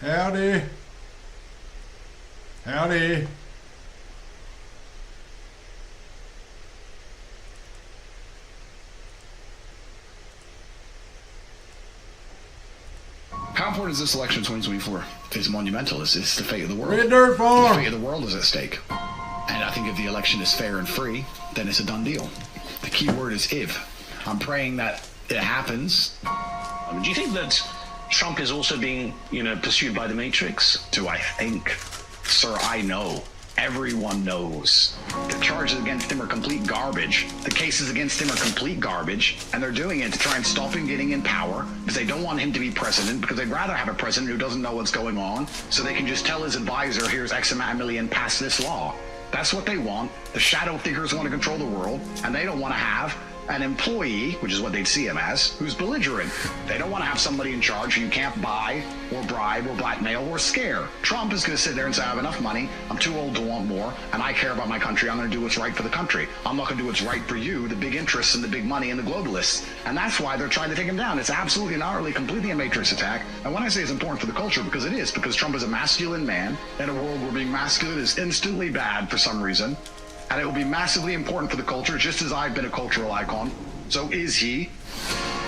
Howdy. Howdy. How important is this election in 2024? It's monumental. It's the fate of the world. Red Dirt Farm. The fate of the world is at stake. And I think if the election is fair and free, then it's a done deal. The key word is if. I'm praying that it happens. Do you think that Trump is also being, pursued by the Matrix? Do I think? Sir, I know. Everyone knows. The charges against him are complete garbage. The cases against him are complete garbage. And they're doing it to try and stop him getting in power because they don't want him to be president, because they'd rather have a president who doesn't know what's going on so they can just tell his advisor, here's X amount of million, pass this law. That's what they want. The shadow thinkers want to control the world, and they don't want to have an employee, which is what they'd see him as, who's belligerent. They don't want to have somebody in charge who you can't buy or bribe or blackmail or scare. Trump is going to sit there and say, I have enough money, I'm too old to want more, and I care about my country, I'm going to do what's right for the country. I'm not going to do what's right for you, the big interests and the big money and the globalists. And that's why they're trying to take him down. It's absolutely and utterly, completely a matrix attack. And when I say it's important for the culture, because it is, because Trump is a masculine man in a world where being masculine is instantly bad for some reason. And it will be massively important for the culture, just as I've been a cultural icon. So is he,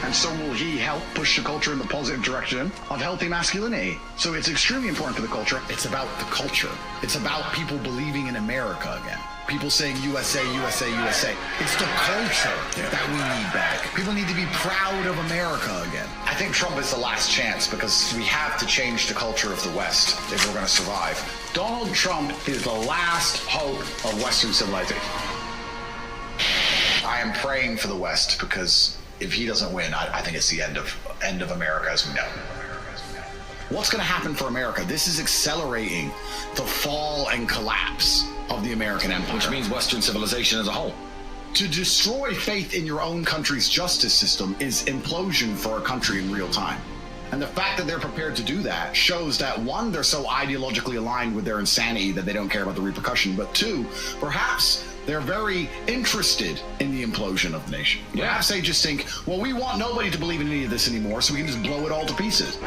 and so will he help push the culture in the positive direction of healthy masculinity. So it's extremely important for the culture. It's about the culture. It's about people believing in America again. People saying USA, USA, USA. It's the culture that we need back. People need to be proud of America again. I think Trump is the last chance because we have to change the culture of the West if we're going to survive. Donald Trump is the last hope of Western civilization. I am praying for the West because if he doesn't win, I think it's the end of America as we know. What's going to happen for America? This is accelerating the fall and collapse of the American empire. Which means Western civilization as a whole. To destroy faith in your own country's justice system is implosion for a country in real time. And the fact that they're prepared to do that shows that, one, they're so ideologically aligned with their insanity that they don't care about the repercussion, but two, perhaps they're very interested in the implosion of the nation. Yeah. Perhaps they just think, well, we want nobody to believe in any of this anymore, so we can just blow it all to pieces.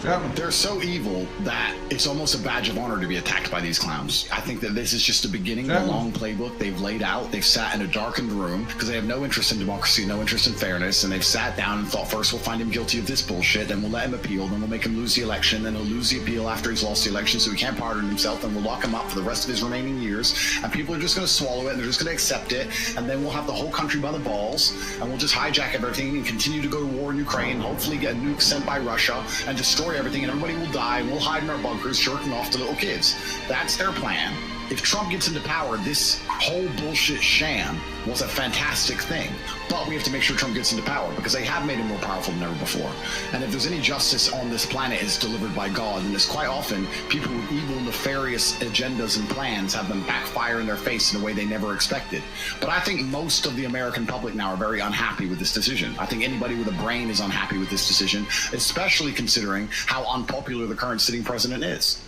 Chapman. They're so evil that it's almost a badge of honor to be attacked by these clowns. I think that this is just the beginning of a long playbook they've laid out. They've sat in a darkened room because they have no interest in democracy, no interest in fairness, and they've sat down and thought, first we'll find him guilty of this bullshit, then we'll let him appeal, then we'll make him lose the election, then he'll lose the appeal after he's lost the election so he can't pardon himself, then we'll lock him up for the rest of his remaining years, and people are just going to swallow it, and they're just going to accept it, and then we'll have the whole country by the balls, and we'll just hijack everything and continue to go to war in Ukraine, hopefully get a nuke sent by Russia, and destroy everything, and everybody will die, and we'll hide in our bunkers jerking off to little kids. That's their plan. If Trump gets into power, this whole bullshit sham was a fantastic thing. But we have to make sure Trump gets into power because they have made him more powerful than ever before. And if there's any justice on this planet, it's delivered by God. And it's quite often people with evil, nefarious agendas and plans have them backfire in their face in a way they never expected. But I think most of the American public now are very unhappy with this decision. I think anybody with a brain is unhappy with this decision, especially considering how unpopular the current sitting president is.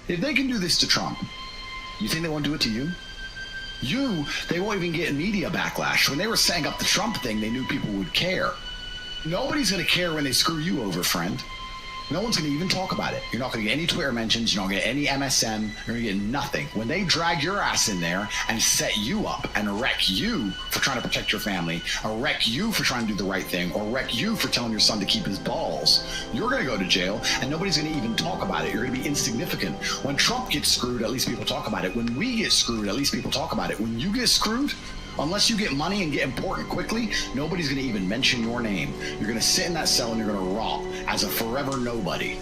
If they can do this to Trump, you think they won't do it to you? They won't even get media backlash. When they were setting up the Trump thing, they knew people would care. Nobody's going to care when they screw you over, friend. No one's going to even talk about it. You're not going to get any Twitter mentions. You're not going to get any MSM. You're going to get nothing. When they drag your ass in there and set you up and wreck you for trying to protect your family, or wreck you for trying to do the right thing, or wreck you for telling your son to keep his balls, you're going to go to jail and nobody's going to even talk about it. You're going to be insignificant. When Trump gets screwed, at least people talk about it. When we get screwed, at least people talk about it. When you get screwed, unless you get money and get important quickly, nobody's going to even mention your name. You're going to sit in that cell and you're going to rot as a forever nobody.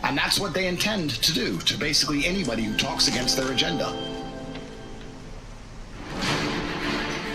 And that's what they intend to do to basically anybody who talks against their agenda.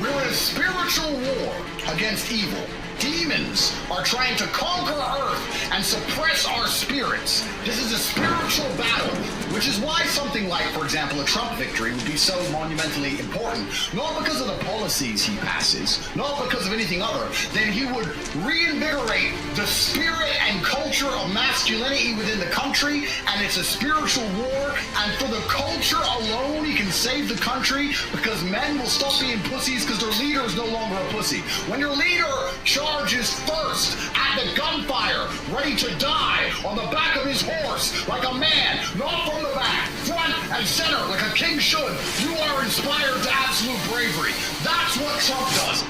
We're in a spiritual war against evil. Demons are trying to conquer Earth and suppress our spirits. This is a spiritual battle Which is why something like, for example, a Trump victory would be so monumentally important. Not because of the policies he passes, not because of anything other, than he would reinvigorate the spirit and culture of masculinity within the country, and it's a spiritual war, and for the culture alone, he can save the country, because men will stop being pussies because their leader is no longer a pussy. When your leader charges first at the gunfire, ready to die on the back of his horse, like a man, not from the back, front and center, like a king should, you are inspired to absolute bravery. That's what Trump does.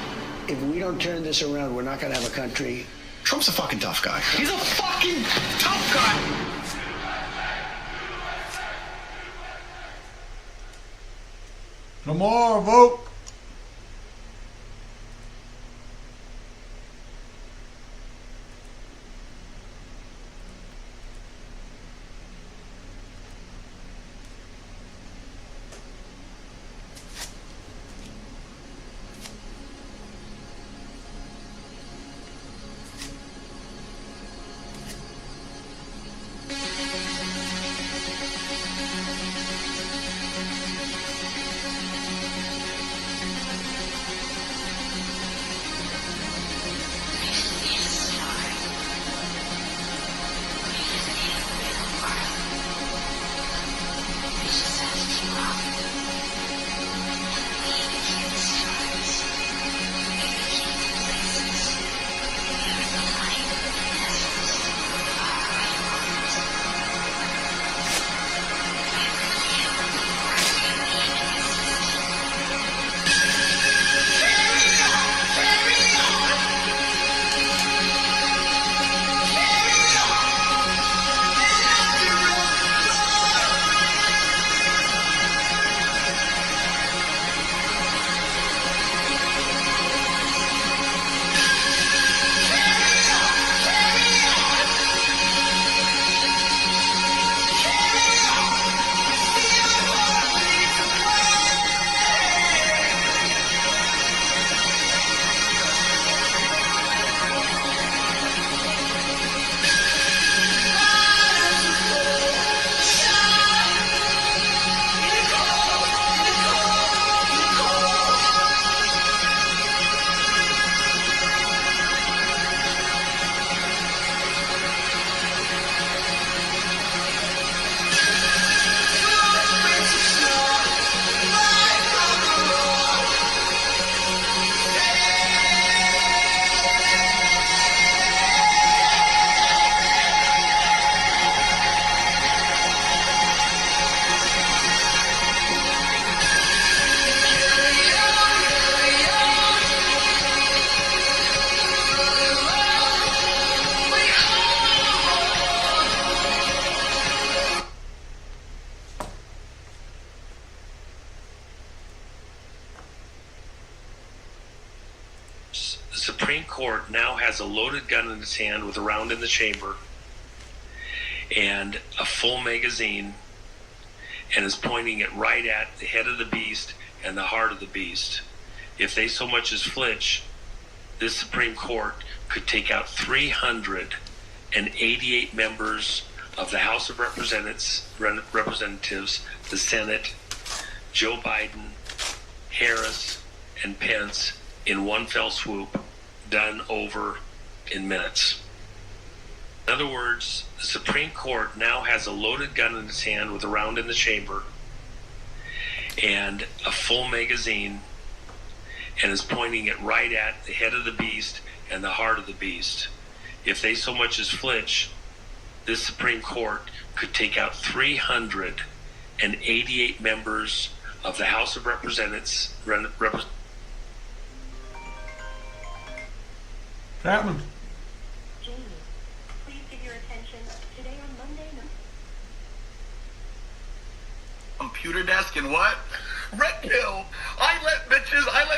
If we don't turn this around, we're not going to have a country. Trump's a fucking tough guy. He's a fucking tough guy. Tomorrow, vote. The Supreme Court now has a loaded gun in its hand with a round in the chamber and a full magazine, and is pointing it right at the head of the beast and the heart of the beast. If they so much as flinch, this Supreme Court could take out 388 members of the House of Representatives, the Senate, Joe Biden, Harris, and Pence in one fell swoop, done over in minutes. In other words, the Supreme Court now has a loaded gun in its hand with a round in the chamber and a full magazine, and is pointing it right at the head of the beast and the heart of the beast. If they so much as flinch, this Supreme Court could take out 388 members of the House of Representatives. Chapman. Jamie, please give your attention today on Monday night. Computer desk and what? Red pill. I let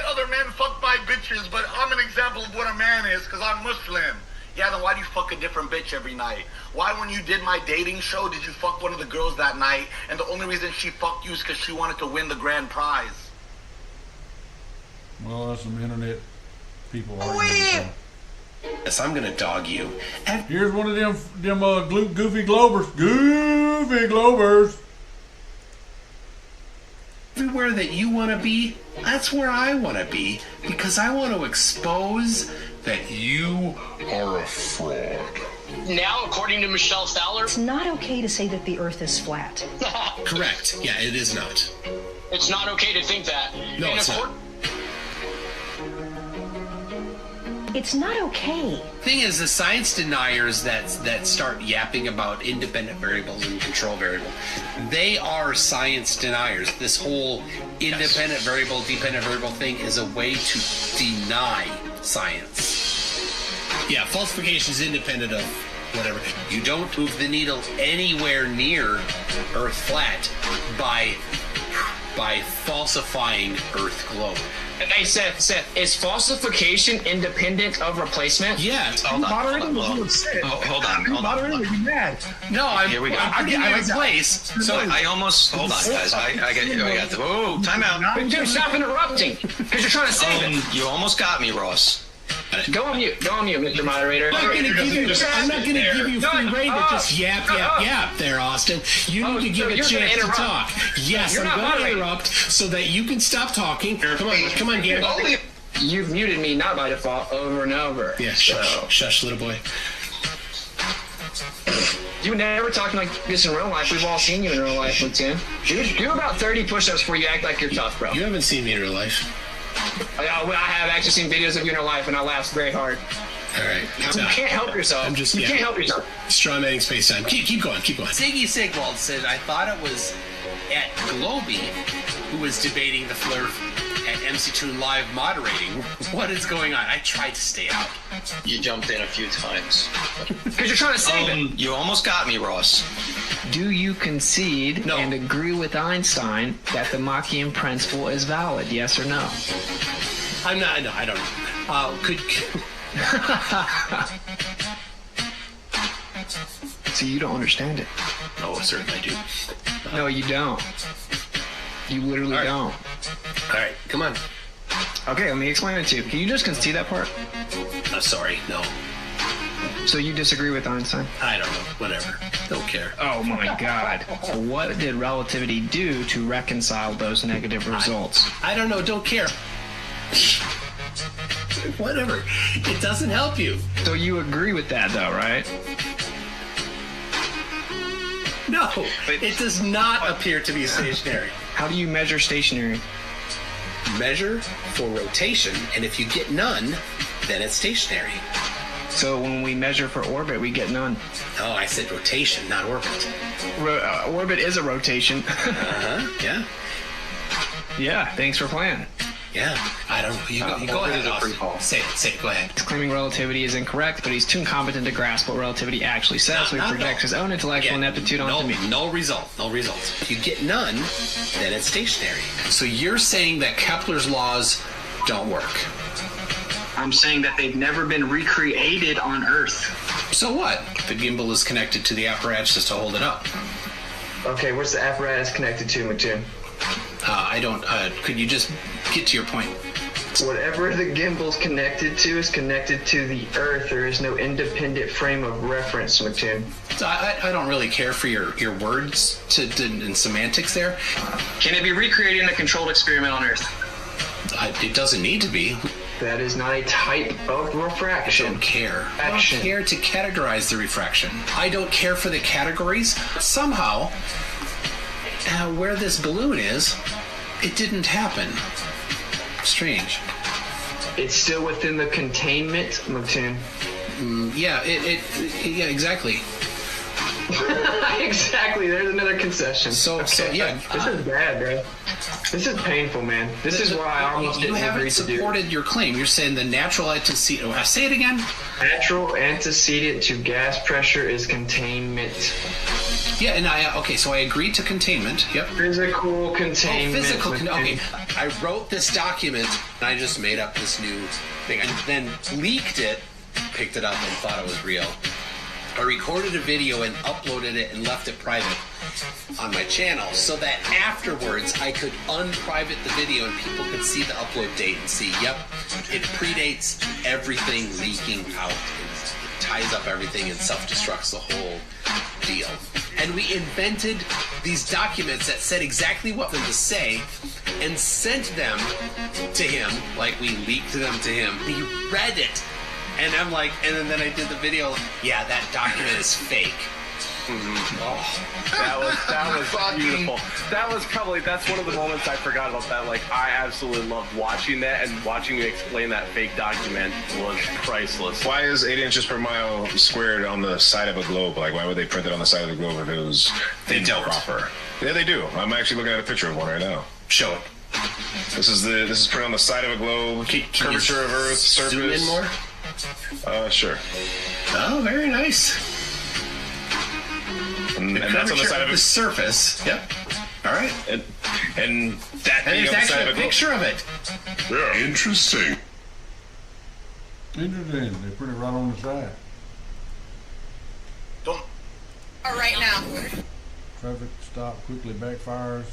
other men fuck my bitches, but I'm an example of what a man is because I'm Muslim. Yeah, then why do you fuck a different bitch every night? Why, when you did my dating show, did you fuck one of the girls that night, and the only reason she fucked you is because she wanted to win the grand prize? Well, that's some internet people arguing. Yes, I'm gonna dog you. Here's one of them goofy globers. Goofy globers. Everywhere that you want to be, that's where I want to be, because I want to expose that you are a fraud. Now, according to Michelle Fowler, it's not okay to say that the Earth is flat. Correct. Yeah, it is not. It's not okay to think that. No, and it's not. It's not okay. Thing is, the science deniers that start yapping about independent variables and control variable, they are science deniers. This whole independent variable, dependent variable thing is a way to deny science. Yeah, falsification is independent of whatever. You don't move the needle anywhere near Earth flat by falsifying Earth globe. Hey, Seth, is falsification independent of replacement? Yeah. Hold on. mad. No, Here we go. I'm in my place. So I almost hold on, guys. I got the. Oh, time out. Dude, stop interrupting, because you're trying to save it. You almost got me, Ross. Go on mute, Mr. Moderator. I'm not going to give you free rein to just yap there, Austin. You need to give a chance to talk. Yes, I'm going to interrupt so that you can stop talking. Come on, Gary. You've muted me, not by default, over and over. Yeah, shush, little boy. You never talking like this in real life. We've all seen you in real life, Tim. Do about 30 push-ups before you act like you're tough, bro. You haven't seen me in real life. I have actually seen videos of you in real life, and I laughed very hard. All right. You can't help yourself. You can't help yourself. Strawmanning space time. Keep going. Ziggy Sigwald said, I thought it was at Globey who was debating the flirt at MC Toon Live moderating. What is going on? I tried to stay out. You jumped in a few times. Because you're trying to save it. You almost got me, Ross. Do you concede and agree with Einstein that the Machian principle is valid? Yes or no? I'm not. No, I don't know. So you don't understand it? Oh, certainly I do. No, you don't. You literally don't. All right, come on. Okay, let me explain it to you. Can you just concede that part? Sorry, no. So you disagree with Einstein? I don't know. Whatever. Don't care. Oh my God. What did relativity do to reconcile those negative results? I don't know. Don't care. Whatever. It doesn't help you. So you agree with that, though, right? No, it does not appear to be stationary. How do you measure stationary? Measure for rotation, and if you get none, then it's stationary. So when we measure for orbit, we get none. No, I said rotation, not orbit. Orbit is a rotation. Yeah. Yeah, thanks for playing. Yeah, I don't know. You go ahead, Austin. Say it, go ahead. He's claiming relativity is incorrect, but he's too incompetent to grasp what relativity actually says, so he projects his own intellectual ineptitude onto me. No result. If you get none, then it's stationary. So you're saying that Kepler's laws don't work? I'm saying that they've never been recreated on Earth. So what? The gimbal is connected to the apparatus to hold it up. Okay, what's the apparatus connected to, Mattoon? I don't. Could you just get to your point? Whatever the gimbal's connected to is connected to the Earth. There is no independent frame of reference, Mattoon. So I don't really care for your words and semantics there. Can it be recreated in a controlled experiment on Earth? It doesn't need to be. That is not a type of refraction. I don't care. I don't care to categorize the refraction. I don't care for the categories. Somehow, where this balloon is, it didn't happen. Strange. It's still within the containment, Mattoon. Yeah, yeah, exactly. Exactly. There's another concession. So yeah. This is bad, bro. This is painful, man. This is why I almost didn't agree to do. You haven't supported your claim. You're saying the natural antecedent. Say it again. Natural antecedent to gas pressure is containment. Yeah, and so I agreed to containment. Yep. Physical containment. Oh, physical. Okay. I wrote this document, and I just made up this new thing. I then leaked it, picked it up, and thought it was real. I recorded a video and uploaded it and left it private on my channel so that afterwards I could unprivate the video and people could see the upload date and see, yep, it predates everything leaking out. It ties up everything and self-destructs the whole deal. and we invented these documents that said exactly what them to say and sent them to him, like we leaked them to him. He read it, and I'm like, and then I did the video. Yeah, that document is fake. That was beautiful. That's one of the moments I forgot about that. Like, I absolutely loved watching that, and watching you explain that fake document was priceless. Why is 8 inches per mile squared on the side of a globe? Like, why would they print it on the side of the globe if it was improper? Yeah, they do. I'm actually looking at a picture of one right now. Show it. This is printed on the side of a globe. Curvature of Earth, surface. Zoom in more? Sure. Oh, very nice. And that's on the side of the surface. Yep. All right. And that And being there's on the side actually of a a globe. picture of it. Yeah. Interesting. Interesting. They print it right on the side. Right now. Traffic stop quickly backfires.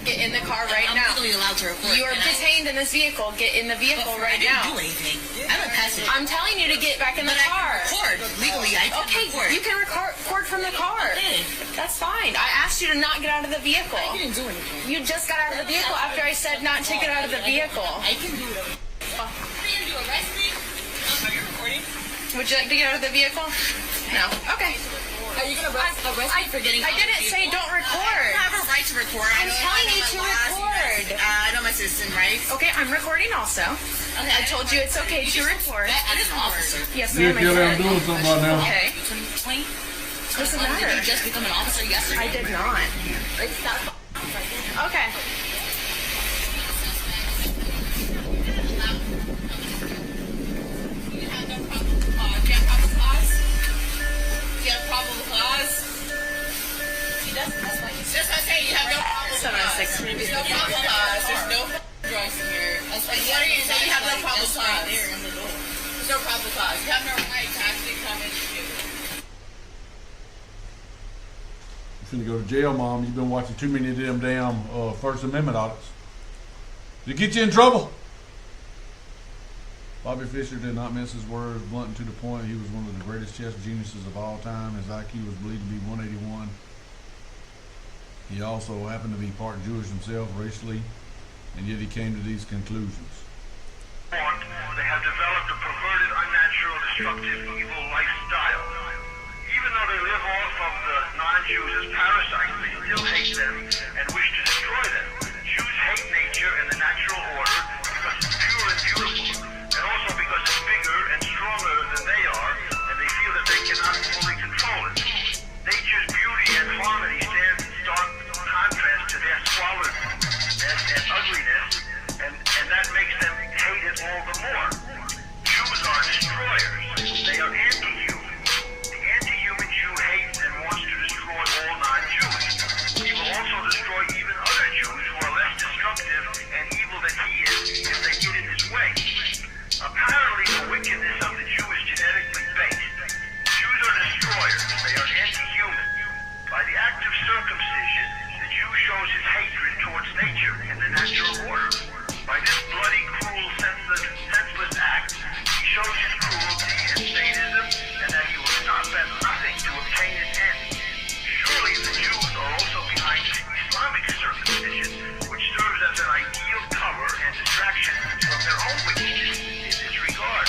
Get in the car right now. I'm legally allowed to report. You are detained in this vehicle. Get in the vehicle right now. I didn't do anything. I don't pass it. I'm telling you to get back in the But car. I can record. Legally, I can record. You can record from the car. Okay. That's fine. I asked you to not get out of the vehicle. I didn't do anything. You just got out of the vehicle after I said not to get out of the vehicle. I can do it. What are you going to do, arrest me? Are you recording? Would you like to get out of the vehicle? No. Okay. Are you going to arrest me for getting out I of the didn't say vehicle? don't record. I have a right to record. I'm telling you to record. I know my citizen rights. Okay, I'm recording also. Okay. I told you it's okay to record. As an officer. Yes, Yeah, ma'am. Kelly, I'm doing something right now. Okay. 2020? Doesn't Did matter. you just become an officer yesterday? I did not. Okay. You have no problem with cause. Do you have probable cause? Do you have probable cause? He doesn't. That's why he's just I say you have no probable cause. 706. There's no probable cause. There's no drugs in here. That's why what are you saying? You have no probable cause. There's no probable cause. You have no right to actually come in and shoot. You're finna go to jail, Mom. You've been watching too many of them damn First Amendment audits. Did it get you in trouble? Bobby Fischer did not mince his words, blunt and to the point. He was one of the greatest chess geniuses of all time. His IQ was believed to be 181. He also happened to be part Jewish himself racially, and yet he came to these conclusions. They have developed a perverted, unnatural, destructive, evil lifestyle. Even though they live off of the non-Jews as parasites, they still hate them and wish to destroy them. Jews hate nature and the natural order because it's pure and beautiful, and also because it's bigger and stronger than they are, and they feel that they cannot fully control it. Nature's beauty and harmony stands in stark contrast to their squalidness and ugliness, and that makes them hate it all the more. Jews are destroyers. They are anti-human. The anti-human Jew hates and wants to destroy all non-Jews. He will also destroy even other Jews who are less destructive and evil than he is if they get in his way. Apparently, the wickedness of the Jew is genetically based. Jews are destroyers. They are anti-human. By the act of circumcision, the Jew shows his hatred towards nature and the natural order. By this bloody, cruel, senseless act, he shows his cruelty and sadism, and that he will stop at nothing to obtain his end. Surely the Jews are also behind Islamic circumcision, which serves as an ideal cover and distraction from their own wickedness in this regard.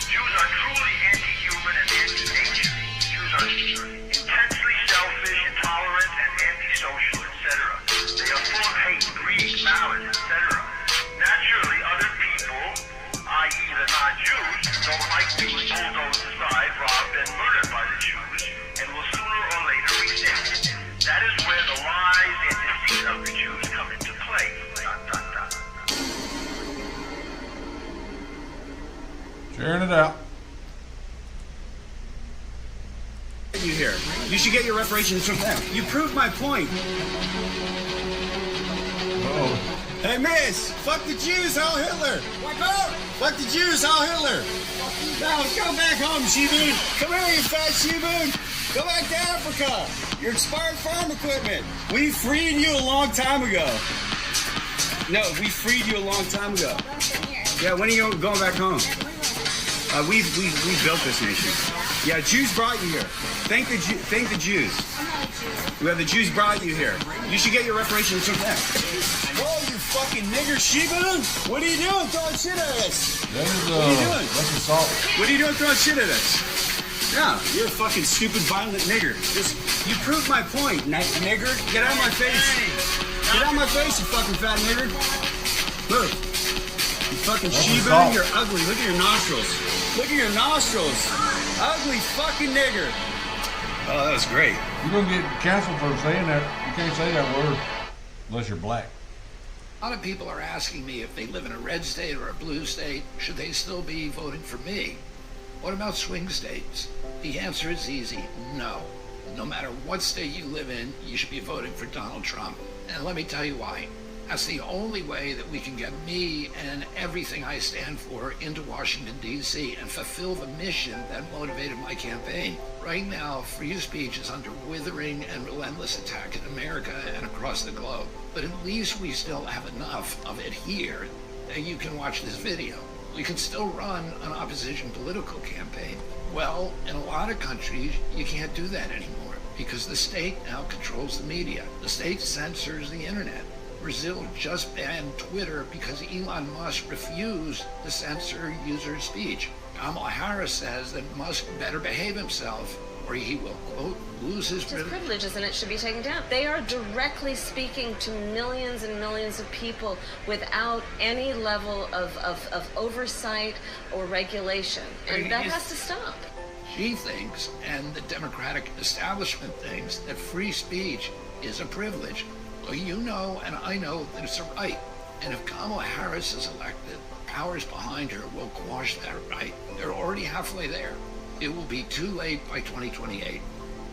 Jews are truly anti-human and anti-nature. Jews are intensely selfish, intolerant, and antisocial, etc. They are full of hate, greed, malice, etc. Naturally, other people, i.e. the non-Jews, don't like being bulldozed aside, robbed, and murdered by the Jews, and will sooner or later resist. That is where the lies and deceit of the Jews come into play. ... Sharing it out. You here. You should get your reparations from them. You proved my point. Oh. Hey, miss! Fuck the Jews, Heil Hitler! Fuck the Jews, Heil Hitler! Now, go back home, Sheboon! Come here, you fat Sheboon! Go back to Africa! Your expired farm equipment! We freed you a long time ago. No, we freed you a long time ago. Yeah, when are you going back home? We built this nation. Yeah, Jews brought you here. Thank the Jews. I'm not a Jew. Well, the Jews brought you here. You should get your reparations from them. Whoa, you fucking nigger Sheba! What are you doing throwing shit at us? That is, what are you doing? That's assault. What are you doing throwing shit at us? Yeah, you're a fucking stupid, violent nigger. You proved my point, nigger. Get out of my face. Get out of my face, you fucking fat nigger. Look. You fucking Sheba, you're ugly. Look at your nostrils. Look at your nostrils. Ugly fucking nigger. Oh, that was great. You're gonna get canceled for saying that. You can't say that word unless you're black. A lot of people are asking me if they live in a red state or a blue state, should they still be voting for me? What about swing states? The answer is easy, no. No matter what state you live in, you should be voting for Donald Trump. And let me tell you why. That's the only way that we can get me and everything I stand for into Washington, D.C. and fulfill the mission that motivated my campaign. Right now, free speech is under withering and relentless attack in America and across the globe. But at least we still have enough of it here that you can watch this video. We can still run an opposition political campaign. Well, in a lot of countries, you can't do that anymore because the state now controls the media. The state censors the internet. Brazil just banned Twitter because Elon Musk refused to censor user speech. Kamala Harris says that Musk better behave himself or he will, quote, lose his privileges and it should be taken down. They are directly speaking to millions and millions of people without any level of oversight or regulation. And that has to stop. She thinks, and the Democratic establishment thinks, that free speech is a privilege. Well, you know and I know that it's a right. And if Kamala Harris is elected, the powers behind her will quash that right. They're already halfway there. It will be too late by 2028.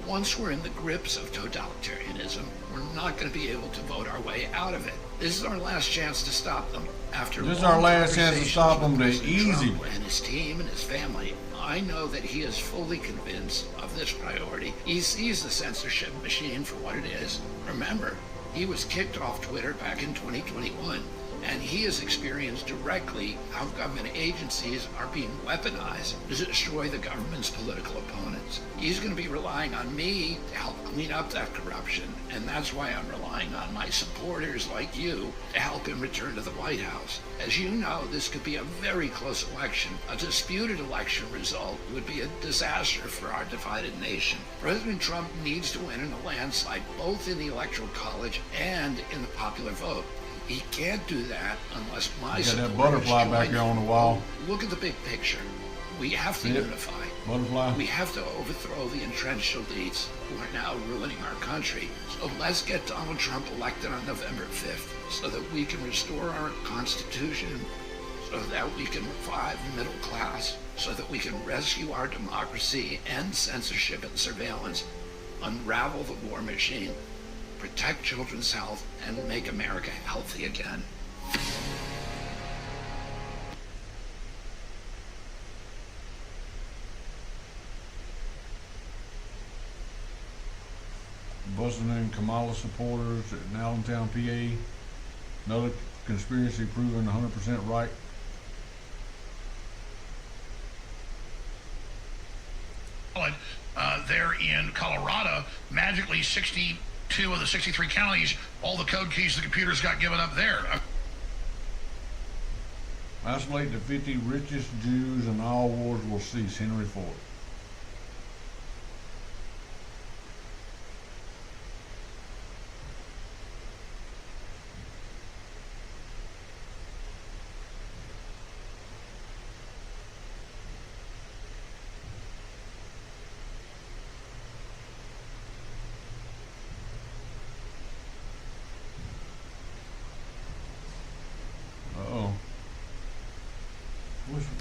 Once we're in the grips of totalitarianism, we're not going to be able to vote our way out of it. This is our last chance to stop them. This is our last chance to stop them the easy way. And his team and his family, I know that he is fully convinced of this priority. He sees the censorship machine for what it is. Remember, he was kicked off Twitter back in 2021, and he has experienced directly how government agencies are being weaponized to destroy the government's political opponents. He's going to be relying on me to help clean up that corruption, and that's why I'm relying on my supporters like you to help him return to the White House. As you know, this could be a very close election. A disputed election result would be a disaster for our divided nation. President Trump needs to win in a landslide, both in the Electoral College and in the popular vote. He can't do that unless my supporters that butterfly back there on the wall. Look at the big picture. We have to unify. Butterfly. We have to overthrow the entrenched elites who are now ruining our country. So let's get Donald Trump elected on November 5th so that we can restore our Constitution, so that we can revive the middle class, so that we can rescue our democracy, end censorship and surveillance, unravel the war machine, protect children's health, and make America healthy again. Busting in Kamala supporters in Allentown, PA. Another conspiracy proven 100% right. There in Colorado, magically 62 of the 63 counties, all the code keys to the computers got given up there. Isolate the 50 richest Jews and all wars will cease. Henry Ford.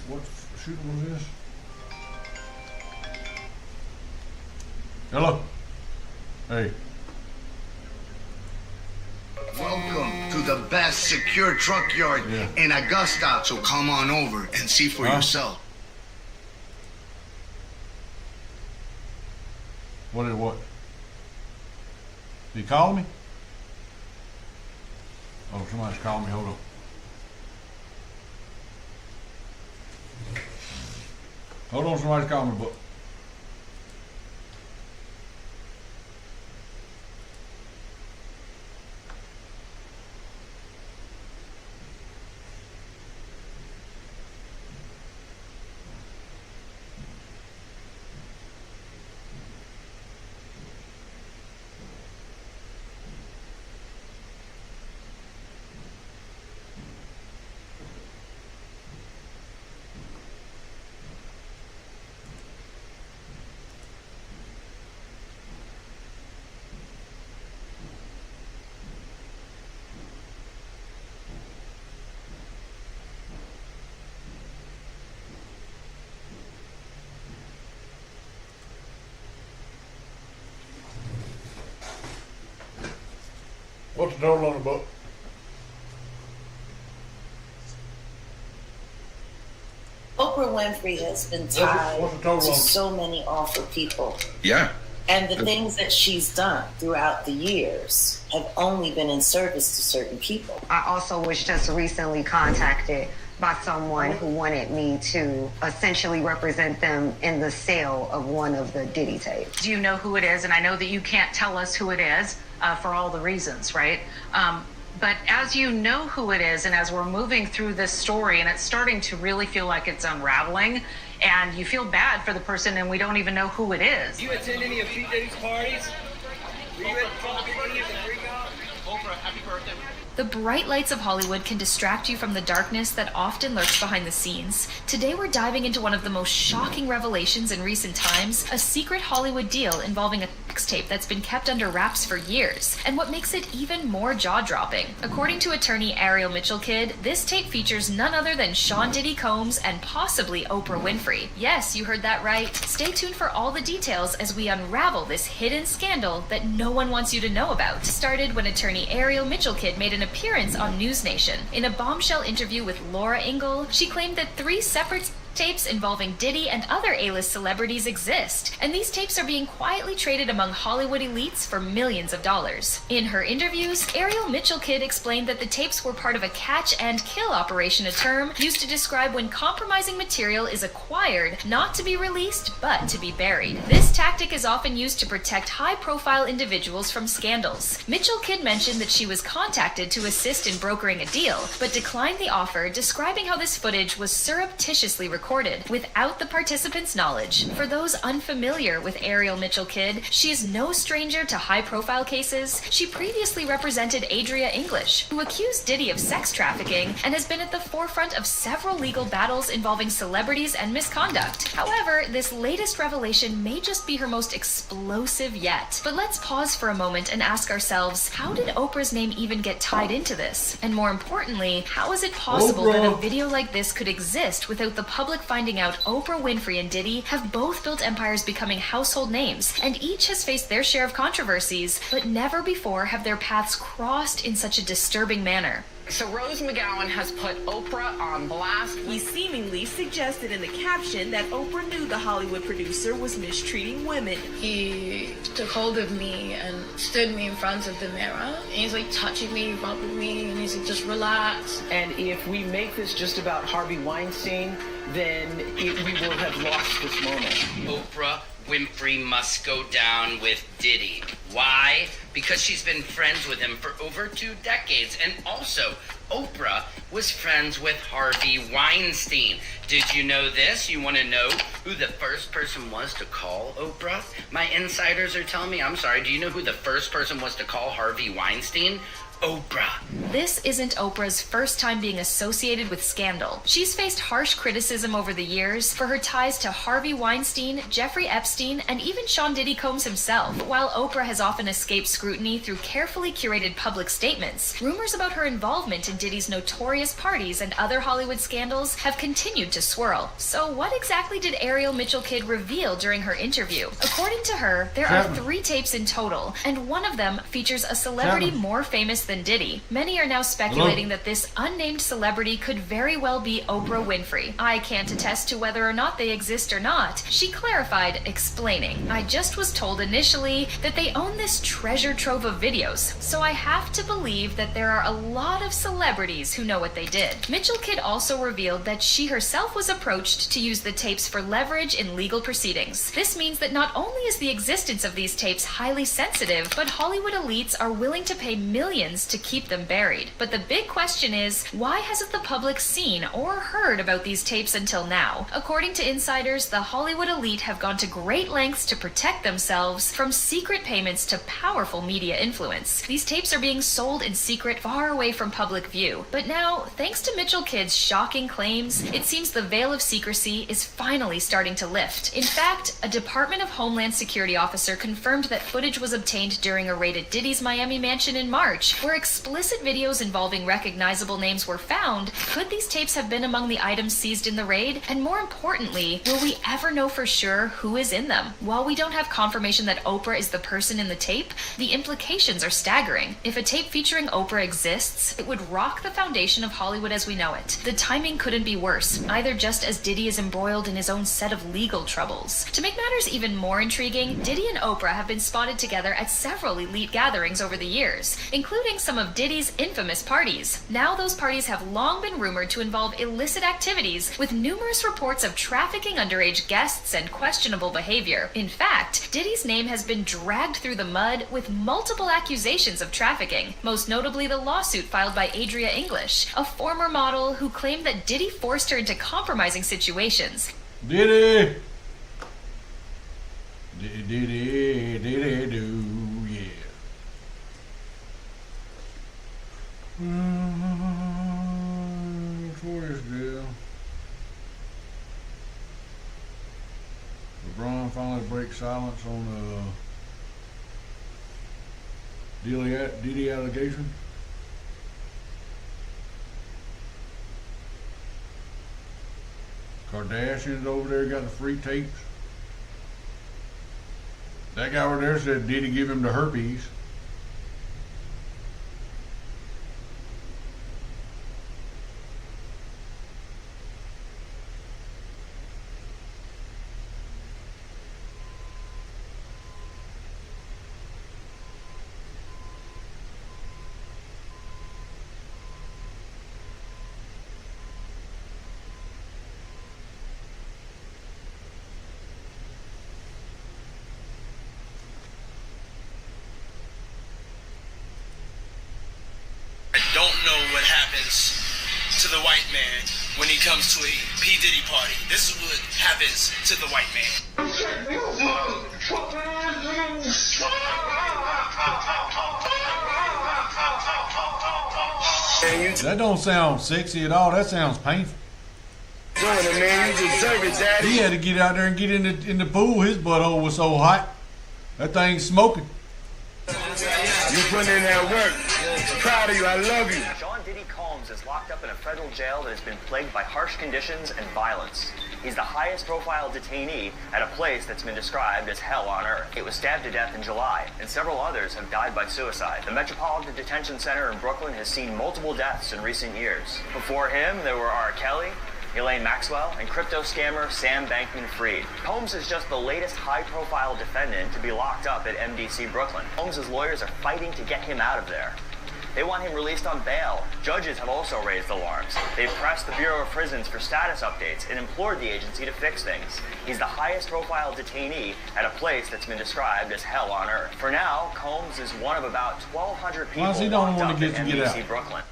What shooting was this? Hello? Hey. Welcome to the best secure truck yard in Augusta. So come on over and see for yourself. What? Did you call me? Oh, somebody's calling me. Hold on. Hold on, somebody's calling me, but What's the total on the book? Oprah Winfrey has been What's tied the total to on- so many awful people. Yeah. And the things that she's done throughout the years have only been in service to certain people. I also was just recently contacted by someone who wanted me to essentially represent them in the sale of one of the Diddy tapes. Do you know who it is? And I know that you can't tell us who it is for all the reasons, right? But as you know who it is, and as we're moving through this story, and it's starting to really feel like it's unraveling, and you feel bad for the person, and we don't even know who it is. Do you attend any of Pete Diddy's parties? Were you at any of the freak-out? Oprah, happy birthday. The bright lights of Hollywood can distract you from the darkness that often lurks behind the scenes. Today we're diving into one of the most shocking revelations in recent times, a secret Hollywood deal involving a sex tape that's been kept under wraps for years, and what makes it even more jaw-dropping. According to attorney Ariel Mitchell-Kidd, this tape features none other than Sean Diddy Combs and possibly Oprah Winfrey. Yes, you heard that right. Stay tuned for all the details as we unravel this hidden scandal that no one wants you to know about. It started when attorney Ariel Mitchell-Kidd made an appearance on News Nation. In a bombshell interview with Laura Ingle, she claimed that 3 separate tapes involving Diddy and other A-list celebrities exist, and these tapes are being quietly traded among Hollywood elites for millions of dollars. In her interviews, Ariel Mitchell-Kidd explained that the tapes were part of a catch and kill operation, a term used to describe when compromising material is acquired, not to be released, but to be buried. This tactic is often used to protect high-profile individuals from scandals. Mitchell-Kidd mentioned that she was contacted to assist in brokering a deal, but declined the offer, describing how this footage was surreptitiously recorded without the participants' knowledge. For those unfamiliar with Ariel Mitchell-Kidd, she is no stranger to high-profile cases. She previously represented Adria English, who accused Diddy of sex trafficking and has been at the forefront of several legal battles involving celebrities and misconduct. However, this latest revelation may just be her most explosive yet. But let's pause for a moment and ask ourselves, how did Oprah's name even get tied into this? And more importantly, how is it possible that a video like this could exist without the public finding out Oprah Winfrey and Diddy have both built empires becoming household names, and each has faced their share of controversies, but never before have their paths crossed in such a disturbing manner. So Rose McGowan has put Oprah on blast. He seemingly suggested in the caption that Oprah knew the Hollywood producer was mistreating women. He took hold of me and stood me in front of the mirror. And he's like touching me, rubbing me, and he's like, just relax. And if we make this just about Harvey Weinstein, then we will have lost this moment. Oprah Winfrey must go down with Diddy. Why? Because she's been friends with him for over 2 decades. And also, Oprah was friends with Harvey Weinstein. Did you know this? You want to know who the first person was to call Oprah? My insiders are telling me, I'm sorry, do you know who the first person was to call Harvey Weinstein? Oprah. This isn't Oprah's first time being associated with scandal. She's faced harsh criticism over the years for her ties to Harvey Weinstein, Jeffrey Epstein, and even Sean Diddy Combs himself. While Oprah has often escaped scrutiny through carefully curated public statements, rumors about her involvement in Diddy's notorious parties and other Hollywood scandals have continued to swirl. So what exactly did Ariel Mitchell-Kidd reveal during her interview? According to her, there are 3 tapes in total, and one of them features a celebrity more famous than Diddy. Many are now speculating that this unnamed celebrity could very well be Oprah Winfrey. I can't attest to whether or not they exist or not. She clarified, explaining, I just was told initially that they own this treasure trove of videos, so I have to believe that there are a lot of celebrities who know what they did. Mitchell-Kidd also revealed that she herself was approached to use the tapes for leverage in legal proceedings. This means that not only is the existence of these tapes highly sensitive, but Hollywood elites are willing to pay millions to keep them buried. But the big question is, why hasn't the public seen or heard about these tapes until now? According to insiders, the Hollywood elite have gone to great lengths to protect themselves from secret payments to powerful media influence. These tapes are being sold in secret far away from public view. But now, thanks to Mitchell-Kidd's shocking claims, it seems the veil of secrecy is finally starting to lift. In fact, a Department of Homeland Security officer confirmed that footage was obtained during a raid at Diddy's Miami mansion in March, where explicit videos involving recognizable names were found. Could these tapes have been among the items seized in the raid? And more importantly, will we ever know for sure who is in them? While we don't have confirmation that Oprah is the person in the tape, the implications are staggering. If a tape featuring Oprah exists, it would rock the foundation of Hollywood as we know it. The timing couldn't be worse, either just as Diddy is embroiled in his own set of legal troubles. To make matters even more intriguing, Diddy and Oprah have been spotted together at several elite gatherings over the years, including some of Diddy's infamous parties. Now those parties have long been rumored to involve illicit activities, with numerous reports of trafficking underage guests and questionable behavior. In fact, Diddy's name has been dragged through the mud with multiple accusations of trafficking, most notably the lawsuit filed by Adria English, a former model who claimed that Diddy forced her into compromising situations. Diddy! Diddy do, yeah. Notorious jail. LeBron finally breaks silence on Diddy allegation. Kardashians over there got the free tapes. That guy over there said Diddy give him the herpes. Don't know what happens to the white man when he comes to a P. Diddy party. This is what happens to the white man. That don't sound sexy at all. That sounds painful. Doing it, man. You deserve it, Daddy. He had to get out there and get in the pool. His butthole was so hot. That thing's smoking. You putting in that work. Proud of you. I love you. John Diddy Combs is locked up in a federal jail that has been plagued by harsh conditions and violence. He's the highest profile detainee at a place that's been described as hell on earth. It was stabbed to death in July, and several others have died by suicide. The Metropolitan Detention Center in Brooklyn has seen multiple deaths in recent years. Before him, there were R. Kelly, Elaine Maxwell, and crypto scammer Sam Bankman-Fried. Combs is just the latest high-profile defendant to be locked up at MDC Brooklyn. Combs' lawyers are fighting to get him out of there. They want him released on bail. Judges have also raised alarms. They've pressed the Bureau of Prisons for status updates and implored the agency to fix things. He's the highest profile detainee at a place that's been described as hell on earth. For now, Combs is one of about 1,200 people locked up at MDC Brooklyn.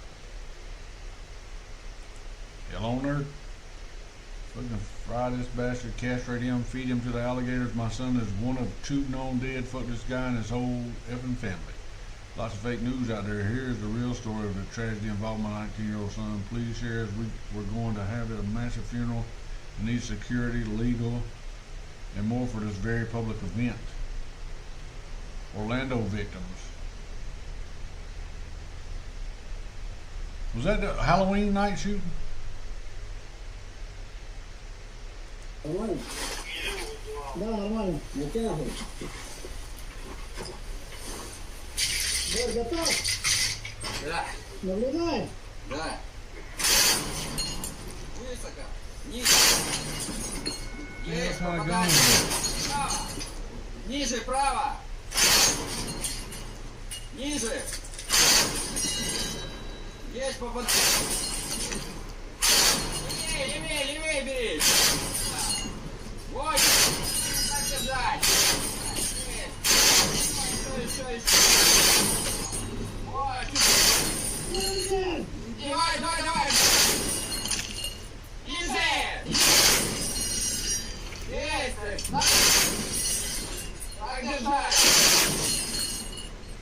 Hell on earth. Fucking fry this bastard, castrate him, feed him to the alligators. My son is one of 2 known dead. Fuck this guy and his whole effing family. Lots of fake news out there. Here's the real story of the tragedy involving my 19-year-old son. Please share as we're going to have a massive funeral and need security, legal, and more for this very public event. Orlando victims. Was that the Halloween night shooting? No, me carro. Готов? Да. Наблюдай. Да. Высоко. Ниже. Есть, попадание. Ниже, право. Ниже. Есть попадание. Левее бери. Вот. Так держать. Еще. Давай. Ниже. Есть. Так держать.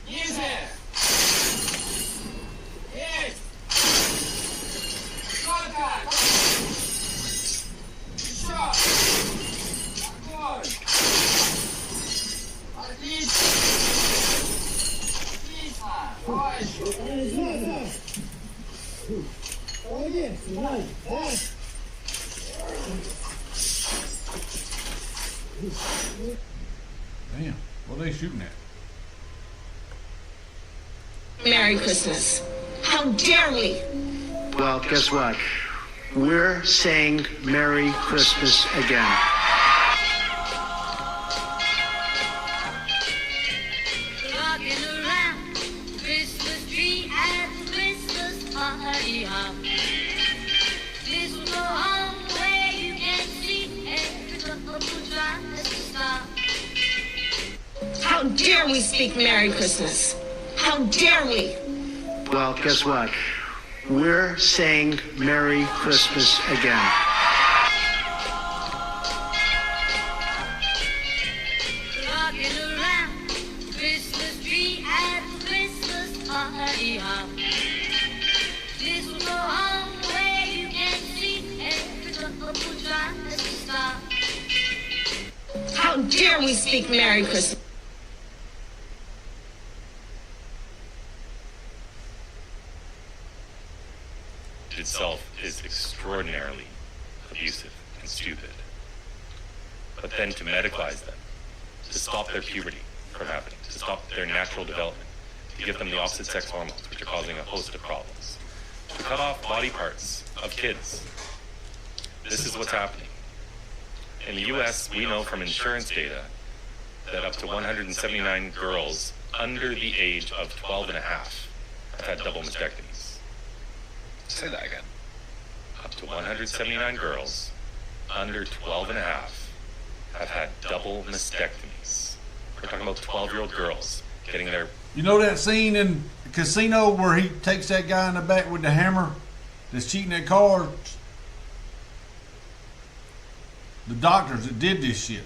Ниже. Есть. Только. Еще. Такой. Отлично. Damn. Well, they shooting at? Merry Christmas. How dare we? Well, guess what? We're saying Merry Christmas again. Rocking around Christmas tree at the Christmas party hop. This will go on where you can see every couple tries to stop. How dare we speak Merry Christmas? How dare we? Well, guess what? We're saying Merry Christmas again. Rocking around Christmas tree at the Christmas party hop. This will go on where you can see every couple tries to stop. How dare we speak Merry Christmas? Itself is extraordinarily abusive and stupid. But then to medicalize them, to stop their puberty from happening, to stop their natural development, to give them the opposite sex hormones, which are causing a host of problems, to cut off body parts of kids. This is what's happening. In the US, we know from insurance data that up to 179 girls under the age of 12 and a half have had double mastectomies. Say that again. Up to 179 girls under 12 and a half have had double mastectomies. We're talking about 12-year-old girls getting their... You know that scene in Casino where he takes that guy in the back with the hammer that's cheating at cards? The doctors that did this shit.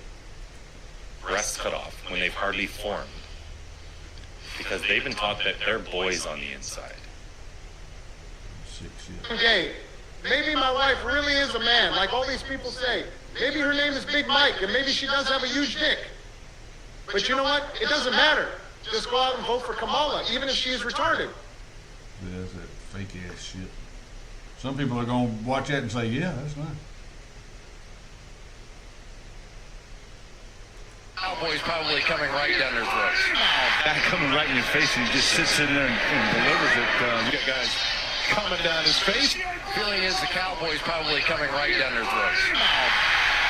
breasts cut off when they've hardly formed. Because they've been taught that they're boys on the inside. Gay. Maybe my wife really is a man, like all these people say. Maybe her name is Big Mike, and maybe she does have a huge dick. But you know what? It doesn't matter. Just go out and vote for Kamala, even if she is retarded. Yeah, that's that fake ass shit. Some people are going to watch that and say, yeah, that's nice. Cowboys probably coming right down their throats. Guy coming right in your face and he just sits in there and delivers it. You got guys coming down his face. Feeling is the Cowboys probably coming right down their throats.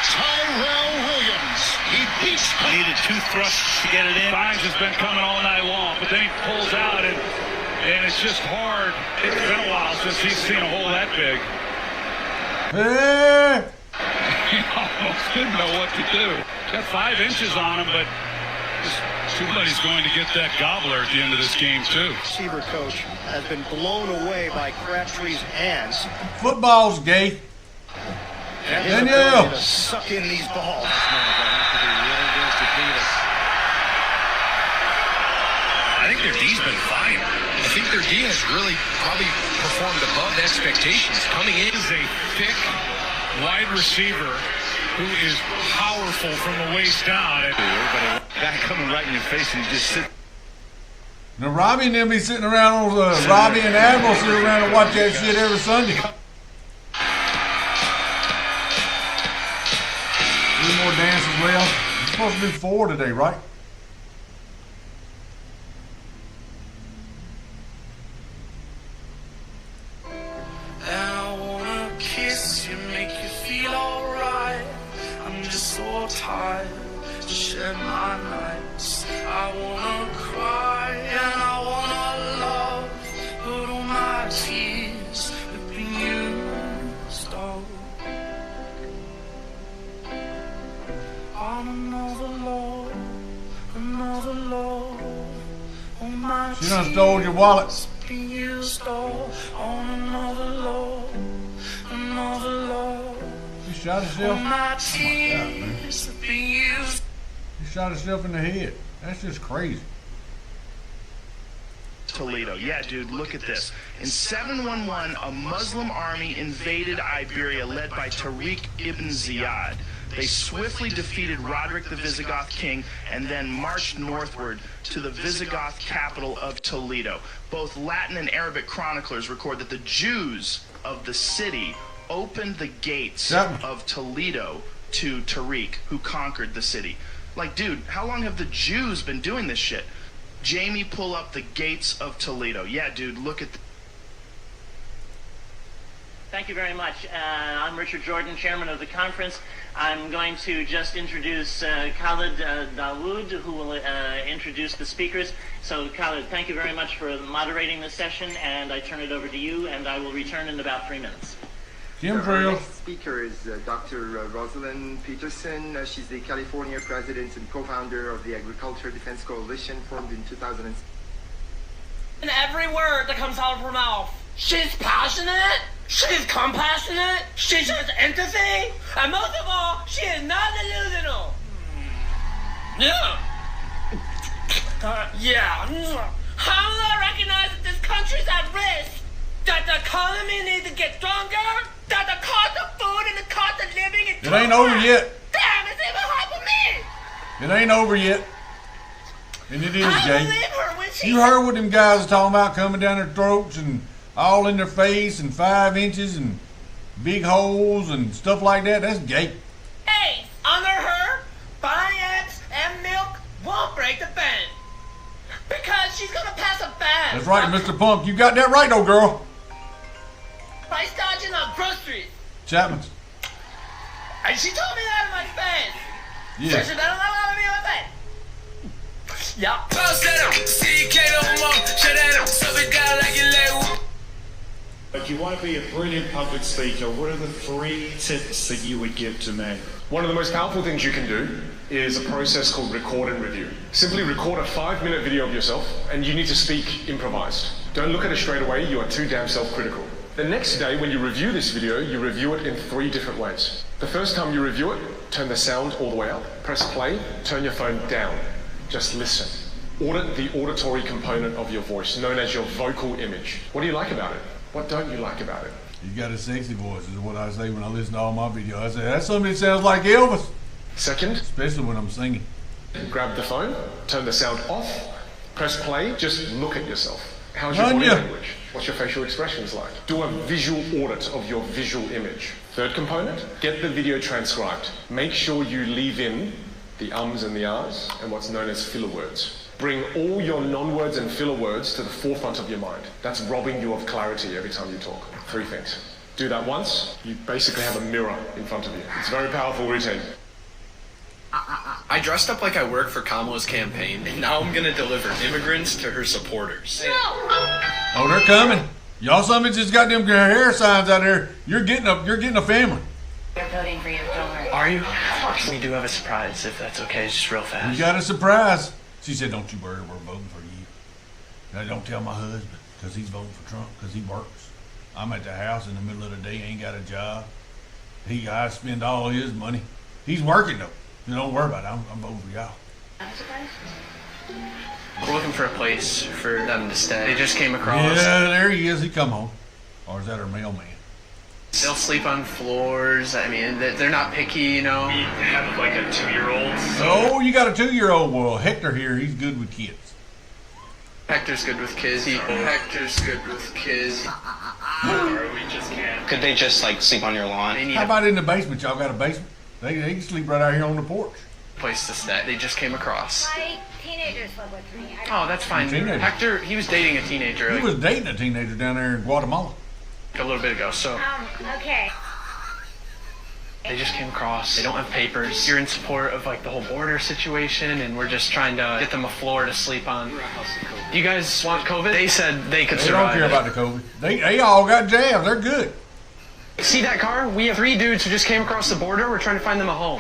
Tyrell Williams. He beats. Needed two thrusts to get it in. Vines has been coming all night long, but then he pulls out and it's just hard. It's been a while since he's seen a hole that big. Hey! He almost didn't know what to do. Got 5 inches on him, but somebody's going to get that gobbler at the end of this game, too. Receiver coach has been blown away by Crabtree's hands. Football's gay. And his ability to suck in these balls. I think their D's been fine. I think their D has really probably performed above expectations. Coming in is a thick wide receiver who is powerful from the waist down. Guy coming right in your face and he just sits. Now Robbie and them be sitting around on Robbie and Admiral sit around and watch that shit every Sunday. 3 more dances left. We're supposed to do 4 today, right? And I wanna kiss you, make you feel alright. I'm just so tired to shed my nights. I wanna cry and I wanna love, but all my tears have been used all on another love, another love. All my She done stole your wallet. been used all on another love, another love. You shot herself? All my tears have been used. He shot himself in the head. That's just crazy. Toledo. Yeah, dude, look at this. In 711, a Muslim army invaded Iberia led by Tariq ibn Ziyad. They swiftly defeated Roderick the Visigoth king and then marched northward to the Visigoth capital of Toledo. Both Latin and Arabic chroniclers record that the Jews of the city opened the gates of Toledo to Tariq, who conquered the city. Like, dude, how long have the Jews been doing this shit? Jamie, pull up the gates of Toledo. Yeah, dude, look at. Thank you very much. I'm Richard Jordan, chairman of the conference. I'm going to just introduce Khalid Dawood, who will introduce the speakers. So, Khalid, thank you very much for moderating this session, and I turn it over to you, and I will return in about 3 minutes. Our next speaker is Dr. Rosalind Peterson. She's the California president and co-founder of the Agriculture Defense Coalition, formed in 2006. In every word that comes out of her mouth, she's passionate, she's compassionate, she shows empathy, and most of all, she is not delusional. Yeah. How will I recognize that this country's at risk? That the economy needs to get stronger? That the cost of food and the cost of living is It ain't over yet. Damn, it's even hard for me! It ain't over yet. And it is, I Jay. believe her when she You heard what them guys are talking about, coming down their throats and all in their face and 5 inches and big holes and stuff like that. That's gay. Hey, under her, buying eggs and milk won't break the bank. Because she's gonna pass a ban. That's right, Mr. Punk. You got that right, though, girl. Price dodging on groceries. Chapman's. And she told me that in my face. Yeah. So she better not let me in my face. Yeah. If you want to be a brilliant public speaker, what are the 3 tips that you would give to me? One of the most powerful things you can do is a process called record and review. Simply record a 5-minute video of yourself, and you need to speak improvised. Don't look at it straight away, you are too damn self-critical. The next day, when you review this video, you review it in 3 different ways. The first time you review it, turn the sound all the way up, press play, turn your phone down. Just listen. Audit the auditory component of your voice, known as your vocal image. What do you like about it? What don't you like about it? You got a sexy voice, is what I say when I listen to all my videos. I say, that's somebody that sounds like Elvis. Second, especially when I'm singing. Grab the phone, turn the sound off, press play, just look at yourself. How's your body language? What's your facial expressions like? Do a visual audit of your visual image. Third component, get the video transcribed. Make sure you leave in the ums and the ahs and what's known as filler words. Bring all your non-words and filler words to the forefront of your mind. That's robbing you of clarity every time you talk. 3 things. Do that once, you basically have a mirror in front of you. It's a very powerful routine. I dressed up like I work for Kamala's campaign, and now I'm gonna deliver immigrants to her supporters. Oh, they're coming. Y'all somebody just got them hair signs out there. You're getting a family. They're voting for you, don't worry. Are you? We do have a surprise, if that's okay, just real fast. You got a surprise. She said, don't you worry, we're voting for you. Now, don't tell my husband, because he's voting for Trump, because he works. I'm at the house in the middle of the day, ain't got a job. I spend all his money. He's working, though. You don't worry about it. I'm voting for y'all. We're looking for a place for them to stay. They just came across. Yeah, there he is. He come home. Or is that her mailman? They'll sleep on floors. I mean, they're not picky, you know. We have like a 2-year-old. Oh, you got a 2-year-old. Well, Hector here, he's good with kids. Hector's good with kids. Hector's good with kids. Or we just can't. Could they just like sleep on your lawn? How about in the basement? Y'all got a basement? They can sleep right out here on the porch. Place to stay. They just came across. My teenagers live with me. Oh, that's fine. Hector, he was dating a teenager. He was dating a teenager down there in Guatemala. A little bit ago, so. Okay. They just came across. They don't have papers. You're in support of like the whole border situation, and we're just trying to get them a floor to sleep on. Do you guys want COVID? They said they could survive. They don't care about the COVID. They all got jabs. They're good. See that car? We have 3 dudes who just came across the border. We're trying to find them a home.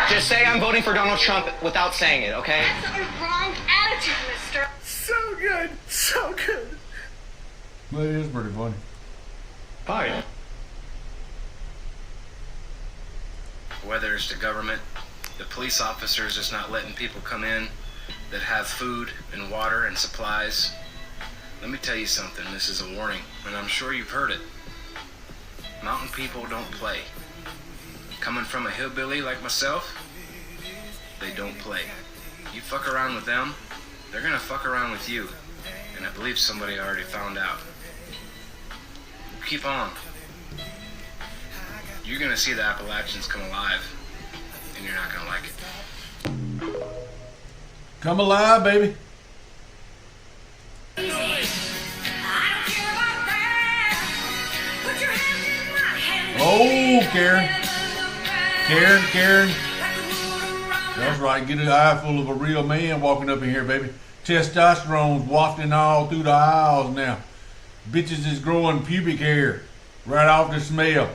Just say I'm voting for Donald Trump without saying it, okay? That's the wrong attitude, mister. So good. So good. Well, it is pretty funny. Hi. Whether it's the government, the police officers just not letting people come in that have food and water and supplies. Let me tell you something, this is a warning, and I'm sure you've heard it. Mountain people don't play. Coming from a hillbilly like myself, they don't play. You fuck around with them, they're gonna fuck around with you. And I believe somebody already found out. Keep on. You're gonna see the Appalachians come alive, and you're not gonna like it. Come alive, baby. Oh, Karen. Karen. That's right. Get an eye full of a real man walking up in here, baby. Testosterone's wafting all through the aisles now. Bitches is growing pubic hair right off the smell.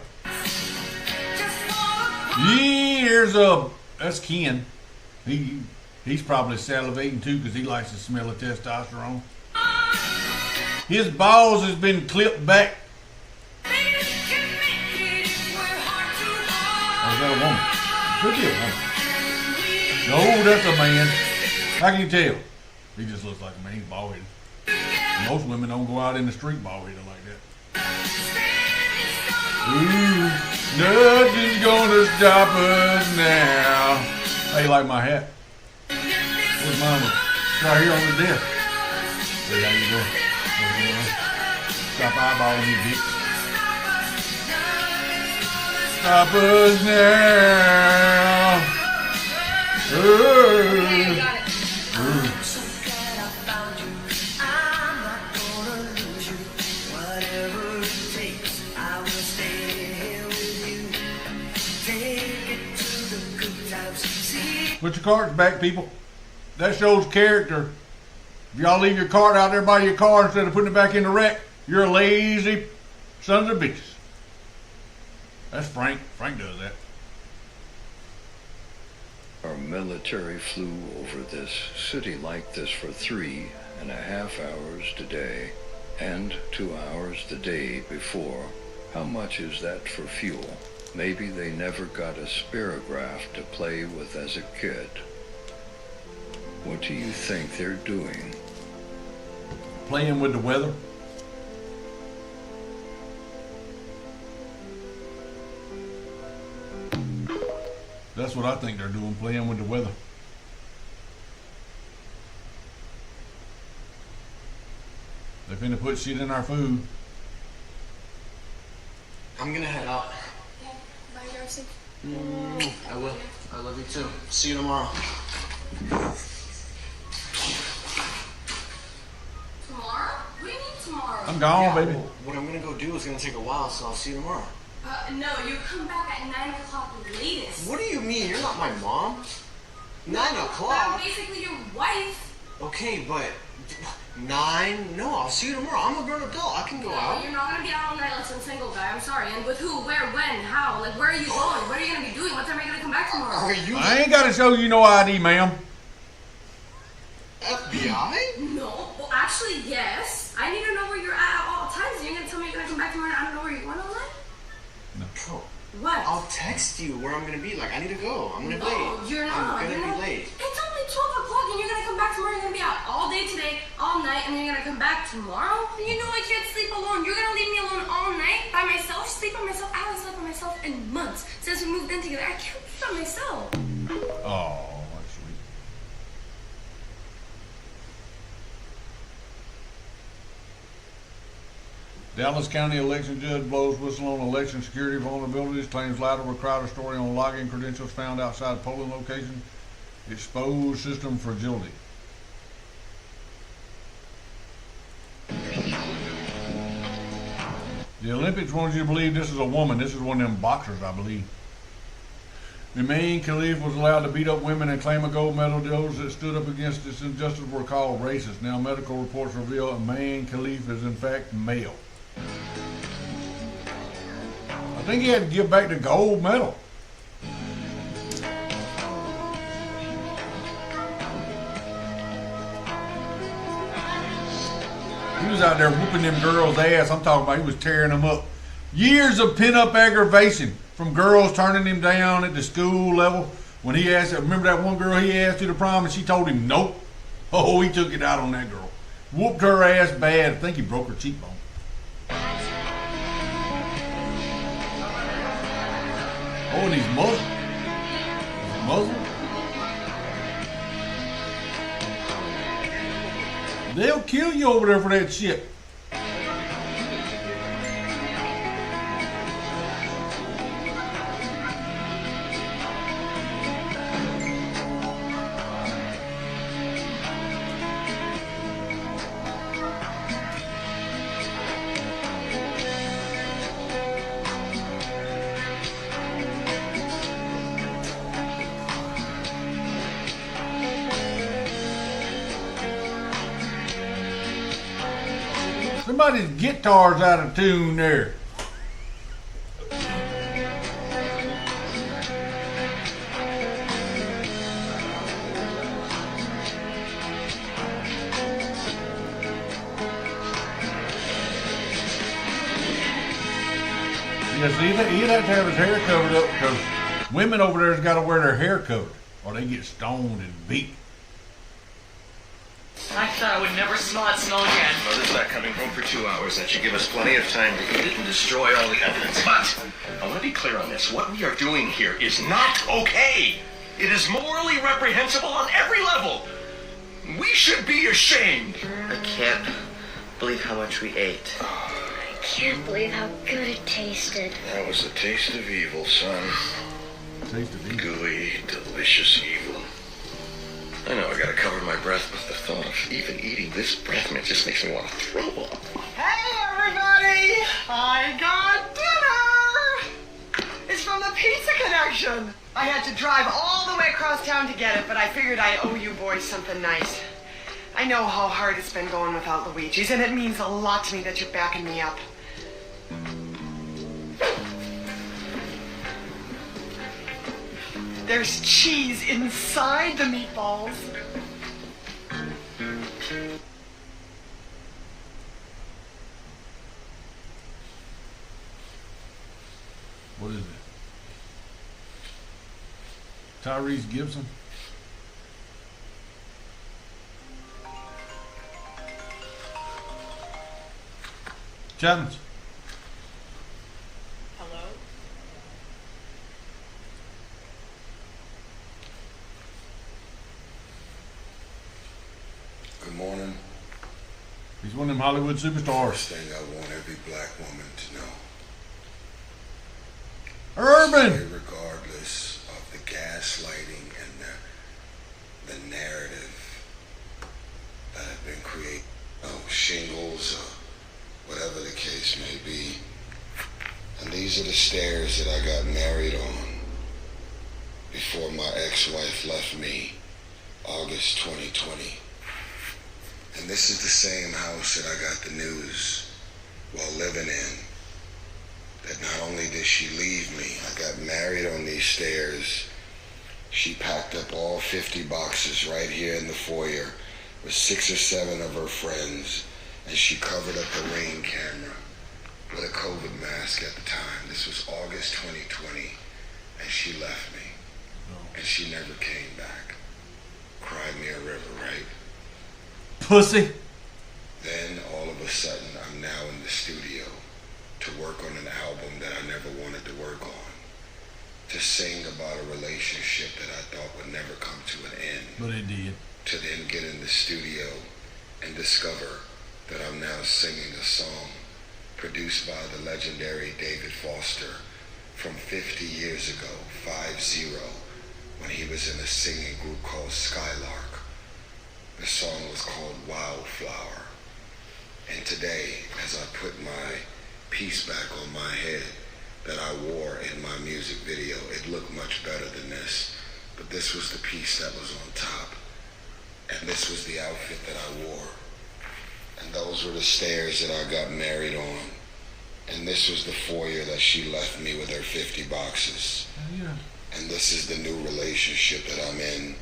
That's Ken. He's probably salivating too because he likes the smell of testosterone. His balls has been clipped back. Oh, is that a woman? Could be a woman. No, that's a man. How can you tell? He just looks like a man. He's bald-headed. Most women don't go out in the street bald-headed like that. Ooh, nothing's gonna stop us now. How you like my hat? Where's mine? It's right here on the desk. Hey, how you doing? Stop eyeballing me, bitch. Stop us now. Okay, got it. Put your cards back, people. That shows character. If y'all leave your card out there by your car instead of putting it back in the wreck, you're a lazy sons of bitches. That's Frank. Frank does that. Our military flew over this city like this for 3.5 hours today and 2 hours the day before. How much is that for fuel? Maybe they never got a spirograph to play with as a kid. What do you think they're doing? Playing with the weather. That's what I think they're doing, playing with the weather. They're finna put shit in our food. I'm gonna head out. Bye, Darcy. I will. I love you too. See you tomorrow. Tomorrow? What do you mean tomorrow? I'm gone, baby. Well, what I'm gonna go do is gonna take a while, so I'll see you tomorrow. No, you come back at 9 o'clock latest. What do you mean? You're not my mom. 9 I'm o'clock? basically your wife. Okay, but 9? No, I'll see you tomorrow. I'm a grown adult. I can go out. You're not gonna be out all night like some single guy. I'm sorry. And with who? Where? When? How? Like, where are you going? What are you gonna be doing? What time are you gonna come back tomorrow? Are you I ain't gotta show you no ID, ma'am. FBI? No. Well, actually, yes. I need to know where you're at all times. You're gonna tell me you're gonna come back tomorrow and I don't know where you're going all night? Bro, what? I'll text you where I'm gonna be. Like, I need to go. I'm gonna be late. No, you're not. I'm gonna be late. It's only 12 o'clock and you're gonna come back tomorrow. You're gonna be out all day today, all night, and then you're gonna come back tomorrow? You know I can't sleep alone. You're gonna leave me alone all night by myself? Sleep by myself? I haven't slept by myself in months since we moved in together. I can't sleep by myself. Oh, that's sweet. Dallas County election judge blows whistle on election security vulnerabilities, claims louder with Crowder story on login credentials found outside polling location, exposed system fragility. The Olympics wants you to believe this is a woman. This is one of them boxers, I believe. Remain Khalif was allowed to beat up women and claim a gold medal. Those that stood up against this injustice were called racist. Now medical reports reveal Remain Khalif is in fact male. I think he had to give back the gold medal. He was out there whooping them girls' ass. I'm talking about he was tearing them up. Years of pent-up aggravation from girls turning him down at the school level. When he asked, remember that one girl he asked to the prom and she told him nope? Oh, he took it out on that girl. Whooped her ass bad. I think he broke her cheekbone. Oh, and he's Muslim. He's Muslim. They'll kill you over there for that shit. Somebody's guitar's out of tune there. Yeah, see, he'd have to have his hair covered up because women over there's got to wear their hair covered or they get stoned and beat. I thought I would never smell that smell again. Mother's not coming home for 2 hours. That should give us plenty of time to eat it and destroy all the evidence. But I want to be clear on this. What we are doing here is not okay. It is morally reprehensible on every level. We should be ashamed. I can't believe how much we ate. I can't believe how good it tasted. That was the taste of evil, son. Taste of evil. Gooey, delicious evil. I know I gotta cover my breath, but the thought of even eating this breath mint just makes me want to throw up. Hey, everybody! I got dinner! It's from the Pizza Connection. I had to drive all the way across town to get it, but I figured I owe you boys something nice. I know how hard it's been going without Luigi's, and it means a lot to me that you're backing me up. There's cheese inside the meatballs. What is it? Tyrese Gibson? Chapman. Hello? Good morning. He's one of them Hollywood superstars. First thing I want every black woman to know. Urban! Say regardless of the gaslighting and the narrative that have been created, shingles or whatever the case may be. And these are the stairs that I got married on before my ex-wife left me, August 2020. And this is the same house that I got the news while living in. That not only did she leave me, I got married on these stairs. She packed up all 50 boxes right here in the foyer with 6 or 7 of her friends, and she covered up the Ring camera with a COVID mask at the time. This was August 2020, and she left me, and she never came back. Cried me a river, right? Pussy. Then all of a sudden, I'm now in the studio to work on an album that I never wanted to work on, to sing about a relationship that I thought would never come to an end. But it did. To then get in the studio and discover that I'm now singing a song produced by the legendary David Foster from 50 years ago, 50, when he was in a singing group called Skylark. The song was called Wildflower. And today, as I put my piece back on my head that I wore in my music video, it looked much better than this. But this was the piece that was on top. And this was the outfit that I wore. And those were the stairs that I got married on. And this was the foyer that she left me with her 50 boxes. Yeah. And this is the new relationship that I'm in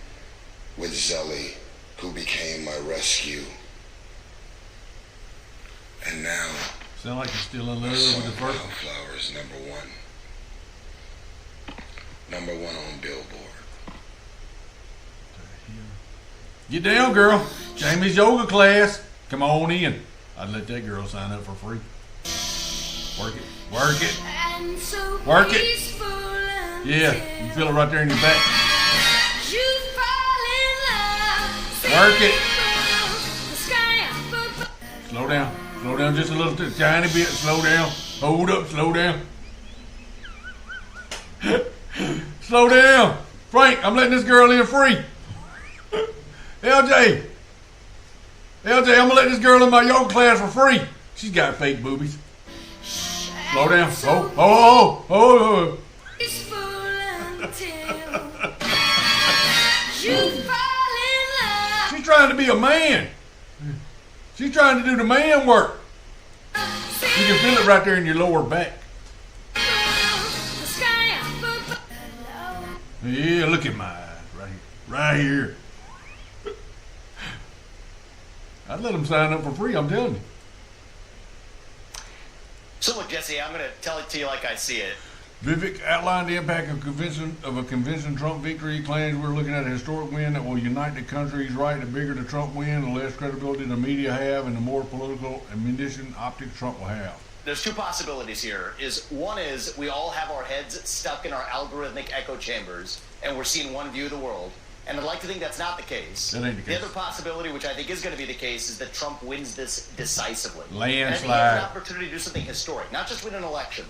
with Zelly, who became my rescue. And now, sound like you're still in love with the first one. Wildflower is #1. #1 on Billboard. Get down, girl. Jamie's yoga class. Come on in. I'd let that girl sign up for free. Work it. Work it. Work it. Yeah, you feel it right there in your back. Work it. Slow down. Slow down just a little tiny bit. Slow down. Hold up. Slow down. Slow down. Frank, I'm letting this girl in free. LJ, I'm gonna let this girl in my yoga class for free. She's got fake boobies. Slow down. Oh. She's trying to be a man. She's trying to do the man work. You can feel it right there in your lower back. Yeah, look at my eyes right here. Right here. I'd let them sign up for free, I'm telling you. So look, Jesse, I'm going to tell it to you like I see it. Vivek outlined the impact of a convincing Trump victory. He claims we're looking at a historic win that will unite the country. He's right. The bigger the Trump win, the less credibility the media have, and the more political ammunition optics Trump will have. There's two possibilities here. One is we all have our heads stuck in our algorithmic echo chambers, and we're seeing one view of the world. And I'd like to think that's not the case. That ain't the case. The other possibility, which I think is going to be the case, is that Trump wins this decisively. Landslide. And I think he has an opportunity to do something historic, not just win an election,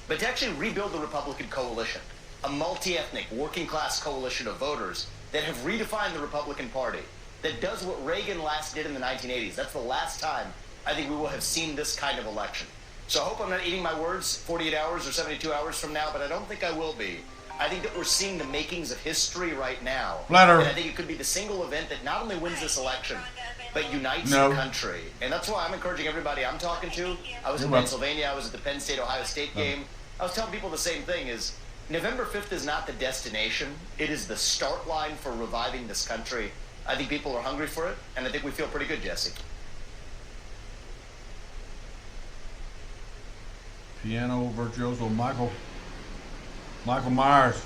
but to actually rebuild the Republican coalition, a multi-ethnic, working-class coalition of voters that have redefined the Republican Party, that does what Reagan last did in the 1980s. That's the last time I think we will have seen this kind of election. So I hope I'm not eating my words 48 hours or 72 hours from now, but I don't think I will be. I think that we're seeing the makings of history right now. And I think it could be the single event that not only wins this election, but unites the country. And that's why I'm encouraging everybody I'm talking to. I was in Pennsylvania. I was at the Penn State-Ohio State game. I was telling people the same thing, is November 5th is not the destination. It is the start line for reviving this country. I think people are hungry for it, and I think we feel pretty good, Jesse. Piano virtuoso Michael Myers.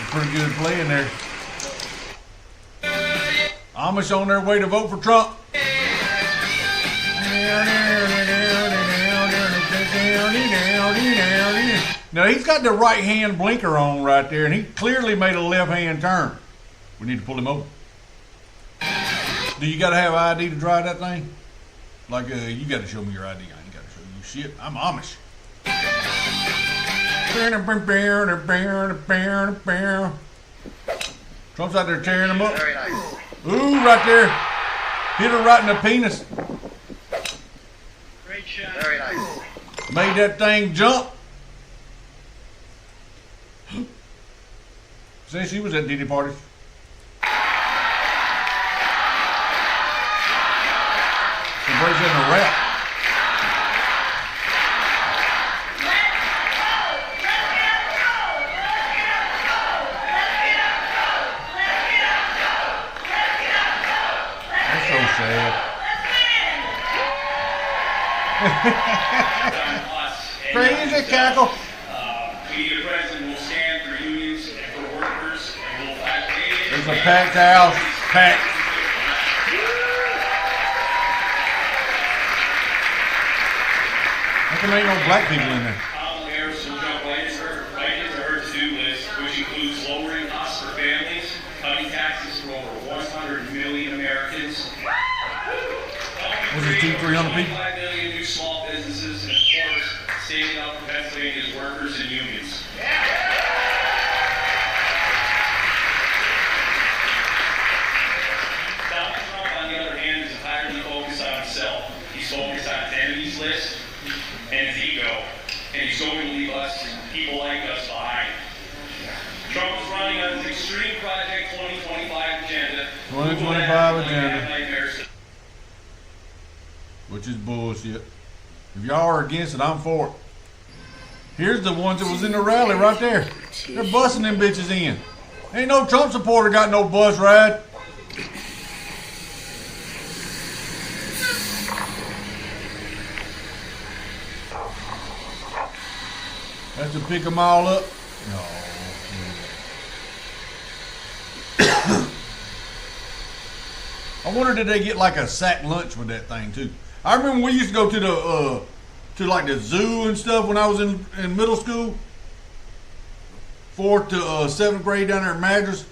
Pretty good play in there. Amish on their way to vote for Trump. Now he's got the right hand blinker on right there, and he clearly made a left hand turn. We need to pull him over. Do you got to have ID to drive that thing? Like you got to show me your ID. I ain't got to show you shit. I'm Amish. Trump's out there tearing them up. Very nice. Ooh, right there. Hit her right in the penis. Great shot. Very nice. Made that thing jump. Say she was at Diddy parties. Somebody's in a rap. Crazy cackle. We need a president who will stand for unions and for workers, and will fight. There's a packed house. Packed. How come there ain't no black people in there? Kamala Harris will jump right into her to-do list, which includes lowering costs for families, cutting taxes for over 100 million Americans. Was it 200-300 people? 5 million new small businesses, and of course, saving up for Pennsylvania's workers and unions. Donald Trump, on the other hand, is entirely focused on himself. He's focused on his enemies list and his ego, and he's going to leave us, people like us, behind. Trump is running on his Extreme Project 2025 agenda 2025 agenda. Which is bullshit. If y'all are against it, I'm for it. Here's the ones that was in the rally right there. They're busting them bitches in. Ain't no Trump supporter got no bus ride. That's to pick them all up. No. I wonder did they get like a sack lunch with that thing too. I remember we used to go to the like the zoo and stuff when I was in middle school. 4th to 7th grade down there at Madras.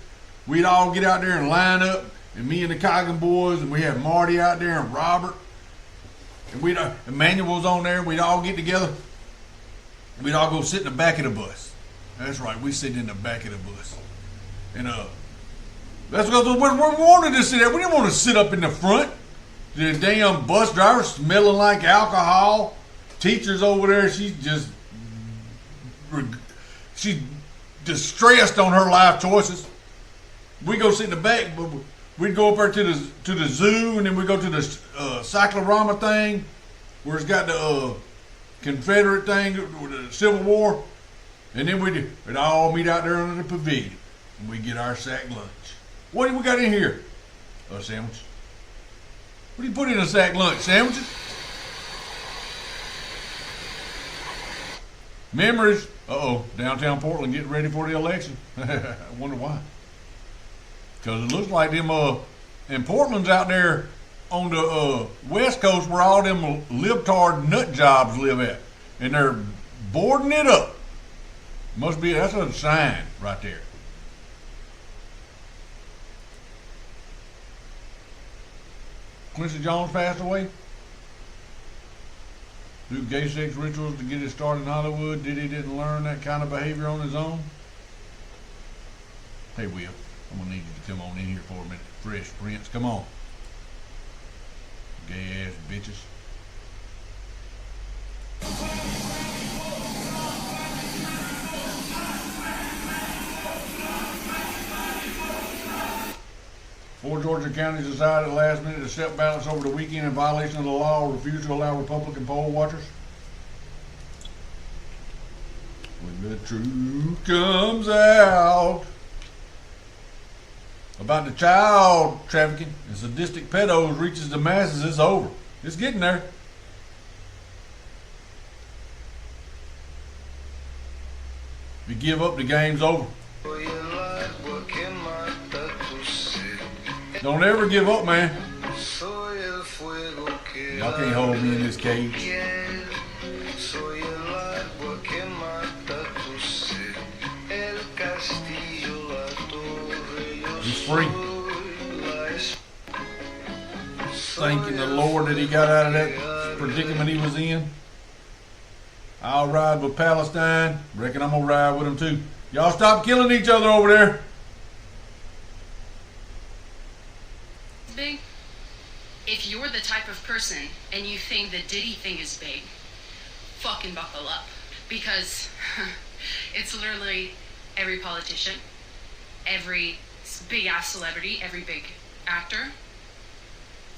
We'd all get out there and line up, and me and the Coggin boys, and we had Marty out there and Robert, and Emmanuel was on there. We'd all get together. We'd all go sit in the back of the bus. That's right, we sit in the back of the bus, and that's because we wanted to sit there. We didn't want to sit up in the front. The damn bus driver smelling like alcohol. Teacher's over there. She's distressed on her life choices. We go sit in the back, but we'd go up there to the zoo, and then we go to the cyclorama thing, where it's got the Confederate thing, the Civil War, and then we'd all meet out there under the pavilion, and we get our sack lunch. What do we got in here? A sandwich. What do you put in a sack lunch? Sandwiches? Memories. Downtown Portland getting ready for the election. I wonder why. Because it looks like them in Portland's out there on the west coast where all them libtard nut jobs live at. And they're boarding it up. That's a sign right there. Quincy Jones passed away. Do gay sex rituals to get it started in Hollywood. Diddy didn't learn that kind of behavior on his own. Hey, Will, I'm going to need you to come on in here for a minute. Fresh Prince, come on. Gay ass bitches. Four Georgia counties decided last minute to set ballots over the weekend in violation of the law or refuse to allow Republican poll watchers. When the truth comes out about the child trafficking and sadistic pedos reaches the masses, it's over. It's getting there. If you give up, the game's over. Don't ever give up, man. Y'all can't hold me in this cage. He's free. Thanking the Lord that he got out of that predicament he was in. I'll ride with Palestine. Reckon I'm gonna ride with them too. Y'all stop killing each other over there. Big. If you're the type of person and you think the Diddy thing is big, fucking buckle up. Because it's literally every politician, every big ass celebrity, every big actor.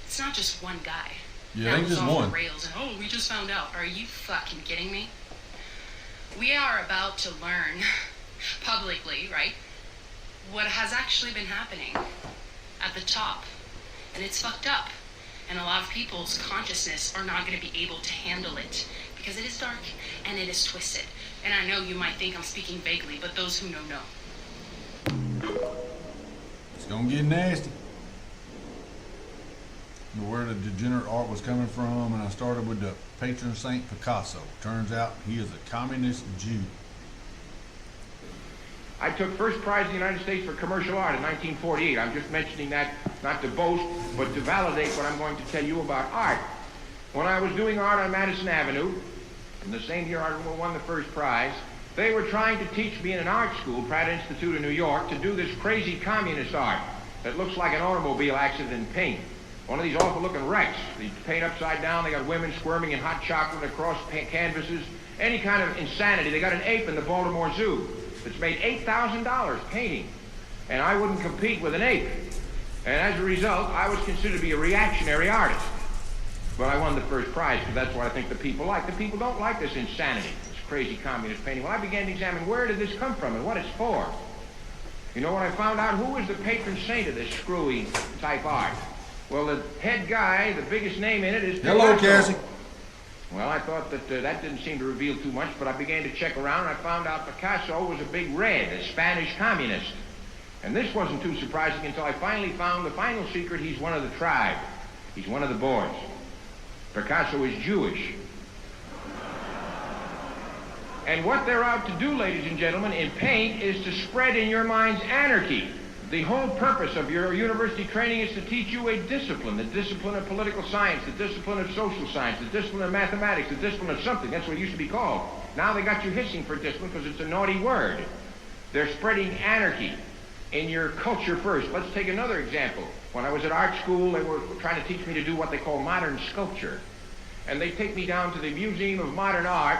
It's not just one guy. Yeah, ain't just one. Rails and we just found out. Are you fucking kidding me? We are about to learn publicly, right, what has actually been happening at the top. And it's fucked up. And a lot of people's consciousness are not going to be able to handle it because it is dark and it is twisted. And I know you might think I'm speaking vaguely, but those who know, know. It's going to get nasty. Where the degenerate art was coming from, and I started with the patron saint Picasso. Turns out he is a communist Jew. I took first prize in the United States for commercial art in 1948. I'm just mentioning that not to boast, but to validate what I'm going to tell you about art. When I was doing art on Madison Avenue, in the same year I won the first prize, they were trying to teach me in an art school, Pratt Institute of New York, to do this crazy communist art that looks like an automobile accident in paint. One of these awful-looking wrecks. They paint upside down. They got women squirming in hot chocolate across canvases. Any kind of insanity. They got an ape in the Baltimore Zoo that's made $8,000 painting. And I wouldn't compete with an ape. And as a result, I was considered to be a reactionary artist. But I won the first prize because that's what I think the people like. The people don't like this insanity, this crazy communist painting. Well, I began to examine where did this come from and what it's for. You know what I found out? Who was the patron saint of this screwy type art? Well, the head guy, the biggest name in it is Hello, Picasso. Cassie. Well, I thought that that didn't seem to reveal too much, but I began to check around, and I found out Picasso was a big red, a Spanish communist. And this wasn't too surprising until I finally found the final secret. He's one of the tribe. He's one of the boys. Picasso is Jewish. And what they're out to do, ladies and gentlemen, in paint is to spread in your minds anarchy. The whole purpose of your university training is to teach you a discipline, the discipline of political science, the discipline of social science, the discipline of mathematics, the discipline of something. That's what it used to be called. Now they got you hissing for discipline because it's a naughty word. They're spreading anarchy in your culture first. Let's take another example. When I was at art school, they were trying to teach me to do what they call modern sculpture. And they take me down to the Museum of Modern Art,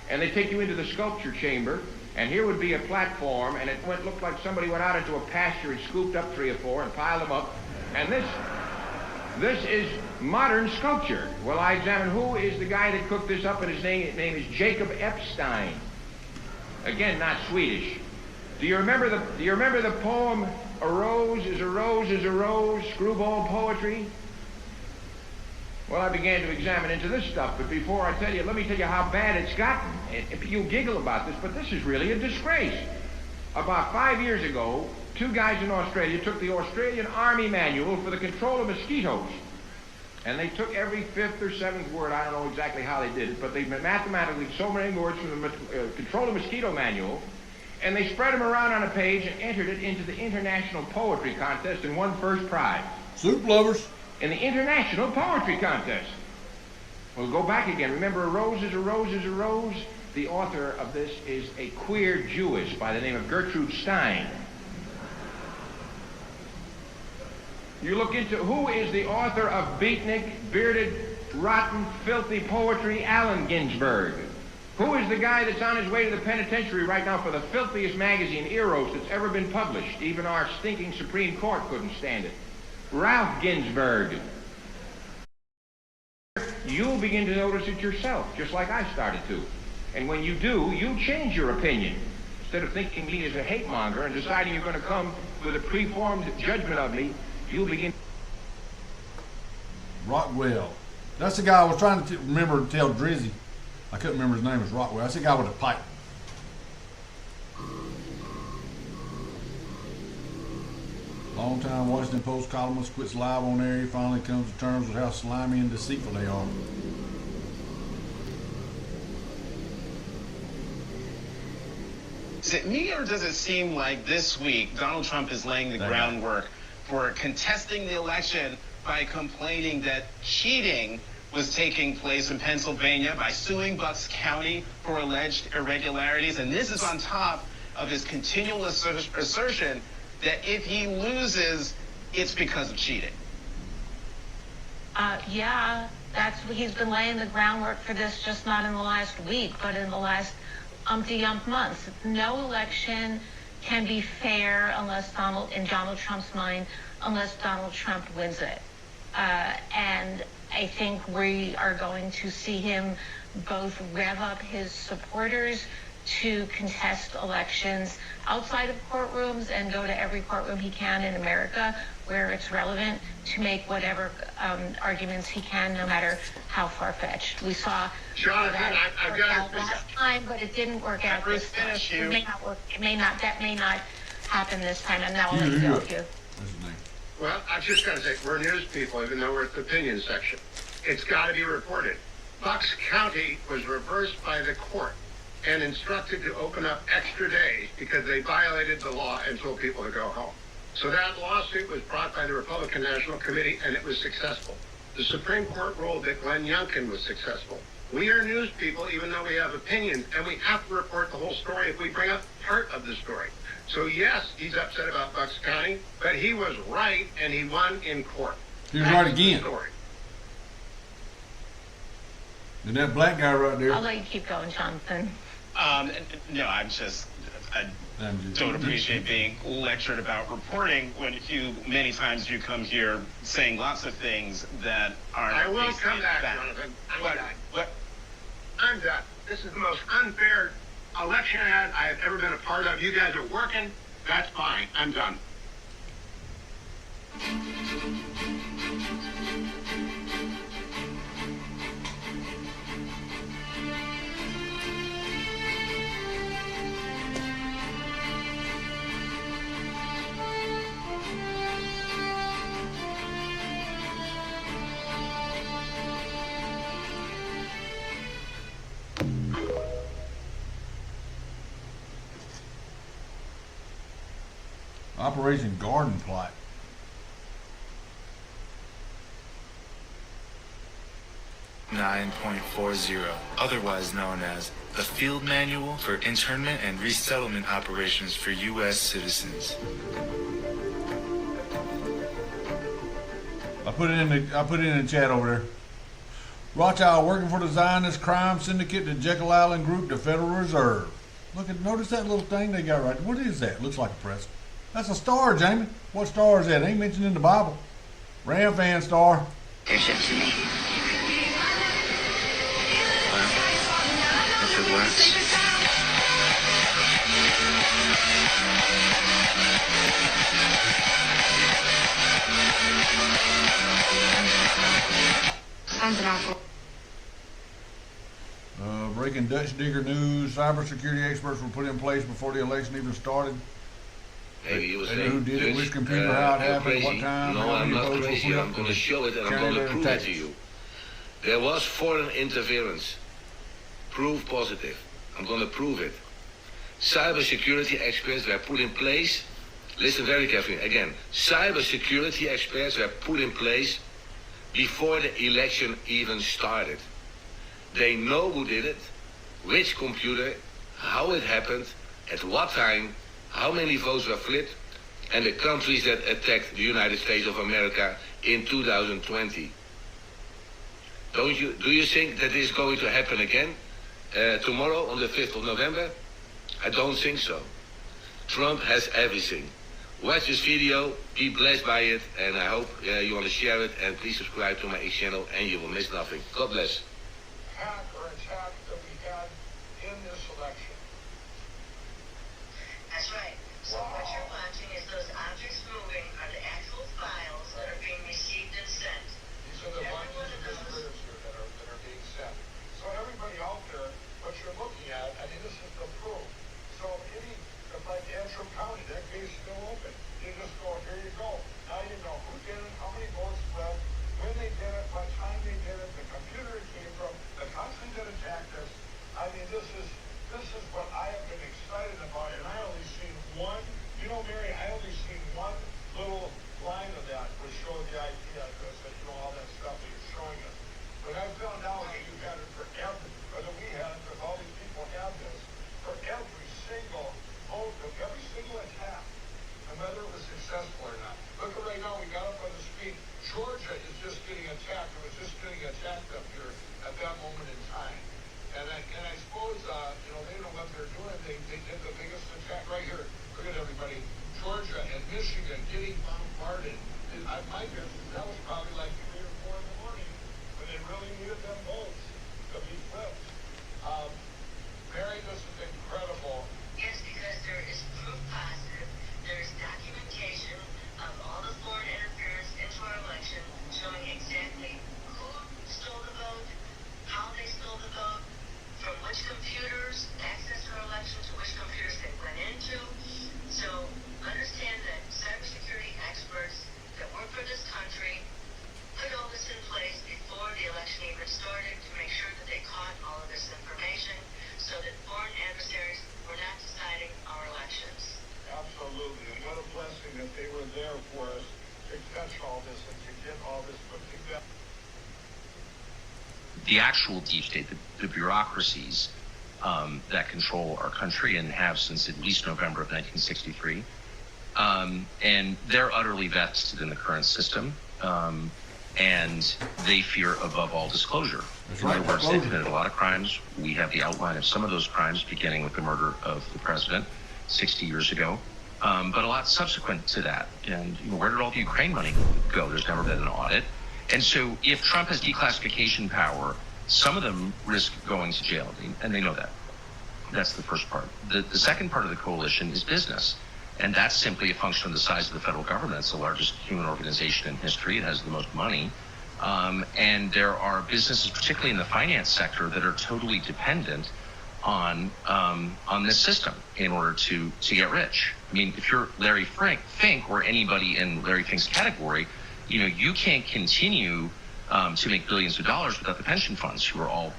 and they take you into the sculpture chamber, and here would be a platform, and it looked like somebody went out into a pasture and scooped up 3 or 4 and piled them up. And this is modern sculpture. Well, I examined who is the guy that cooked this up, and his name is Jacob Epstein. Again, not Swedish. Do you remember the poem, "A rose is a rose is a rose," screwball poetry? Well, I began to examine into this stuff, but before I tell you, let me tell you how bad it's gotten. You'll giggle about this, but this is really a disgrace. About 5 years ago, 2 guys in Australia took the Australian Army Manual for the control of mosquitoes. And they took every 5th or 7th word, I don't know exactly how they did it, but they mathematically so many words from the control of mosquito manual, and they spread them around on a page and entered it into the International Poetry Contest and won first prize. Soup lovers. In the International Poetry Contest. We'll go back again. Remember, a rose is a rose is a rose? The author of this is a queer Jewess by the name of Gertrude Stein. You look into who is the author of beatnik, bearded, rotten, filthy poetry, Allen Ginsberg. Who is the guy that's on his way to the penitentiary right now for the filthiest magazine, Eros, that's ever been published? Even our stinking Supreme Court couldn't stand it. Ralph Ginsberg. You'll begin to notice it yourself, just like I started to. And when you do, you change your opinion. Instead of thinking me as a hate monger and deciding you're going to come with a preformed judgment of me, you'll begin. Rockwell. That's the guy I was trying to remember to tell Drizzy. I couldn't remember his name. It was Rockwell. That's the guy with a pipe. Long-time Washington Post columnist quits live on air. He finally comes to terms with how slimy and deceitful they are. Is it me, or does it seem like this week Donald Trump is laying the groundwork for contesting the election by complaining that cheating was taking place in Pennsylvania by suing Bucks County for alleged irregularities? And this is on top of his continual assertion that if he loses, it's because of cheating. Yeah, he's been laying the groundwork for this, just not in the last week, but in the last umpty-ump months. No election can be fair unless in Donald Trump's mind, unless Donald Trump wins it. And I think we are going to see him both rev up his supporters to contest elections outside of courtrooms and go to every courtroom he can in America where it's relevant to make whatever arguments he can, no matter how far-fetched. We saw Jonathan, that I've work got out last time, but it didn't work out this time. It may not work. That may not happen this time. And now I'll let you go, Hugh. Well, I've just got to say, we're news people, even though we're at the opinion section. It's got to be reported. Bucks County was reversed by the court and instructed to open up extra days because they violated the law and told people to go home. So that lawsuit was brought by the Republican National Committee, and it was successful. The Supreme Court ruled that Glenn Youngkin was successful. We are news people, even though we have opinions, and we have to report the whole story if we bring up part of the story. So yes, he's upset about Bucks County, but he was right, and he won in court. He was right again. And that black guy right there. I'll let you keep going, Jonathan. No, I'm just... don't appreciate being lectured about reporting when many times you come here saying lots of things that aren't. I will come back, Jonathan. I'm done. This is the most unfair election ad I have ever been a part of. You guys are working. That's fine. I'm done. Operation Garden Plot. .40, otherwise known as the Field Manual for Internment and Resettlement Operations for U.S. Citizens. I put it in the chat over there. Rothschild working for the Zionist crime syndicate, the Jekyll Island Group, the Federal Reserve. Notice that little thing they got right. What is that? Looks like a press. That's a star, Jamie. What star is that? It ain't mentioned in the Bible. Ram fan star. If it works. Breaking Dutch digger news. Cybersecurity experts were put in place before the election even started. Hey, you were They knew who did it, which computer, how it happened, what time, no, how I'm many not votes were crazy. put I'm up going to to show it and I'm going to prove it to you. There was foreign interference. Proof positive. I'm going to prove it. Cybersecurity experts were put in place. Listen very carefully. Again, cybersecurity experts were put in place before the election even started. They know who did it, which computer, how it happened, at what time, how many votes were flipped, and the countries that attacked the United States of America in 2020. Do you think that this is going to happen again tomorrow on the 5th of November? I don't think so. Trump has everything. Watch this video, be blessed by it, and I hope you want to share it, and please subscribe to my X channel and you will miss nothing. God bless. Hack or attack that we had in this election. That's right. So what you're watching is those objects moving are the actual files that are being received and sent. These are the ones that are being sent. So everybody out there, what you're looking at, I mean, this is the proof. So like Antrim County, that case is still open. You just go, here you go. Now you know who did it, how many votes left, when they did it, what time they did it, the computer it came from, the country that attacked us. I mean, this is what I have been excited about, and I only seen one. You know, Mary, I only seen one little line of that which showed the IP address and all that stuff that you're showing us. But I found out that you had it for whether we had it, because all these people have this, for every single vote of every single attack, and whether it was successful or not. Look at right now, we got up on the screen. Georgia is just getting attacked. It was just getting attacked up here at that moment in time. And I suppose, they know what they're doing. They did the biggest attack right here. Look at everybody. Georgia and Michigan getting bombarded. My guess is that was probably like 3 or 4 in the morning when they really needed them votes to be flipped. Mary, this is incredible. Yes, because there is proof positive. There is documentation of all the foreign interference into our election, showing exactly who stole the vote, how they stole the vote, from which computers accessed our election to which computers they went into. So understand that cybersecurity experts that work for this country put all this in place before the election even started to make sure that they caught all of this information so that foreign adversaries were not deciding our elections. Absolutely. And what a blessing that they were there for us to catch all this and to get all this put together. The actual deep state, the bureaucracies that control our country and have since at least November of 1963, and they're utterly vested in the current system, and they fear above all disclosure. In other words, they've committed a lot of crimes. We have the outline of some of those crimes, beginning with the murder of the president, 60 years ago, but a lot subsequent to that. And where did all the Ukraine money go? There's never been an audit. And so if Trump has declassification power, some of them risk going to jail, and they know that. That's the first part. The second part of the coalition is business. And that's simply a function of the size of the federal government. It's the largest human organization in history. It has the most money. And there are businesses, particularly in the finance sector, that are totally dependent on this system in order to get rich. I mean, if you're Larry Fink or anybody in Larry Fink's category, you can't continue to make billions of dollars without the pension funds, who are all,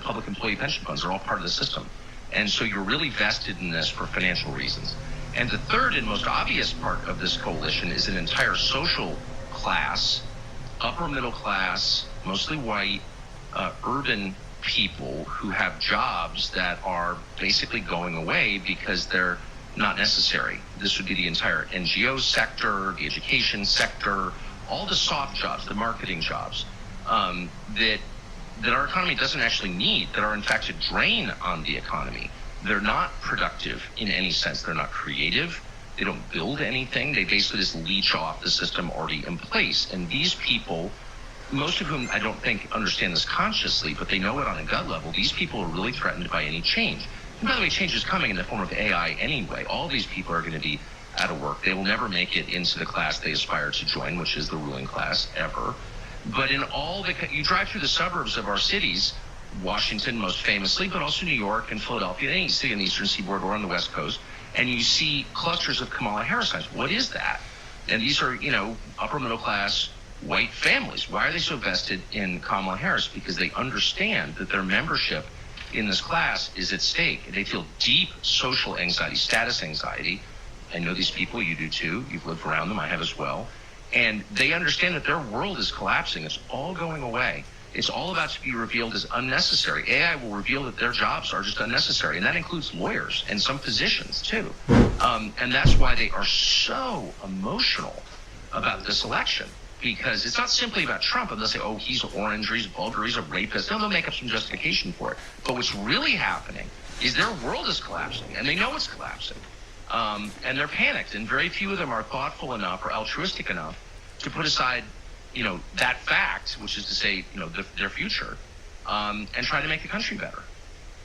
public employee pension funds are all part of the system. And so you're really vested in this for financial reasons. And the third and most obvious part of this coalition is an entire social class, upper middle class, mostly white, urban people who have jobs that are basically going away because they're not necessary. This would be the entire NGO sector, the education sector, all the soft jobs, the marketing jobs, that our economy doesn't actually need, that are in fact a drain on the economy. They're not productive in any sense. They're not creative. They don't build anything. They basically just leech off the system already in place. And these people, most of whom I don't think understand this consciously, but they know it on a gut level, these people are really threatened by any change. And by the way, change is coming in the form of AI anyway. All these people are going to be out of work. They will never make it into the class they aspire to join, which is the ruling class, ever. But in all you drive through the suburbs of our cities, Washington most famously, but also New York and Philadelphia, any city on the Eastern Seaboard or on the West Coast, and you see clusters of Kamala Harris signs. What is that? And these are, upper middle class white families. Why are they so vested in Kamala Harris? Because they understand that their membership in this class is at stake. They feel deep social anxiety, status anxiety. I know these people, you do too. You've lived around them, I have as well. And they understand that their world is collapsing. It's all going away. It's all about to be revealed as unnecessary. AI will reveal that their jobs are just unnecessary, and that includes lawyers and some physicians too. And that's why they are so emotional about this election, because it's not simply about Trump and they'll say, oh, he's orange, or he's vulgar, he's a rapist. No, they'll make up some justification for it. But what's really happening is their world is collapsing, and they know it's collapsing. And they're panicked, and very few of them are thoughtful enough or altruistic enough to put aside that fact, which is to say, their future, and try to make the country better.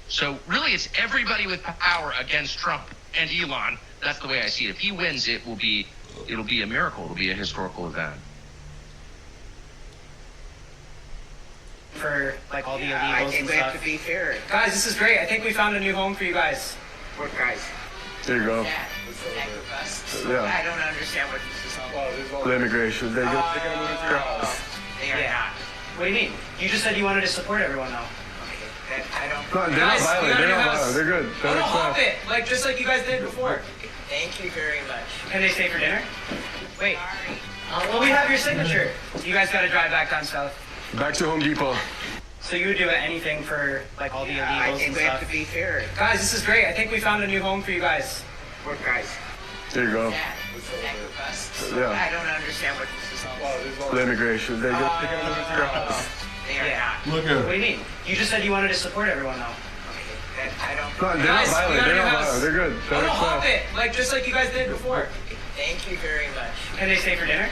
So really, it's everybody with power against Trump and Elon. That's the way I see it. If he wins, it'll be a miracle. It'll be a historical event. For all the illegals I think and we stuff. have to be fair. Guys, this is great. I think we found a new home for you guys. What guys? There you go. Yeah. I don't understand what this is all. The immigration. They're going to move into your house. They are not. What do you mean? You just said you wanted to support everyone now. Okay, I don't. No, they're not violent. They're not violent. They're good. Oh, no, hop it. Just like you guys did before. Thank you very much. Can they stay for dinner? Wait. Well, we have your signature. You guys got to drive back down south. Back to Home Depot. So you would do anything for all the illegals I think and we stuff. have to be fair. Guys, this is great. I think we found a new home for you guys. What guys? There you go. Yeah. I don't understand what this is all. The immigration. They're going to move into your house. They are not. Look at What do you mean? You just said you wanted to support everyone now. I don't. No, they're Guys, not violent. we got a They're new not house. violent. They're good. Oh, no, hop it. Just like you guys did before. Thank you very much. Can they stay for dinner?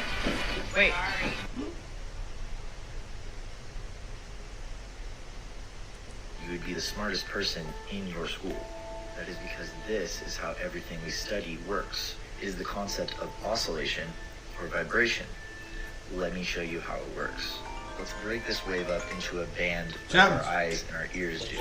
Wait. You would be the smartest person in your school. That is because this is how everything we study works. It is the concept of oscillation or vibration. Let me show you how it works. Let's break this wave up into a band like our eyes and our ears do.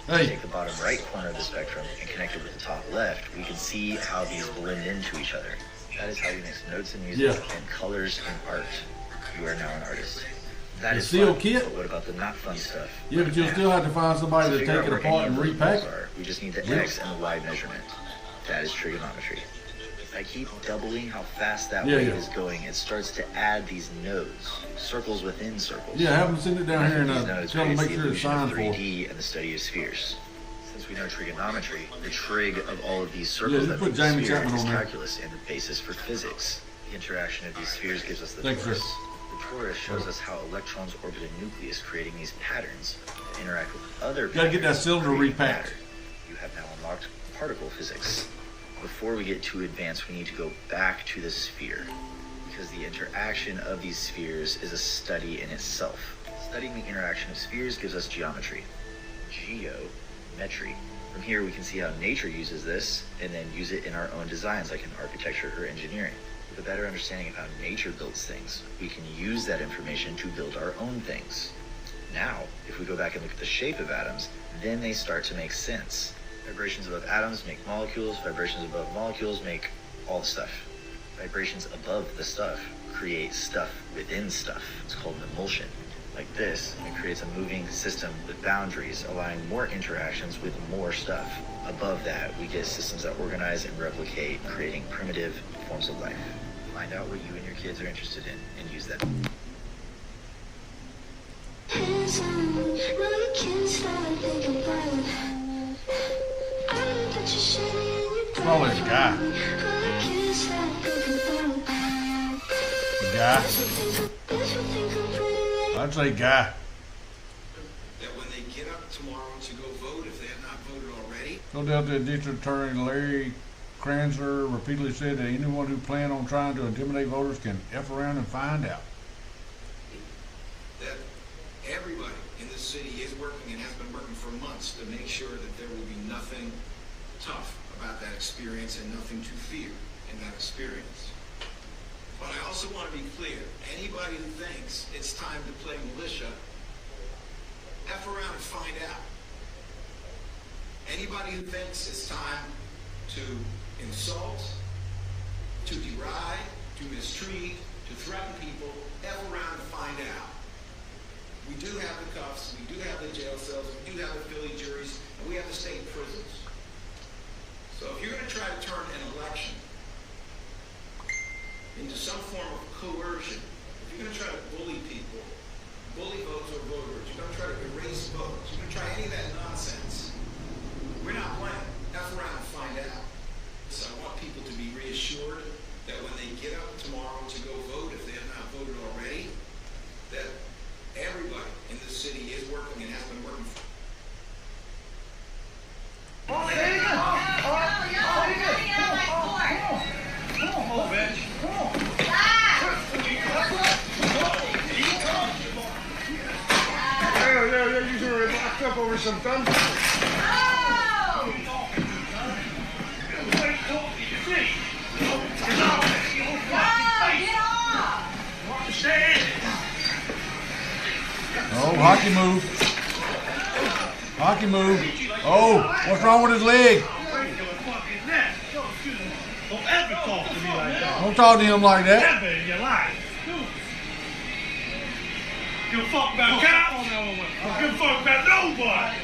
Hey. Take the bottom right corner of the spectrum and connect it with the top left. We can see how these blend into each other. That is how we mix notes in music and colors in art. You are now an artist. That is seal fun, kit? but what about the not fun stuff? Yeah, but you'll still have to find somebody to figure take out it where apart any and of those repack nodes it. are, we just need the Yeah. X and the Y measurement. That is trigonometry. If I keep doubling how fast that Yeah, wave yeah. is going, it starts to add these nodes, circles within circles. Yeah, have them send it down here and These nodes tell them to creates make the sure it's illusion of signed for. 3D and the study of spheres. Since we know trigonometry, the trig of all of these Yeah, circles you that put make a Jamie sphere Chapman is on there. calculus and the basis for physics. The interaction of these spheres gives us the Thanks, torus. sir. The torus shows us how electrons orbit a nucleus, creating these patterns that interact with other Gotta get that patterns, cylinder creating repacked. matter. You have now unlocked particle physics. Before we get too advanced, we need to go back to the sphere, because the interaction of these spheres is a study in itself. Studying the interaction of spheres gives us geometry. Geometry. From here we can see how nature uses this and then use it in our own designs, like in architecture or engineering. With a better understanding of how nature builds things, we can use that information to build our own things. Now, if we go back and look at the shape of atoms, then they start to make sense. Vibrations above atoms make molecules, vibrations above molecules make all the stuff. Vibrations above the stuff create stuff within stuff. It's called an emulsion. Like this, it creates a moving system with boundaries, allowing more interactions with more stuff. Above that, we get systems that organize and replicate, creating primitive forms of life. Find out what you and your kids are interested in and use that. Probably a guy. Guy. I'd say guy. That when they get up tomorrow to go vote, if they have not voted already. Philadelphia District Attorney Larry Kranzler repeatedly said that anyone who planned on trying to intimidate voters can F around and find out. That everybody in this city is working and has been working for months to make sure that there will be nothing tough about that experience and nothing to fear in that experience. But I also want to be clear, anybody who thinks it's time to play militia, F around and find out. Anybody who thinks it's time to insult, to deride, to mistreat, to threaten people, F around and find out. We do have the cuffs, we do have the jail cells, we do have the Philly juries, and we have the state prisons. So if you're going to try to turn an election into some form of coercion, if you're going to try to bully people, bully votes or voters, you're going to try to erase votes, you're going to try any of that nonsense, we're not playing. F around and find out. So I want people to be reassured that when they get up tomorrow to go vote, if they have not voted already, that everybody in this city is working and has been working for. Oh, there you go. Come on, bitch. Yeah, you were locked up over some thunder. Oh, hockey move. Hockey move. Oh, what's wrong with his leg? Don't ever talk to me like that. Don't talk to him like that. Never in your life. Give a fuck about cops. Don't give a fuck about nobody.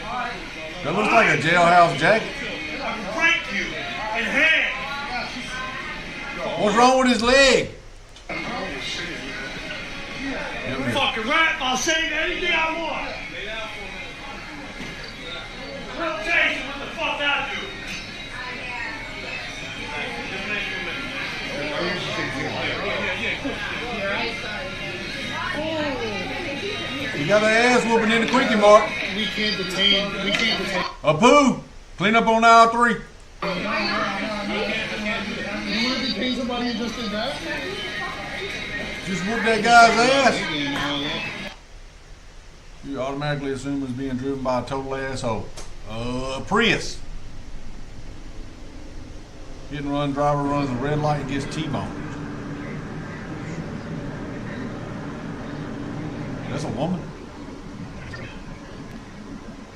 That looks like a jailhouse jacket. I can break you in half. What's wrong with his leg? You fucking rap, I'll say anything I want. I'll tell you what the fuck I do. You got an ass whooping in the quickie, Mark. We can't detain. Apu, clean up on aisle 3. You want to detain somebody and just did that? Just whoop that guy's ass. You automatically assume it's being driven by a total asshole. Prius. Hit and run driver runs the red light and gets T-boned. That's a woman.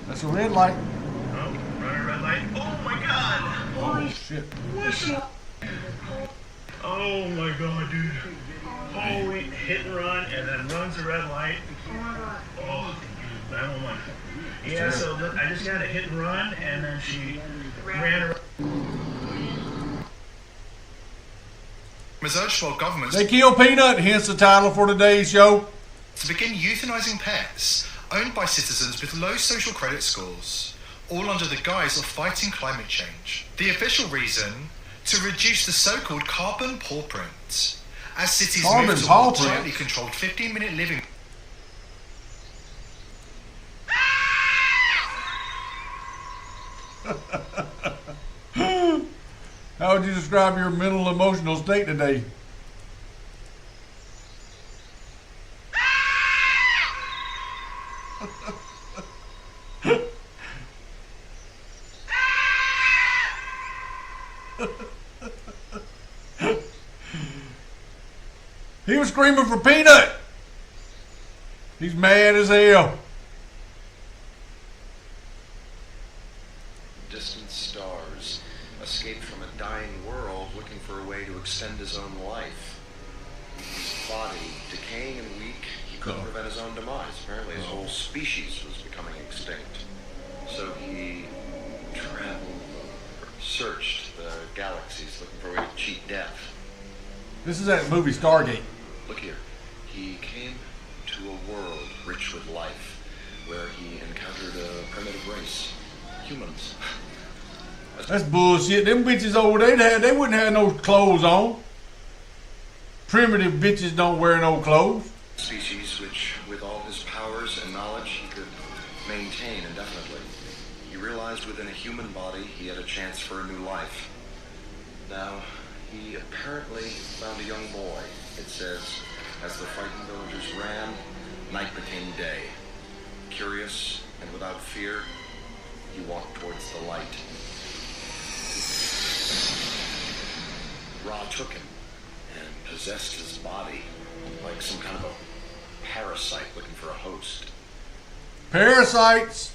That's a red light. Oh, running red light. Oh my god. Oh shit. What's up? Oh my god, dude. Holy hit and run and then runs the red light. Oh, 911. Yeah, so look, I just got a hit and run and then she ran around. Research for governments They kill Peanut, hence the title for today's show. to begin euthanizing pets owned by citizens with low social credit scores, all under the guise of fighting climate change. The official reason? To reduce the so-called carbon paw print, as cities move to more tightly controlled 15-minute living. That How would you describe your mental and emotional state today? He was screaming for Peanut. He's mad as hell. Distant stars, escaped from a dying world, looking for a way to extend his own life. His body, decaying and weak, he couldn't prevent his own demise. Apparently his whole species was becoming extinct. So he traveled, searched the galaxies, looking for a way to cheat death. This is that movie Stargate. Look here. He came to a world rich with life, where he encountered a primitive race. Humans. That's bullshit. Them bitches over there, they wouldn't have no clothes on. Primitive bitches don't wear no clothes. Species which, with all his powers and knowledge, he could maintain indefinitely. He realized within a human body he had a chance for a new life. Now, he apparently found a young boy. It says, as the frightened villagers ran, night became day. Curious and without fear, he walked towards the light. Ra took him and possessed his body like some kind of a parasite looking for a host. Parasites!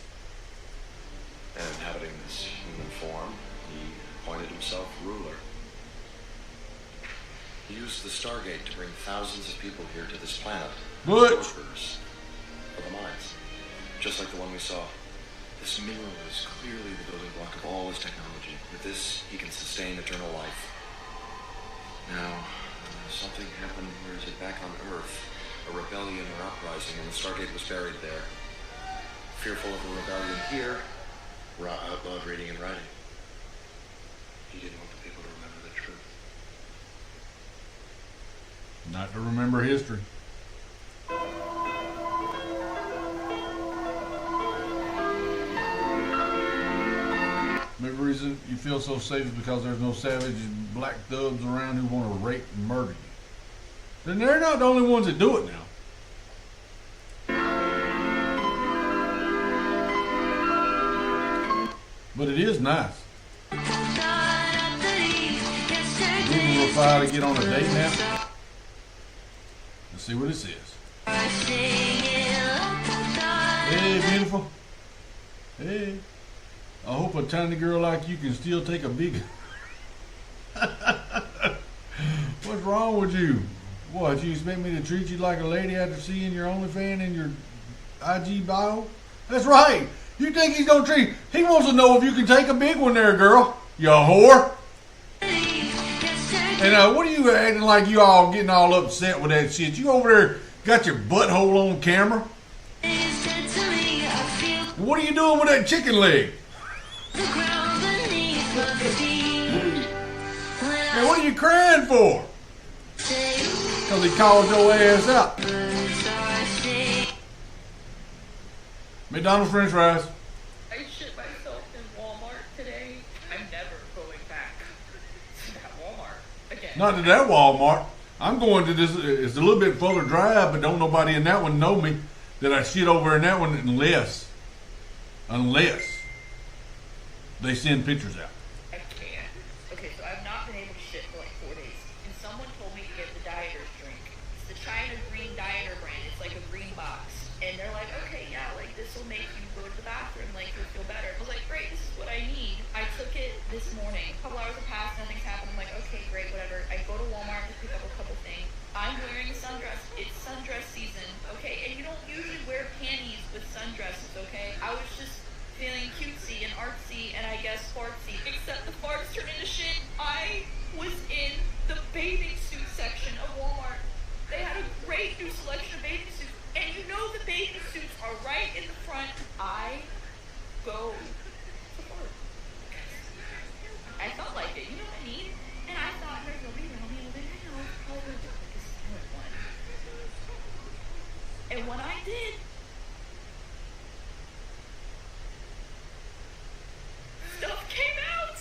And inhabiting this human form, he appointed himself ruler. He used the Stargate to bring thousands of people here to this planet. Workers for the mines. Just like the one we saw. This mineral is clearly the building block of all his technology. With this, he can sustain eternal life. Now, something happened, where is it, back on Earth? A rebellion or uprising, and the Stargate was buried there. Fearful of a rebellion here, Ra outlawed reading and writing. He didn't want the people to remember the truth. Not to remember history. Maybe the reason you feel so safe is because there's no savage black thugs around who want to rape and murder you. Then they're not the only ones that do it now. But it is nice. Moving real far to get on a date now. Let's see what it says. Hey, beautiful. Hey. I hope a tiny girl like you can still take a big... What's wrong with you? What, you expect me to treat you like a lady after seeing your OnlyFans and your IG bio? That's right. You think he's gonna treat... He wants to know if you can take a big one there, girl. You whore. And what are you acting like you all getting all upset with that shit? You over there got your butthole on camera? What are you doing with that chicken leg? Man, what are you crying for? Because he called your ass out. McDonald's French fries. I shit myself in Walmart today. I'm never going back to that Walmart again. Not to that Walmart. I'm going to this. It's a little bit further drive, but don't nobody in that one know me that I shit over in that one unless they send pictures out. I can't. Okay, so I've not been able to shit for like 4 days. And someone told me to get the Dieter's drink. It's the China Green Dieter brand. It's like a green box. And they're like, okay, yeah, like this will make you go to the bathroom, like you'll feel better. I was like, great, this is what I need. I took it this morning. A couple hours have passed, nothing's happened. I'm like, okay, great, whatever. I go to Walmart to pick up a couple things. I'm wearing a sundress. It's sundress season, okay? And you don't usually wear panties with sundresses, okay? I was just feeling cutesy and artsy and I guess fartsy. Except the farts turned into shit. I was in the bathing suit section of Walmart. They had a great new selection of bathing suits. And you know the bathing suits are right in the front. I go to work. I felt like it, you know what I mean? And I thought, there's no reason I'll be able to hang out. I'll go do it. This is kind of fun. And when I did, stuff came out.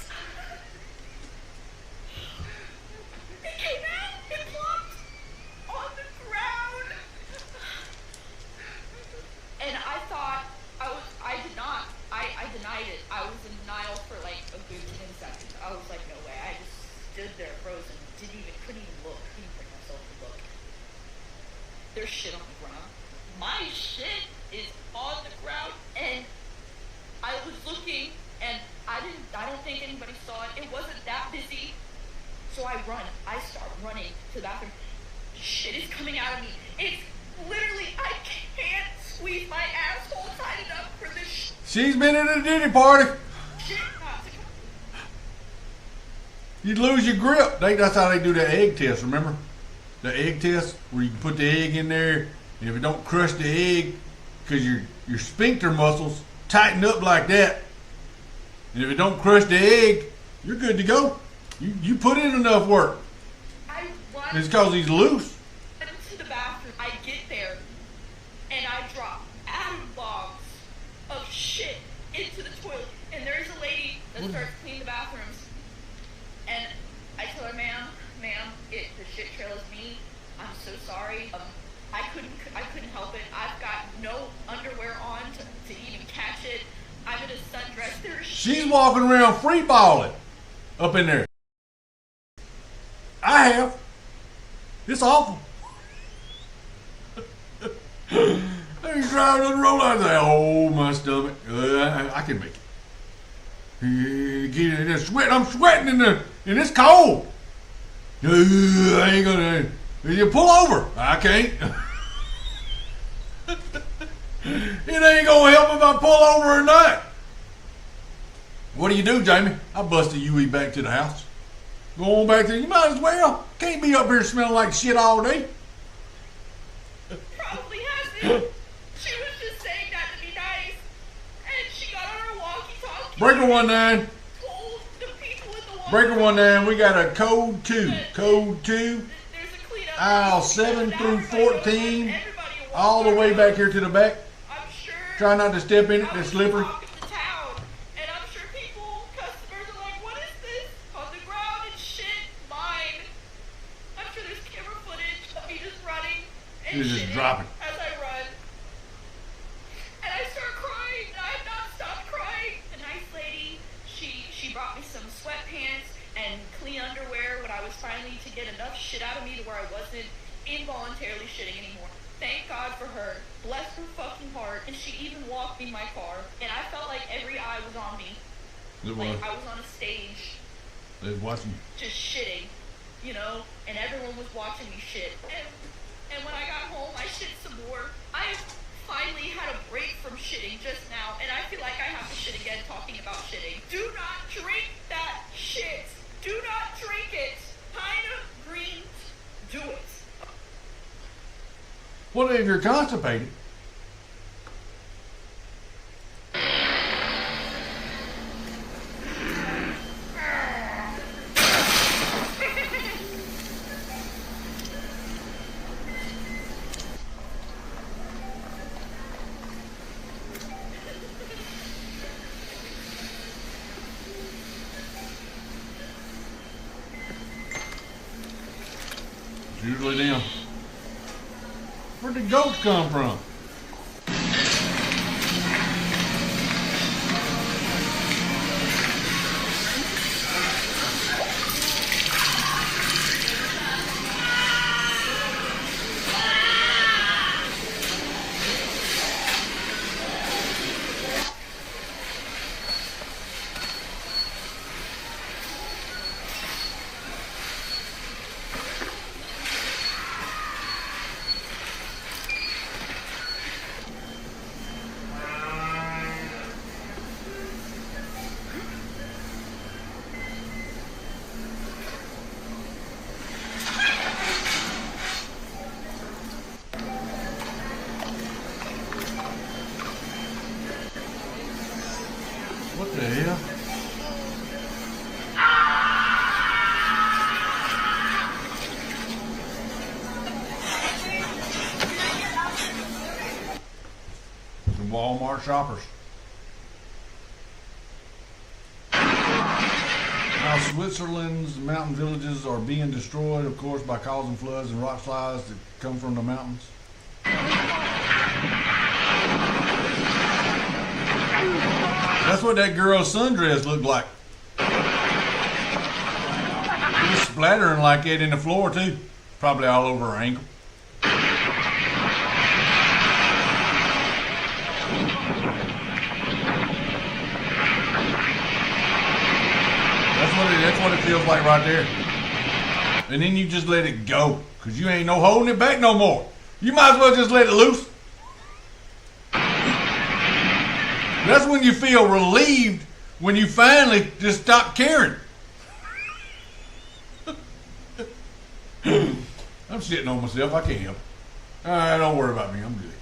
there's shit on the ground. My shit is on the ground, and I was looking, and I don't think anybody saw it. It wasn't that busy. So I start running to the bathroom. Shit is coming out of me. It's literally, I can't squeeze my asshole tight enough for this shit. She's been in a ditty party. Shit not to come. You'd lose your grip. That's how they do the egg test, remember? The egg test, where you can put the egg in there, and if it don't crush the egg, because your sphincter muscles tighten up like that, and if it don't crush the egg, you're good to go. You put in enough work. I run. It's because he's loose. To the bathroom. I get there, and I drop atom bombs of shit into the toilet. And there's a lady that starts cleaning the bathrooms, and I tell her, ma'am, the shit trail is me. I'm so sorry. I couldn't help it. I've got no underwear on to even catch it. I'm in a sundress. There's shit. She's walking around free balling up in there. I have. It's awful. I was driving on the road. I was like, oh, my stomach. I can make it. I'm sweating and it's cold. I ain't gonna. You pull over. I can't. It ain't gonna help if I pull over or not. What do you do, Jamie? I busted UE back to the house. Go on back there. You might as well. Can't be up here smelling like shit all day. Probably hasn't. She was just saying that to be nice, and she got on her walkie-talkie. Breaker 19. Told the people in the Breaker 19. We got a code 2. Code 2. Aisle 7 through 14. All the way back here to the back. Try not to step in it. It's slippery. And I'm sure people, customers are like, what is this? On the ground and shit. Mine. I'm sure there's camera footage of me just running and It's just shitting dropping. as I run. And I start crying. I've not stopped crying. The nice lady, she brought me some sweatpants and clean underwear when I was finally to get enough shit out of me to where I wasn't involuntarily shitting anymore. Thank God for her. Bless her fucking heart. And she even walked me my car. And I felt like every eye was on me. Like I was on a stage. They was watching you. Just shitting. You know? And everyone was watching me shit. And when I got home, I shit some more. I finally had a break from shitting just now. And I feel like I have to shit again talking about shitting. Do not drink that shit. Do not drink it. China Greens, do it. What if you're constipated? It's usually them. Where'd the goats come from? What the hell? Some Walmart shoppers. Now, Switzerland's mountain villages are being destroyed, of course, by causing floods and rock slides that come from the mountains. That's what that girl's sundress looked like. It was splattering like that in the floor too. Probably all over her ankle. That's what it feels like right there. And then you just let it go, because you ain't no holding it back no more. You might as well just let it loose. That's when you feel relieved, when you finally just stop caring. I'm shitting on myself. I can't help it. All right, don't worry about me. I'm good.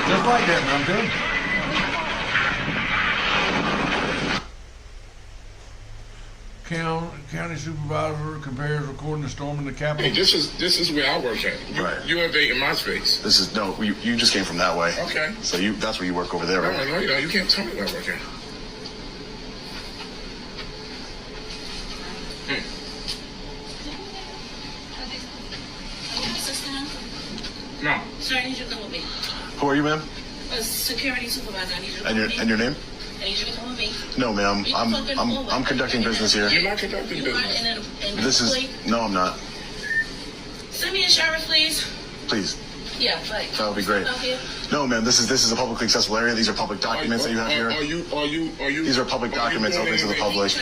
Just like that, man. I'm telling you. County supervisor compares recording the storm in the Capitol. Hey, this is where I work at. Right. You invading my space. This is no. You just came from that way. Okay. So that's where you work over there, right? No, you can't tell me where I work at. No. Sir, I need you to come with me. Who are you, ma'am? A security supervisor. I need you to come with me. And your name? I need you to come with me. No, ma'am. I'm conducting business here. You're not conducting business. No, I'm not. Send me insurance, please. Please. Yeah, right. That would be great. Okay. No, ma'am. This is a publicly accessible area. These are public documents that you have here. Are you? These are public documents open to the public.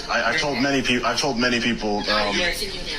I've told many people. I've told many people.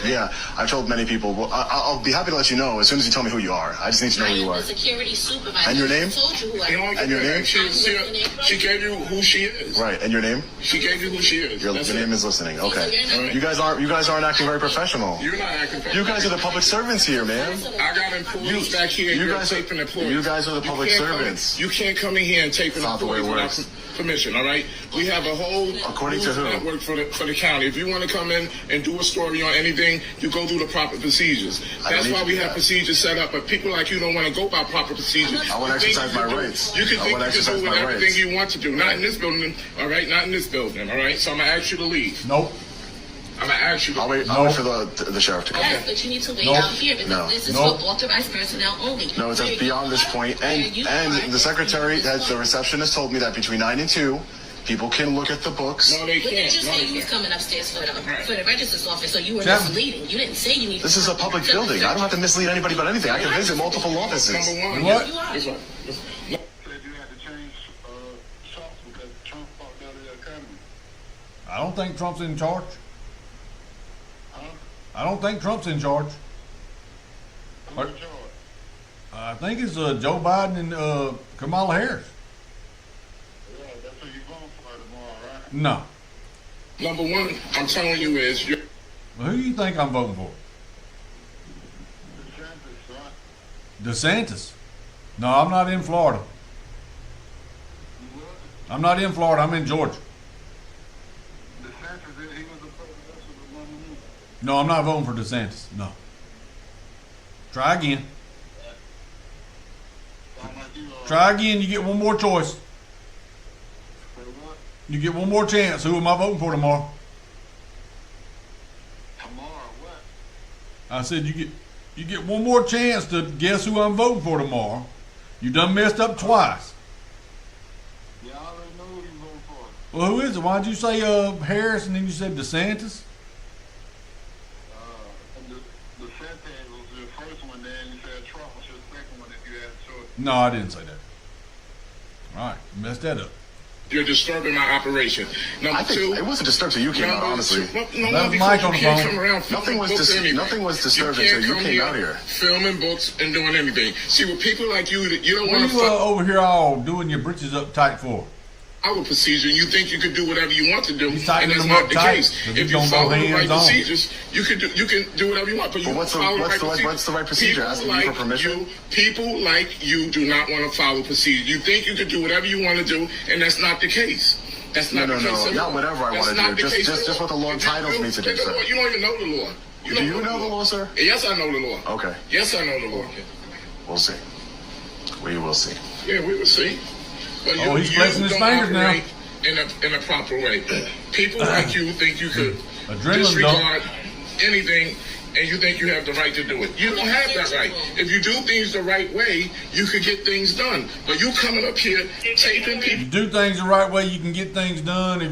Yeah, I've told many people. Well, I'll be happy to let you know as soon as you tell me who you are. I just need to know who you are. I am the security supervisor. And your name? I told you who I am. And your name? She gave you who she is. Right. And your name? She gave you who she is. Your name is listening. Okay. You guys aren't acting very professional. You're not acting professional. You guys are the public servants here, man. I got employees back here. You guys are the public servants. You can't come in here and tape an employee without permission, all right? We have a whole according to who? Network for the county. If you want to come in and do a story on anything, you go through the proper procedures. That's why we have procedures set up. But people like you don't want to go by proper procedures. I want to exercise my rights. You can think you can do everything you want to do. Not in this building, all right? Not in this building, all right? So I'm going to ask you to leave. Nope. I'm going to ask you to I'll wait for the sheriff to come. Yes, but you need to wait out here because this is for authorized personnel only. No, it's beyond this point. And the secretary, the receptionist told me that between 9 and 2, people can look at the books. No, they can't. You say you was coming upstairs for the registrar's office, so you were misleading. You didn't say you needed. This is a public building. I don't have to mislead anybody about anything. I can visit multiple offices. Number one. What? I don't think Trump's in charge. I don't think Trump's in charge. I think it's Joe Biden and Kamala Harris. Yeah, that's who you voting for tomorrow, right? No. Number one, I'm telling you is Well, who do you think I'm voting for? DeSantis. No, I'm not in Florida. I'm not in Florida. I'm in Georgia. No, I'm not voting for DeSantis. No. Try again. Try again. You get one more choice. You get one more chance. Who am I voting for tomorrow? Tomorrow, what? I said you get one more chance to guess who I'm voting for tomorrow. You done messed up twice. Yeah, I already know who you voting for. Well, who is it? Why'd you say Harris and then you said DeSantis? No, I didn't say that. All right, you messed that up. You're disturbing my operation. Number two, it wasn't disturbed till you came out, honestly. No, Mike on the phone. Nothing was disturbed until you came out here. Filming books and doing anything. See, with people like you, you don't want to. What are you over here all doing your britches up tight for? Our procedure, you think you can do whatever you want to do, and that's not the case. If you follow the right procedures, you can do whatever you want. But what's the right procedure? Asking you for permission? People like you do not want to follow procedure. You think you can do whatever you want to do, and that's not the case. That's not the case. No, not whatever I want to do. Just what the law entitles me to do, sir. You don't even know the law. Do you know the law, sir? Yes, I know the law. Okay. Yes, I know the law. We'll see. We will see. Yeah, we will see. But he's flexing his fingers now. In a proper way. People like you think you could Adrenaline disregard anything, and you think you have the right to do it. You don't have that right. If you do things the right way, you could get things done. But you coming up here taping people. You do things the right way, you can get things done if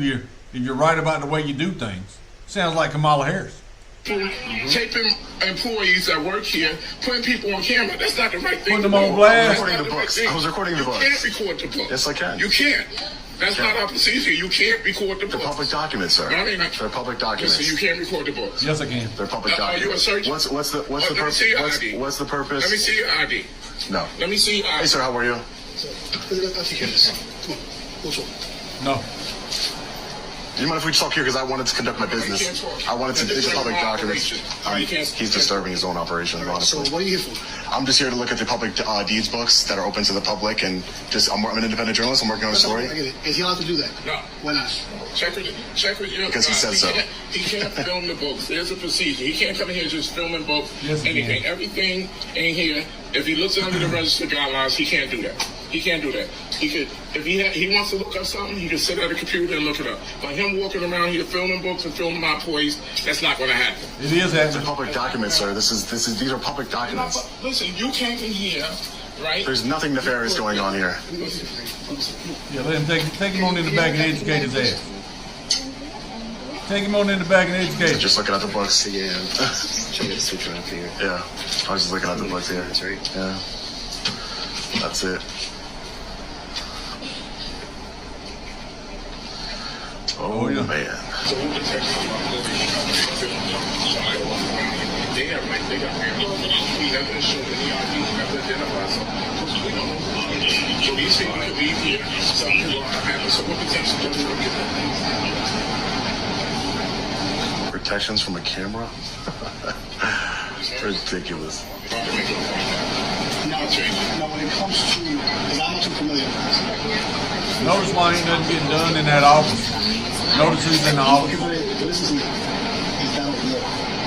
you're right about the way you do things. Sounds like Kamala Harris. taping employees that work here, putting people on camera. That's not the right thing. Putting them on blast. I was recording the books. I was recording the books. You can't record the books. Yes, I can. You can't. That's not our procedure. You can't record the books. They're public documents, sir. No, they're not. They're public documents. Listen, you can't record the books. Yes, I can. They're public Are you a documents. surgeon? What's the Let me see your ID. What's the purpose? Let me see your ID. No. Let me see your ID. Hey, sir, how are you? I'll take care of this. Come on. We'll talk. No. Do you mind if we talk here? Because I wanted to conduct my business. I wanted to. These are public documents. He's disturbing his own operation, honestly. So what are you here for? I'm just here to look at the public deeds books that are open to the public, and just I'm an independent journalist. I'm working on a story. I get it. Is he allowed to do that? No. Why not? Check with you. Because he said so. He can't film the books. There's a procedure. He can't come in here just filming books. Yes, anything. Everything in here. If he looks under the registered guidelines, he can't do that. He can't do that. He could, if he wants to look up something, he can sit at a computer and look it up. But him walking around here filming books and filming my employees, that's not going to happen. It is It's a public document, sir. These are public documents. No, but listen, you came in here, right? There's nothing nefarious going on here. Yeah, let him take him on in the back and educate his ass. Take him on in the back and educate him. Just looking at the books. Yeah. Check it, switch around here. Yeah. I was just looking at the books here. That's right. Yeah. That's it. Oh, yeah. Man. They got we never showed any ID, we never identified something. So we don't know. So these things could leave here, something could happen. So what protection do we get? Protections from a camera? Ridiculous. Now, when it comes to, because I'm not too familiar with this. Notice why ain't nothing getting done in that office. Notice who's in the office. This is not a law.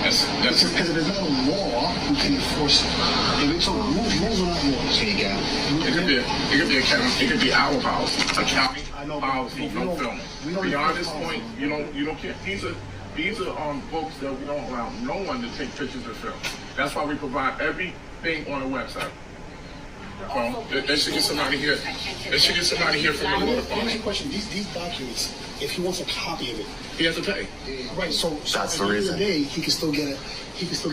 That's because if there's not a law, we can enforce it. If it's a rules are not laws. It could be a county. It could be our policy. A county policy. No film. Beyond this point, you don't care. These are books that we don't allow no one to take pictures or film. That's why we provide everything on the website. They should get somebody here. They should get somebody here from the law Let me ask you a department. question. These documents, if he wants a copy of it, He has to pay. right? So That's at the the end reason. of the day, he can still get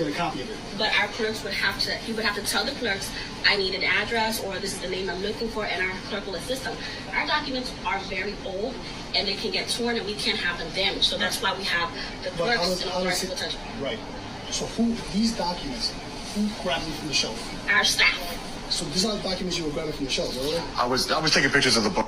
a copy of it. But our clerks would have to, he would have to tell the clerks, I need an address, or this is the name I'm looking for, and our clerk will assist them. Our documents are very old, and they can get torn, and we can't have them damaged. So that's why we have the But clerks and the clerks will touch them. right. So these documents, who grabbed them from the shelf? Our staff. So these are the documents you were grabbing from the shelf, right? I was taking pictures of the book.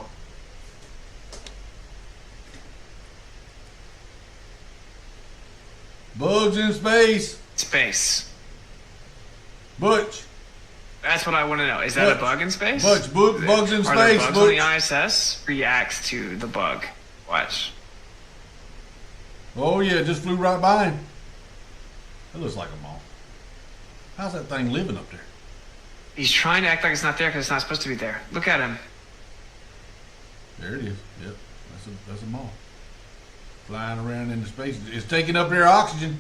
Bugs in space. Space. Butch. That's what I want to know. Is that Butch. a bug in space? Butch, bugs in Are there space, bugs Butch. on the ISS? Reacts to the bug. Watch. Oh yeah, just flew right by him. That looks like a moth. How's that thing living up there? He's trying to act like it's not there because it's not supposed to be there. Look at him. There it is. Yep, that's a moth. Flying around into space. It's taking up their oxygen.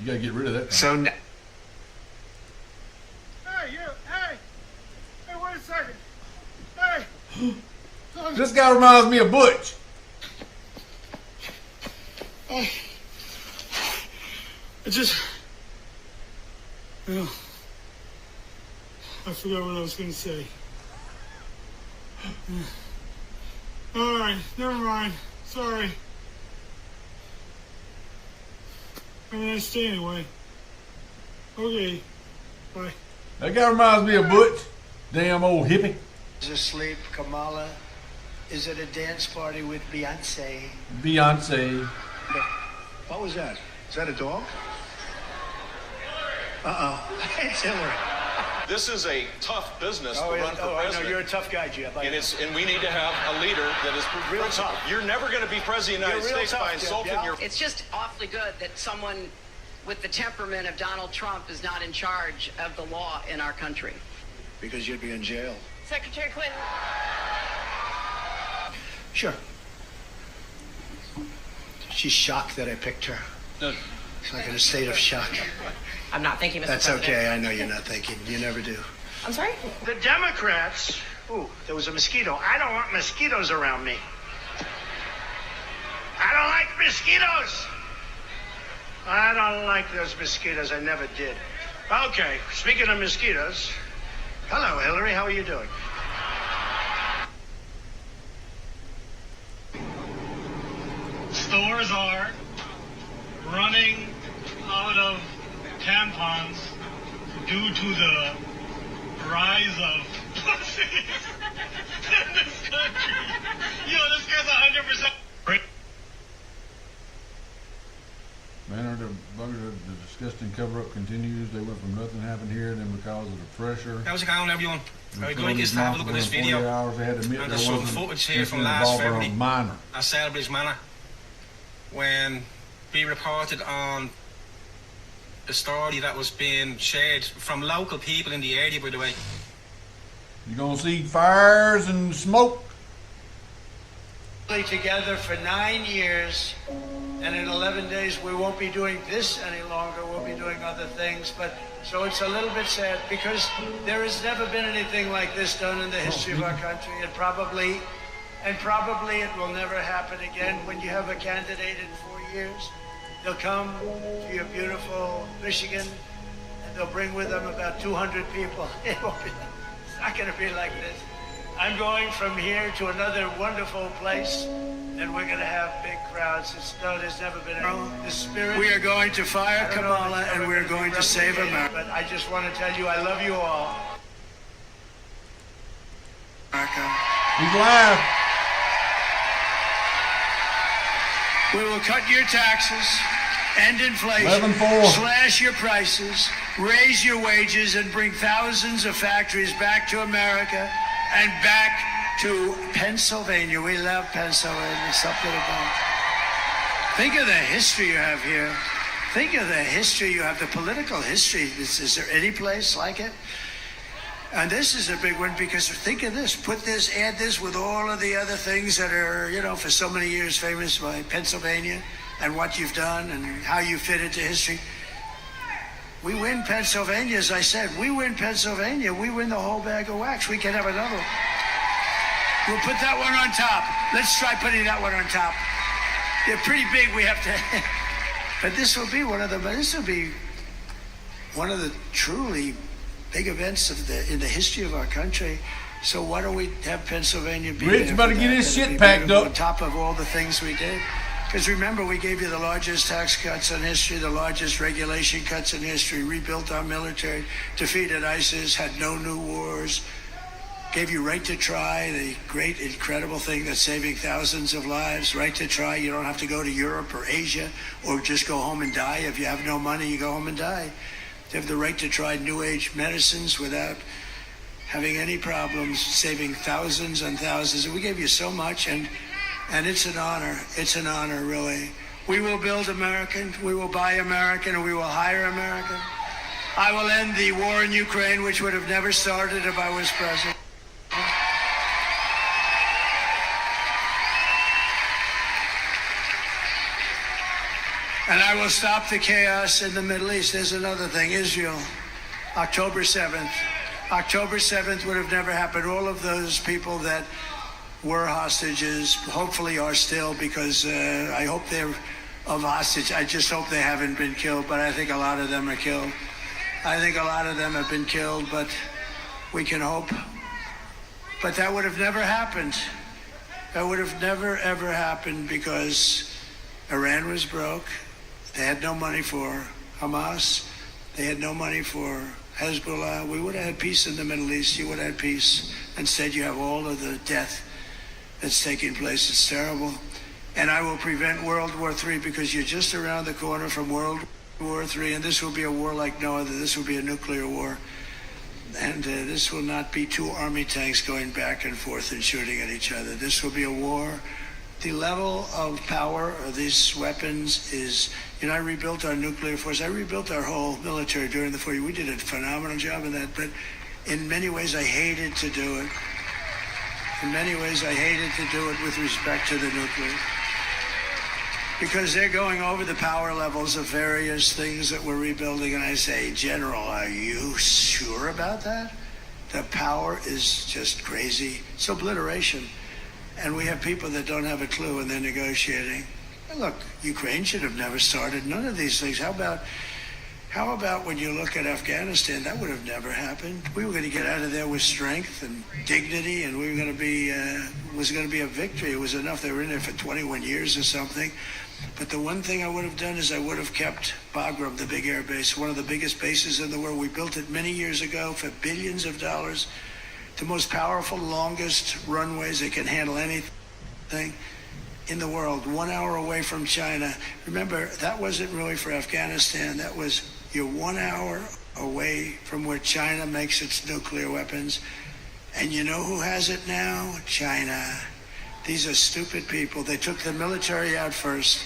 You gotta get rid of that thing. So Hey, you! Hey, wait a second! Hey! This guy reminds me of Butch. I forgot what I was going to say. All right, never mind. Sorry. Have a nice day anyway. Okay, bye. That guy reminds me of Butch. Damn old hippie. Is asleep, Kamala. Is at a dance party with Beyonce. Beyonce. What was that? Is that a dog? It's Hillary. This is a tough business to run for I know president. you're a tough guy, Jeff. And we need to have a leader that is Real tough. You're never going to be president of the United States by insulting your. It's just awfully good that someone with the temperament of Donald Trump is not in charge of the law in our country. Because you'd be in jail. Secretary Clinton. Sure. She's shocked that I picked her. No. She's like in a state of shock. I'm not thinking, Mr. That's President. okay. I know you're not thinking. You never do. I'm sorry? The Democrats. Ooh, there was a mosquito. I don't want mosquitoes around me. I don't like mosquitoes. I don't like those mosquitoes. I never did. Okay, speaking of mosquitoes, hello, Hillary. How are you doing? Stores are running out of tampons due to the rise of pussies in this country. Yo, this guy's 100%. Man, the disgusting cover-up continues. They went from nothing happened here, then because of the pressure. That was a guy on everyone. We're going to get time to look at this video. Hours, they had to admit I'm there just showing wasn't footage here from last February minor. at Selbridge Manor when we reported on the story that was being shared from local people in the area, by the way. You're going to see fires and smoke. Together for 9 years, and in 11 days we won't be doing this any longer. We'll be doing other things, but so it's a little bit sad because there has never been anything like this done in the history of our country, and probably it will never happen again. When you have a candidate in 4 years, they'll come to your beautiful Michigan, and they'll bring with them about 200 people. It's not going to be like this. I'm going from here to another wonderful place, and we're going to have big crowds. There's never been the spirit. We are going to fire Kamala, and we're going to save America. But I just want to tell you, I love you all. America. He's live. We will cut your taxes, end inflation, 11-4. slash your prices, raise your wages, and bring thousands of factories back to America. And back to Pennsylvania. We love Pennsylvania. Something about it. Think of the history you have here. Think of the history you have, the political history. Is there any place like it? And this is a big one because think of this. Put this, add this with all of the other things that are, for so many years famous by Pennsylvania and what you've done and how you fit into history. We win Pennsylvania, as I said. We win Pennsylvania. We win the whole bag of wax. We can have another one. We'll put that one on top. Let's try putting that one on top. They're pretty big. We have to. But this will be one of the truly big events in the history of our country. So why don't we have Pennsylvania be Rich about to get his shit packed up. On top of all the things we did. Because remember, we gave you the largest tax cuts in history, the largest regulation cuts in history, rebuilt our military, defeated ISIS, had no new wars, gave you right to try, the great, incredible thing that's saving thousands of lives, right to try. You don't have to go to Europe or Asia or just go home and die. If you have no money, you go home and die. You have the right to try new age medicines without having any problems, saving thousands and thousands. And we gave you so much, and it's an honor. It's an honor, really. We will build American, we will buy American, and we will hire American. I will end the war in Ukraine, which would have never started if I was president. And I will stop the chaos in the Middle East. There's another thing, Israel, October 7th. October 7th would have never happened. All of those people that were hostages, hopefully are still, because I hope they're of hostage. I just hope they haven't been killed, but I think a lot of them are killed. I think a lot of them have been killed, but we can hope. But that would have never happened. That would have never, ever happened because Iran was broke. They had no money for Hamas. They had no money for Hezbollah. We would have had peace in the Middle East. You would have had peace. Instead, you have all of the death that's taking place. It's terrible. And I will prevent World War III because you're just around the corner from World War III, and this will be a war like no other. This will be a nuclear war. And this will not be two army tanks going back and forth and shooting at each other. This will be a war. The level of power of these weapons is, I rebuilt our nuclear force. I rebuilt our whole military during the 40s. We did a phenomenal job of that, but in many ways I hated to do it. In many ways I hated to do it with respect to the nuclear. Because they're going over the power levels of various things that we're rebuilding, and I say, General, are you sure about that? The power is just crazy. It's obliteration. And we have people that don't have a clue, and they're negotiating. Look, Ukraine should have never started none of these things. How about when you look at Afghanistan, that would have never happened. We were going to get out of there with strength and dignity, and we were going to be, was going to be a victory. It was enough. They were in there for 21 years or something. But the one thing I would have done is I would have kept Bagram, the big air base, one of the biggest bases in the world. We built it many years ago for billions of dollars. The most powerful, longest runways that can handle anything in the world, 1 hour away from China. Remember, that wasn't really for Afghanistan. That was, you're 1 hour away from where China makes its nuclear weapons. And you know who has it now? China. These are stupid people. They took the military out first.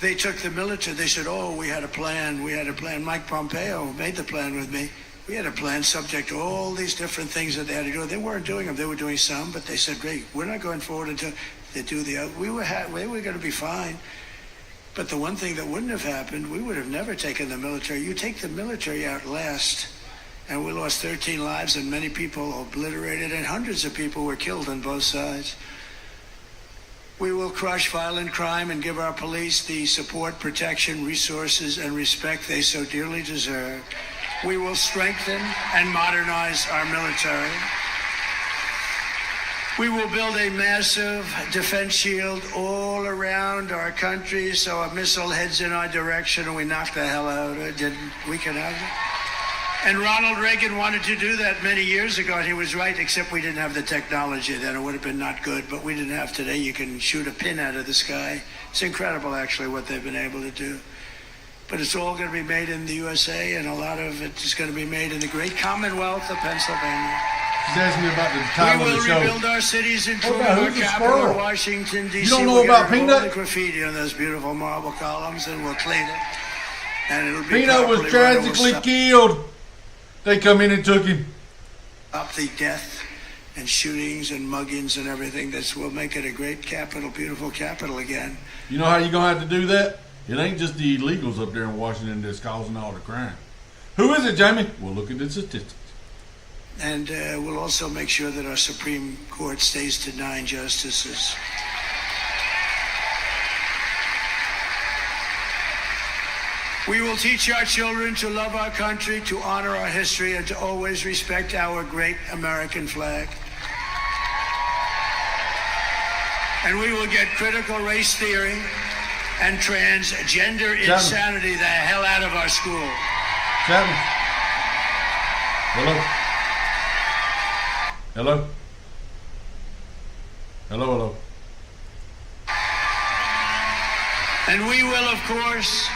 They took the military. They said, oh, we had a plan. We had a plan. Mike Pompeo made the plan with me. We had a plan subject to all these different things that they had to do. They weren't doing them. They were doing some, but they said, great, we're not going forward until they do the other. We were going to be fine. But the one thing that wouldn't have happened, we would have never taken the military. You take the military out last, and we lost 13 lives and many people obliterated, and hundreds of people were killed on both sides. We will crush violent crime and give our police the support, protection, resources, and respect they so dearly deserve. We will strengthen and modernize our military. We will build a massive defense shield all around our country so a missile heads in our direction and we knock the hell out of it. We can have it. And Ronald Reagan wanted to do that many years ago, and he was right, except we didn't have the technology then. It would have been not good, but we didn't have today. You can shoot a pin out of the sky. It's incredible, actually, what they've been able to do. But it's all going to be made in the USA, and a lot of it is going to be made in the great Commonwealth of Pennsylvania. She's asking me about the title of the show. We will rebuild our cities, including our capital, Washington, D.C. You don't know about Peanut? All the graffiti on those beautiful marble columns, and we'll clean it. And it'll be Peanut was tragically killed. They come in and took him. Up the death and shootings and muggings and everything. We'll make it a great capital, beautiful capital again. You know how you're going to have to do that? It ain't just the illegals up there in Washington that's causing all the crime. Who is it, Jamie? We'll look at the statistics. And we'll also make sure that our Supreme Court stays to 9 justices. We will teach our children to love our country, to honor our history, and to always respect our great American flag. And we will get critical race theory and transgender insanity the hell out of our school. Chapman. Hello? Hello? Hello, hello. And we will, of course,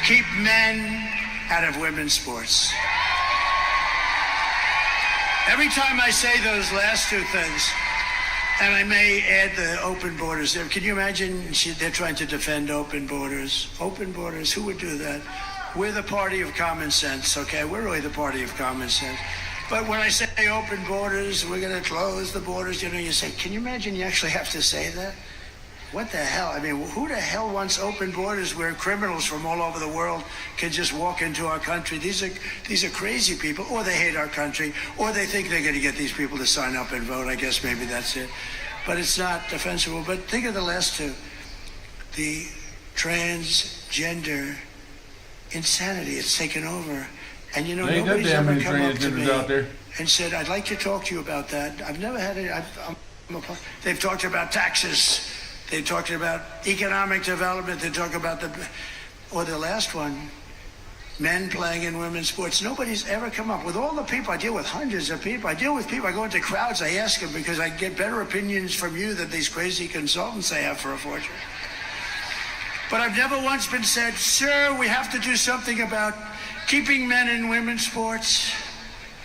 keep men out of women's sports. Every time I say those last two things, and I may add the open borders there. Can you imagine they're trying to defend open borders? Open borders, who would do that? We're the party of common sense, okay? We're really the party of common sense. But when I say open borders, we're going to close the borders, you say, can you imagine you actually have to say that? What the hell? I mean, who the hell wants open borders where criminals from all over the world can just walk into our country? These are crazy people, or they hate our country, or they think they're going to get these people to sign up and vote. I guess maybe that's it. But it's not defensible. But think of the last two. The transgender insanity. It's taken over. And you know, nobody's ever come up to me and said, I'd like to talk to you about that. I've never had it. They've talked about taxes. They talked about economic development. They talk about the last one, men playing in women's sports. Nobody's ever come up with all the people. I deal with hundreds of people. I deal with people. I go into crowds. I ask them because I get better opinions from you than these crazy consultants they have for a fortune. But I've never once been said, sir, we have to do something about keeping men in women's sports.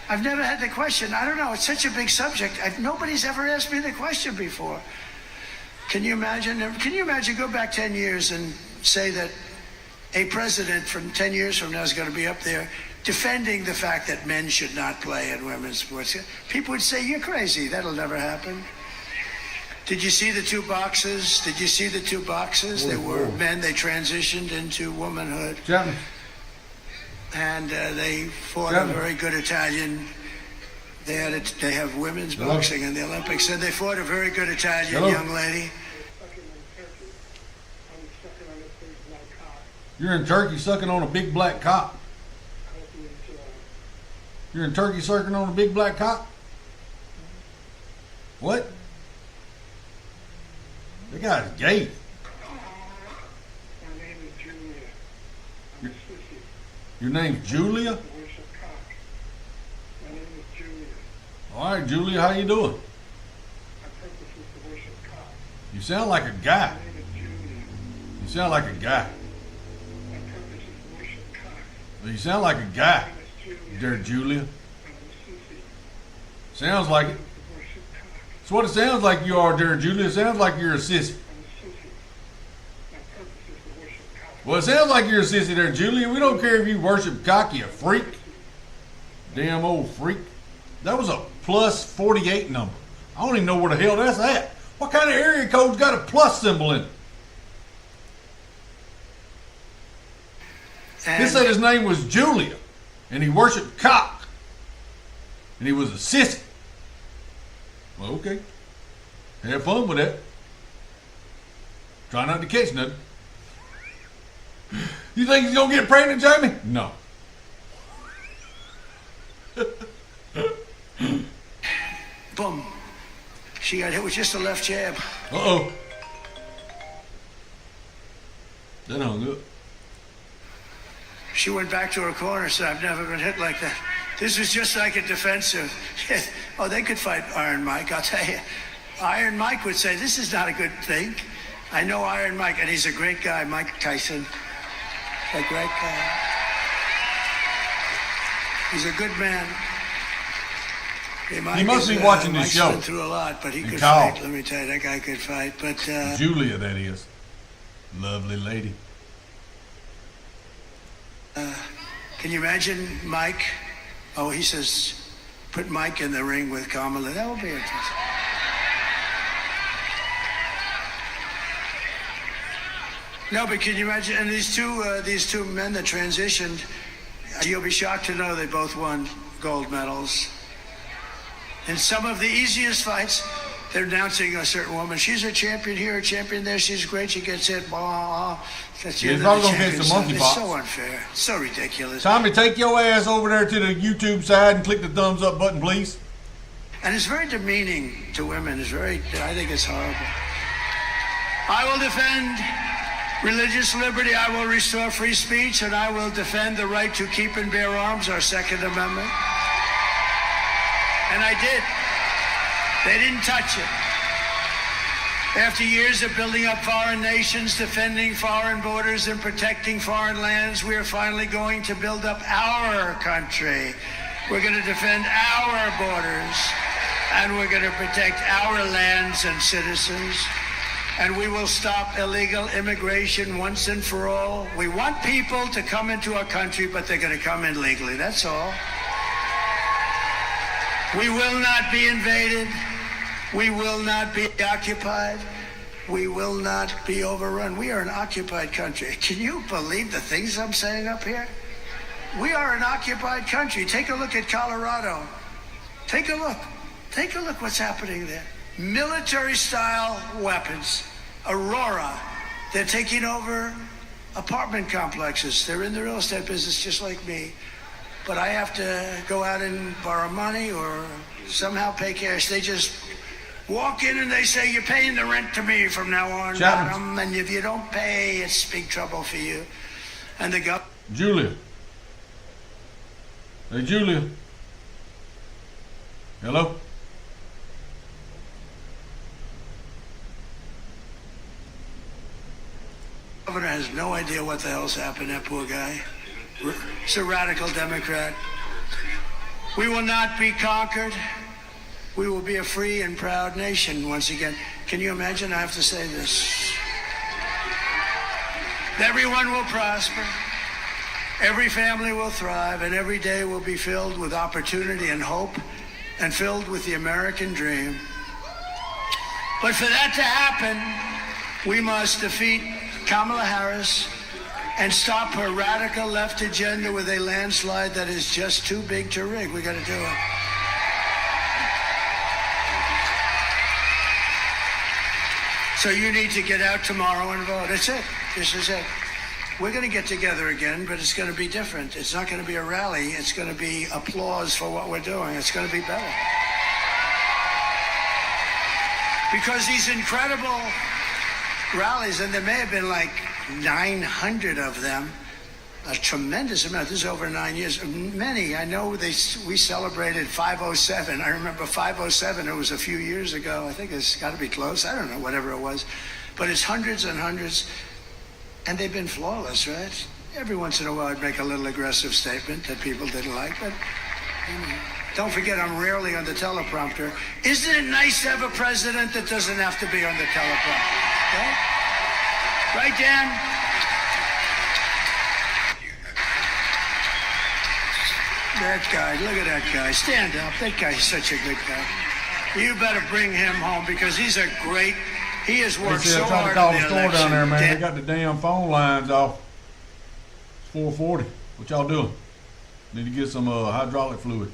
I've never had the question. I don't know. It's such a big subject. Nobody's ever asked me the question before. Can you imagine? Go back 10 years and say that a president from 10 years from now is going to be up there defending the fact that men should not play in women's sports. People would say, you're crazy. That'll never happen. Did you see the two boxes? They were men. They transitioned into womanhood. Chapman. And they fought a very good Italian. They have women's boxing in the Olympics, and they fought a very good Italian young lady. You're in Turkey sucking on a big black cock. You're in Turkey sucking on a big black cock? What? That guy's gay. Your name's Julia? All right, Julia, how you doing? You sound like a guy. You sound like a guy. You sound like a guy, there, Julia. Sounds like it. That's what it sounds like you are, there, Julia. It sounds like you're a sissy. Well, it sounds like you're a sissy there, Julia. We don't care if you worship cock, you freak. Damn old freak. That was a plus 48 number. I don't even know where the hell that's at. What kind of area code's got a plus symbol in it? He said his name was Julia, and he worshipped cock, and he was a sissy. Well, okay. Have fun with that. Try not to catch nothing. You think he's going to get pregnant, Jamie? No. Boom. She got hit with just a left jab. Uh-oh. That hung up. She went back to her corner and said, I've never been hit like that. This was just like a defensive. Oh, they could fight Iron Mike, I'll tell you. Iron Mike would say, this is not a good thing. I know Iron Mike, and he's a great guy, Mike Tyson. A great guy. He's a good man. He must be watching this show. Mike's been through a lot, but he could fight. Let me tell you, that guy could fight. But Julia, that is. Lovely lady. Can you imagine Mike? Oh, he says, put Mike in the ring with Kamala. That would be interesting. No, but can you imagine? And these two men that transitioned, you'll be shocked to know they both won gold medals. In some of the easiest fights, they're announcing a certain woman. She's a champion here, a champion there. She's great. She gets hit. Blah, blah. That's the end of the championship. It's so unfair. It's so ridiculous. Tommy, take your ass over there to the YouTube side and click the thumbs up button, please. And it's very demeaning to women. I think it's horrible. I will defend religious liberty. I will restore free speech, and I will defend the right to keep and bear arms, our Second Amendment. And I did. They didn't touch it. After years of building up foreign nations, defending foreign borders, and protecting foreign lands, we are finally going to build up our country. We're going to defend our borders, and we're going to protect our lands and citizens. And we will stop illegal immigration once and for all. We want people to come into our country, but they're going to come in legally. That's all. We will not be invaded. We will not be occupied. We will not be overrun. We are an occupied country. Can you believe the things I'm saying up here? We are an occupied country. Take a look at Colorado. Take a look. Take a look what's happening there. Military-style weapons. Aurora. They're taking over apartment complexes. They're in the real estate business just like me. But I have to go out and borrow money or somehow pay cash. They just walk in and they say, you're paying the rent to me from now on. Chapman. And if you don't pay, it's big trouble for you. And the government. Julia. Hey, Julia. Hello? The governor has no idea what the hell's happened, that poor guy. He's a radical Democrat. We will not be conquered. We will be a free and proud nation once again. Can you imagine? I have to say this. Everyone will prosper. Every family will thrive, and every day will be filled with opportunity and hope, and filled with the American dream. But for that to happen, we must defeat Kamala Harris and stop her radical left agenda with a landslide that is just too big to rig. We got to do it. So you need to get out tomorrow and vote. That's it. This is it. We're going to get together again, but it's going to be different. It's not going to be a rally. It's going to be applause for what we're doing. It's going to be better. Because these incredible rallies, and there may have been like 900 of them, a tremendous amount. This is over 9 years. Many, I know we celebrated 507. I remember 507, it was a few years ago. I think it's got to be close. I don't know, whatever it was. But it's hundreds and hundreds, and they've been flawless, right? Every once in a while I'd make a little aggressive statement that people didn't like, but don't forget I'm rarely on the teleprompter. Isn't it nice to have a president that doesn't have to be on the teleprompter? Right, Dan? That guy, look at that guy. Stand up. That guy's such a good guy. You better bring him home because he has worked so hard. I tried to call the store down there, man. They got the damn phone lines off. It's 4:40. What y'all doing? Need to get some hydraulic fluid.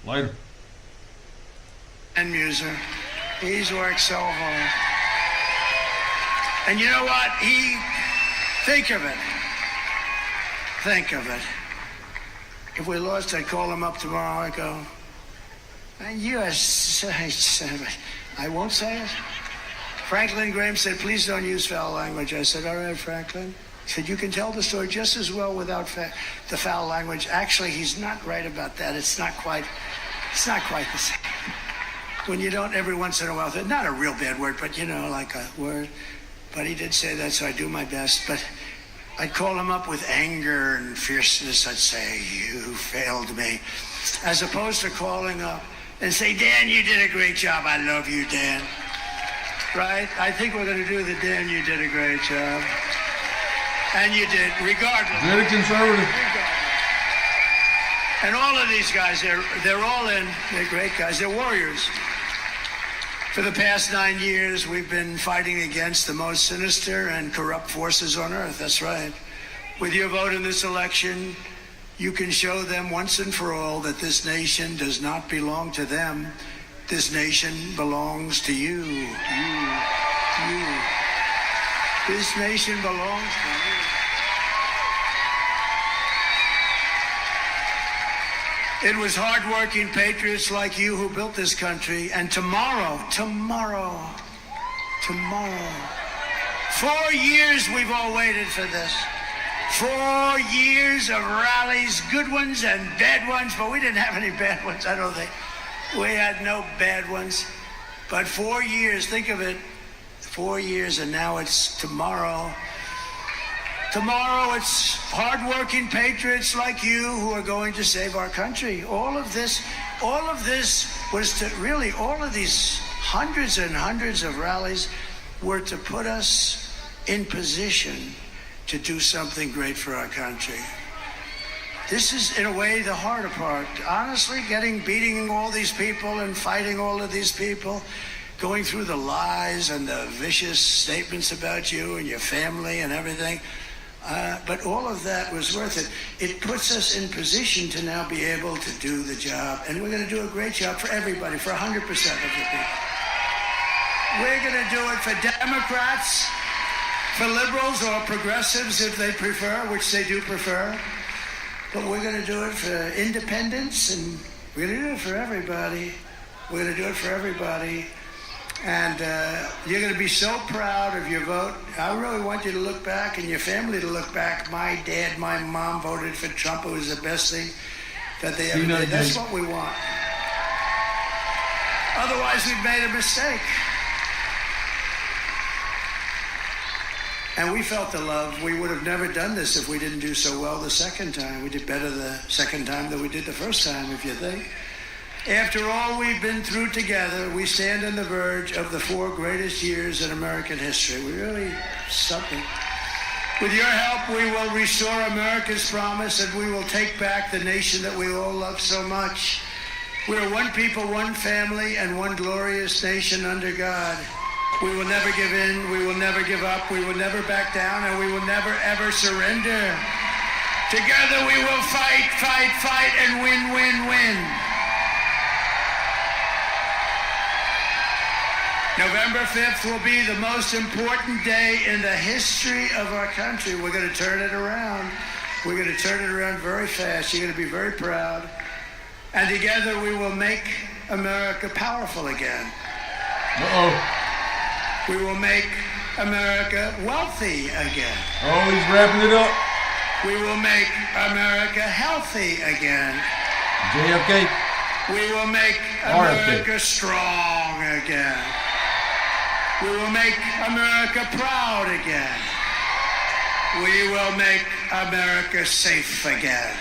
Later. And Muser, he's worked so hard. And you know what? Think of it. Think of it. If we lost, I'd call him up tomorrow. I'd go, I won't say it. Franklin Graham said, please don't use foul language. I said, all right, Franklin. He said, you can tell the story just as well without the foul language. Actually, he's not right about that. It's not quite the same. When you don't every once in a while, not a real bad word, but like a word. But he did say that, so I do my best. But I'd call him up with anger and fierceness. I'd say, you failed me. As opposed to calling up and say, Dan, you did a great job. I love you, Dan. Right? I think we're going to do the Dan, you did a great job. And you did, regardless. Very conservative. And all of these guys, they're all in. They're great guys. They're warriors. For the past 9 years, we've been fighting against the most sinister and corrupt forces on earth. That's right. With your vote in this election, you can show them once and for all that this nation does not belong to them. This nation belongs to you. You. This nation belongs to you. It was hardworking patriots like you who built this country. And tomorrow, 4 years we've all waited for this. 4 years of rallies, good ones and bad ones, but we didn't have any bad ones, I don't think. We had no bad ones. But 4 years, think of it, 4 years, and now it's tomorrow. Tomorrow it's hardworking patriots like you who are going to save our country. All of this was to really, all of these hundreds and hundreds of rallies were to put us in position to do something great for our country. This is, in a way, the harder part. Honestly, beating all these people and fighting all of these people, going through the lies and the vicious statements about you and your family and everything. But all of that was worth it. It puts us in position to now be able to do the job. And we're going to do a great job for everybody, for 100% of the people. We're going to do it for Democrats, for liberals or progressives if they prefer, which they do prefer. But we're going to do it for independents, and we're going to do it for everybody. We're going to do it for everybody. And you're going to be so proud of your vote. I really want you to look back and your family to look back. My dad, my mom voted for Trump. It was the best thing that they ever did. That's what we want. Otherwise, we've made a mistake. And we felt the love. We would have never done this if we didn't do so well the second time. We did better the second time than we did the first time, if you think. After all we've been through together, we stand on the verge of the 4 greatest years in American history. We really something. With your help, we will restore America's promise, and we will take back the nation that we all love so much. We are one people, one family, and one glorious nation under God. We will never give in, we will never give up, we will never back down, and we will never, ever surrender. Together we will fight, fight, fight, and win, win, win. November 5th will be the most important day in the history of our country. We're going to turn it around. We're going to turn it around very fast. You're going to be very proud. And together we will make America powerful again. Uh-oh. We will make America wealthy again. Oh, he's wrapping it up. We will make America healthy again. JFK. We will make America strong again. We will make America proud again. We will make America safe again.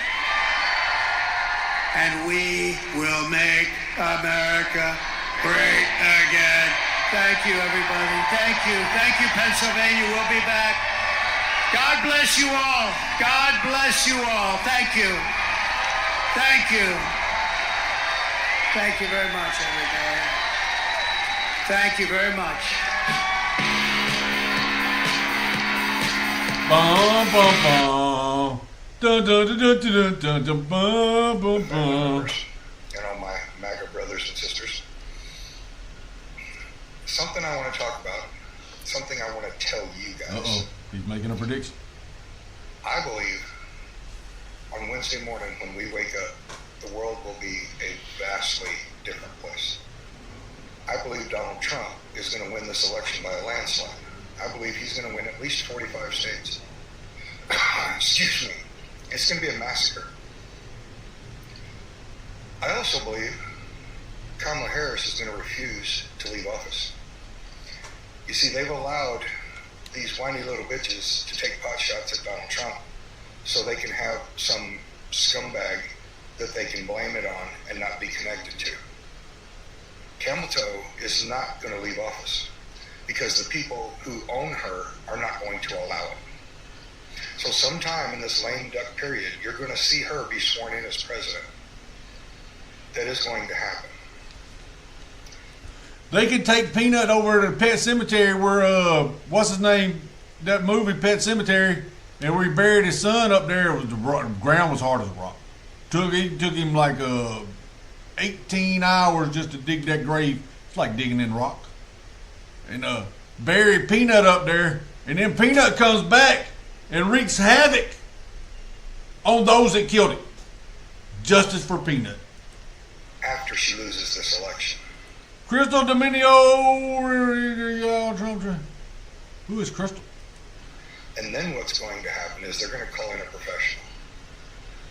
And we will make America great again. Thank you, everybody. Thank you. Thank you, Pennsylvania. We'll be back. God bless you all. God bless you all. Thank you. Thank you. Thank you very much, everybody. Thank you very much. Bum, bum, bum. Dun, dun, dun, dun, dun, dun, dun, bum, bum, bum. And all my MAGA brothers and sisters. Something I want to talk about, something I want to tell you guys. Uh-oh, he's making a prediction. I believe on Wednesday morning when we wake up, the world will be a vastly different place. I believe Donald Trump is going to win this election by a landslide. I believe he's going to win at least 45 states. Excuse me. It's going to be a massacre. I also believe Kamala Harris is going to refuse to leave office. You see, they've allowed these whiny little bitches to take pot shots at Donald Trump so they can have some scumbag that they can blame it on and not be connected to. Camel Toe is not going to leave office because the people who own her are not going to allow it. So sometime in this lame duck period, you're going to see her be sworn in as president. That is going to happen. They could take Peanut over to Pet Cemetery where, what's his name, that movie Pet Cemetery, and where he buried his son up there. It was the ground was hard as a rock. Took him like 18 hours just to dig that grave. It's like digging in rock. And buried Peanut up there, and then Peanut comes back and wreaks havoc on those that killed him. Justice for Peanut. After she loses this election. Crystal Dominio. Who is Crystal? And then what's going to happen is they're going to call in a professional.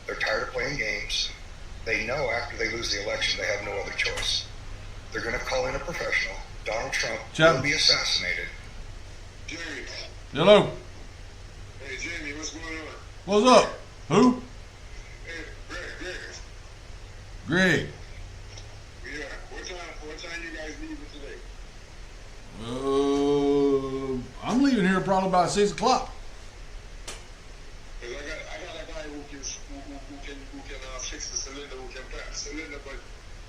They're tired of playing games. They know after they lose the election they have no other choice. They're going to call in a professional. Donald Trump Chapman will be assassinated. Jerry. Hello. Hey, Jamie, what's going on? What's up? Who? Hey, Greg. Greg. Yeah, what time you guys leaving today? I'm leaving here probably about 6 o'clock. Cause I got a guy who can fix the cylinder, who can pack the cylinder, but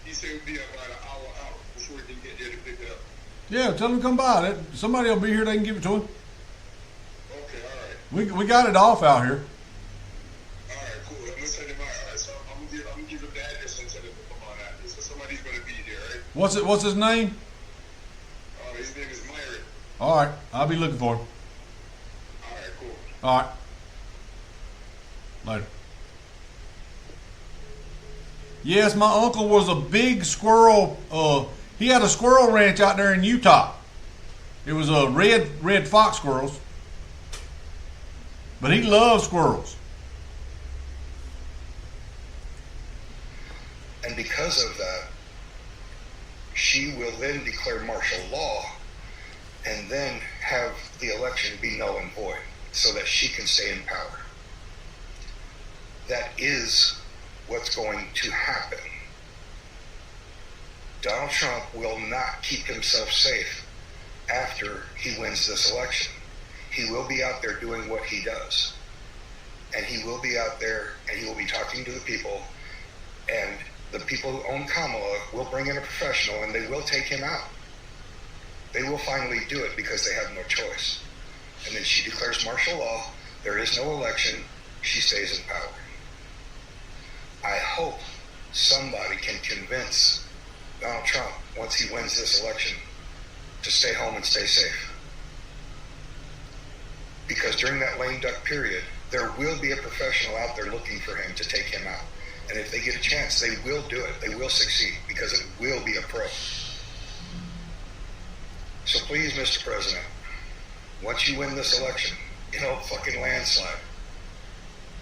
he said it'll be about an hour out before he can get there to pick it up. Yeah, tell him to come by. Somebody will be here. They can give it to him. Okay, all right. We got it off out here. All right, cool. I'm gonna send him out. All right, so I'm gonna give him the address and tell him to come on out here. So somebody's gonna be there, right? What's his name? His name is Myron. All right, I'll be looking for him. All right, cool. All right. Later. Yes, my uncle was a big squirrel. He had a squirrel ranch out there in Utah. It was a red fox squirrels. But he loved squirrels. And because of that, she will then declare martial law and then have the election be null and void so that she can stay in power. That is what's going to happen. Donald Trump will not keep himself safe after he wins this election. He will be out there doing what he does. And he will be out there and he will be talking to the people, and the people who own Kamala will bring in a professional and they will take him out. They will finally do it because they have no choice. And then she declares martial law. There is no election. She stays in power. I hope somebody can convince Donald Trump, once he wins this election, to stay home and stay safe. Because during that lame duck period, there will be a professional out there looking for him to take him out. And if they get a chance, they will do it. They will succeed because it will be a pro. So please, Mr. President, once you win this election, in a fucking landslide,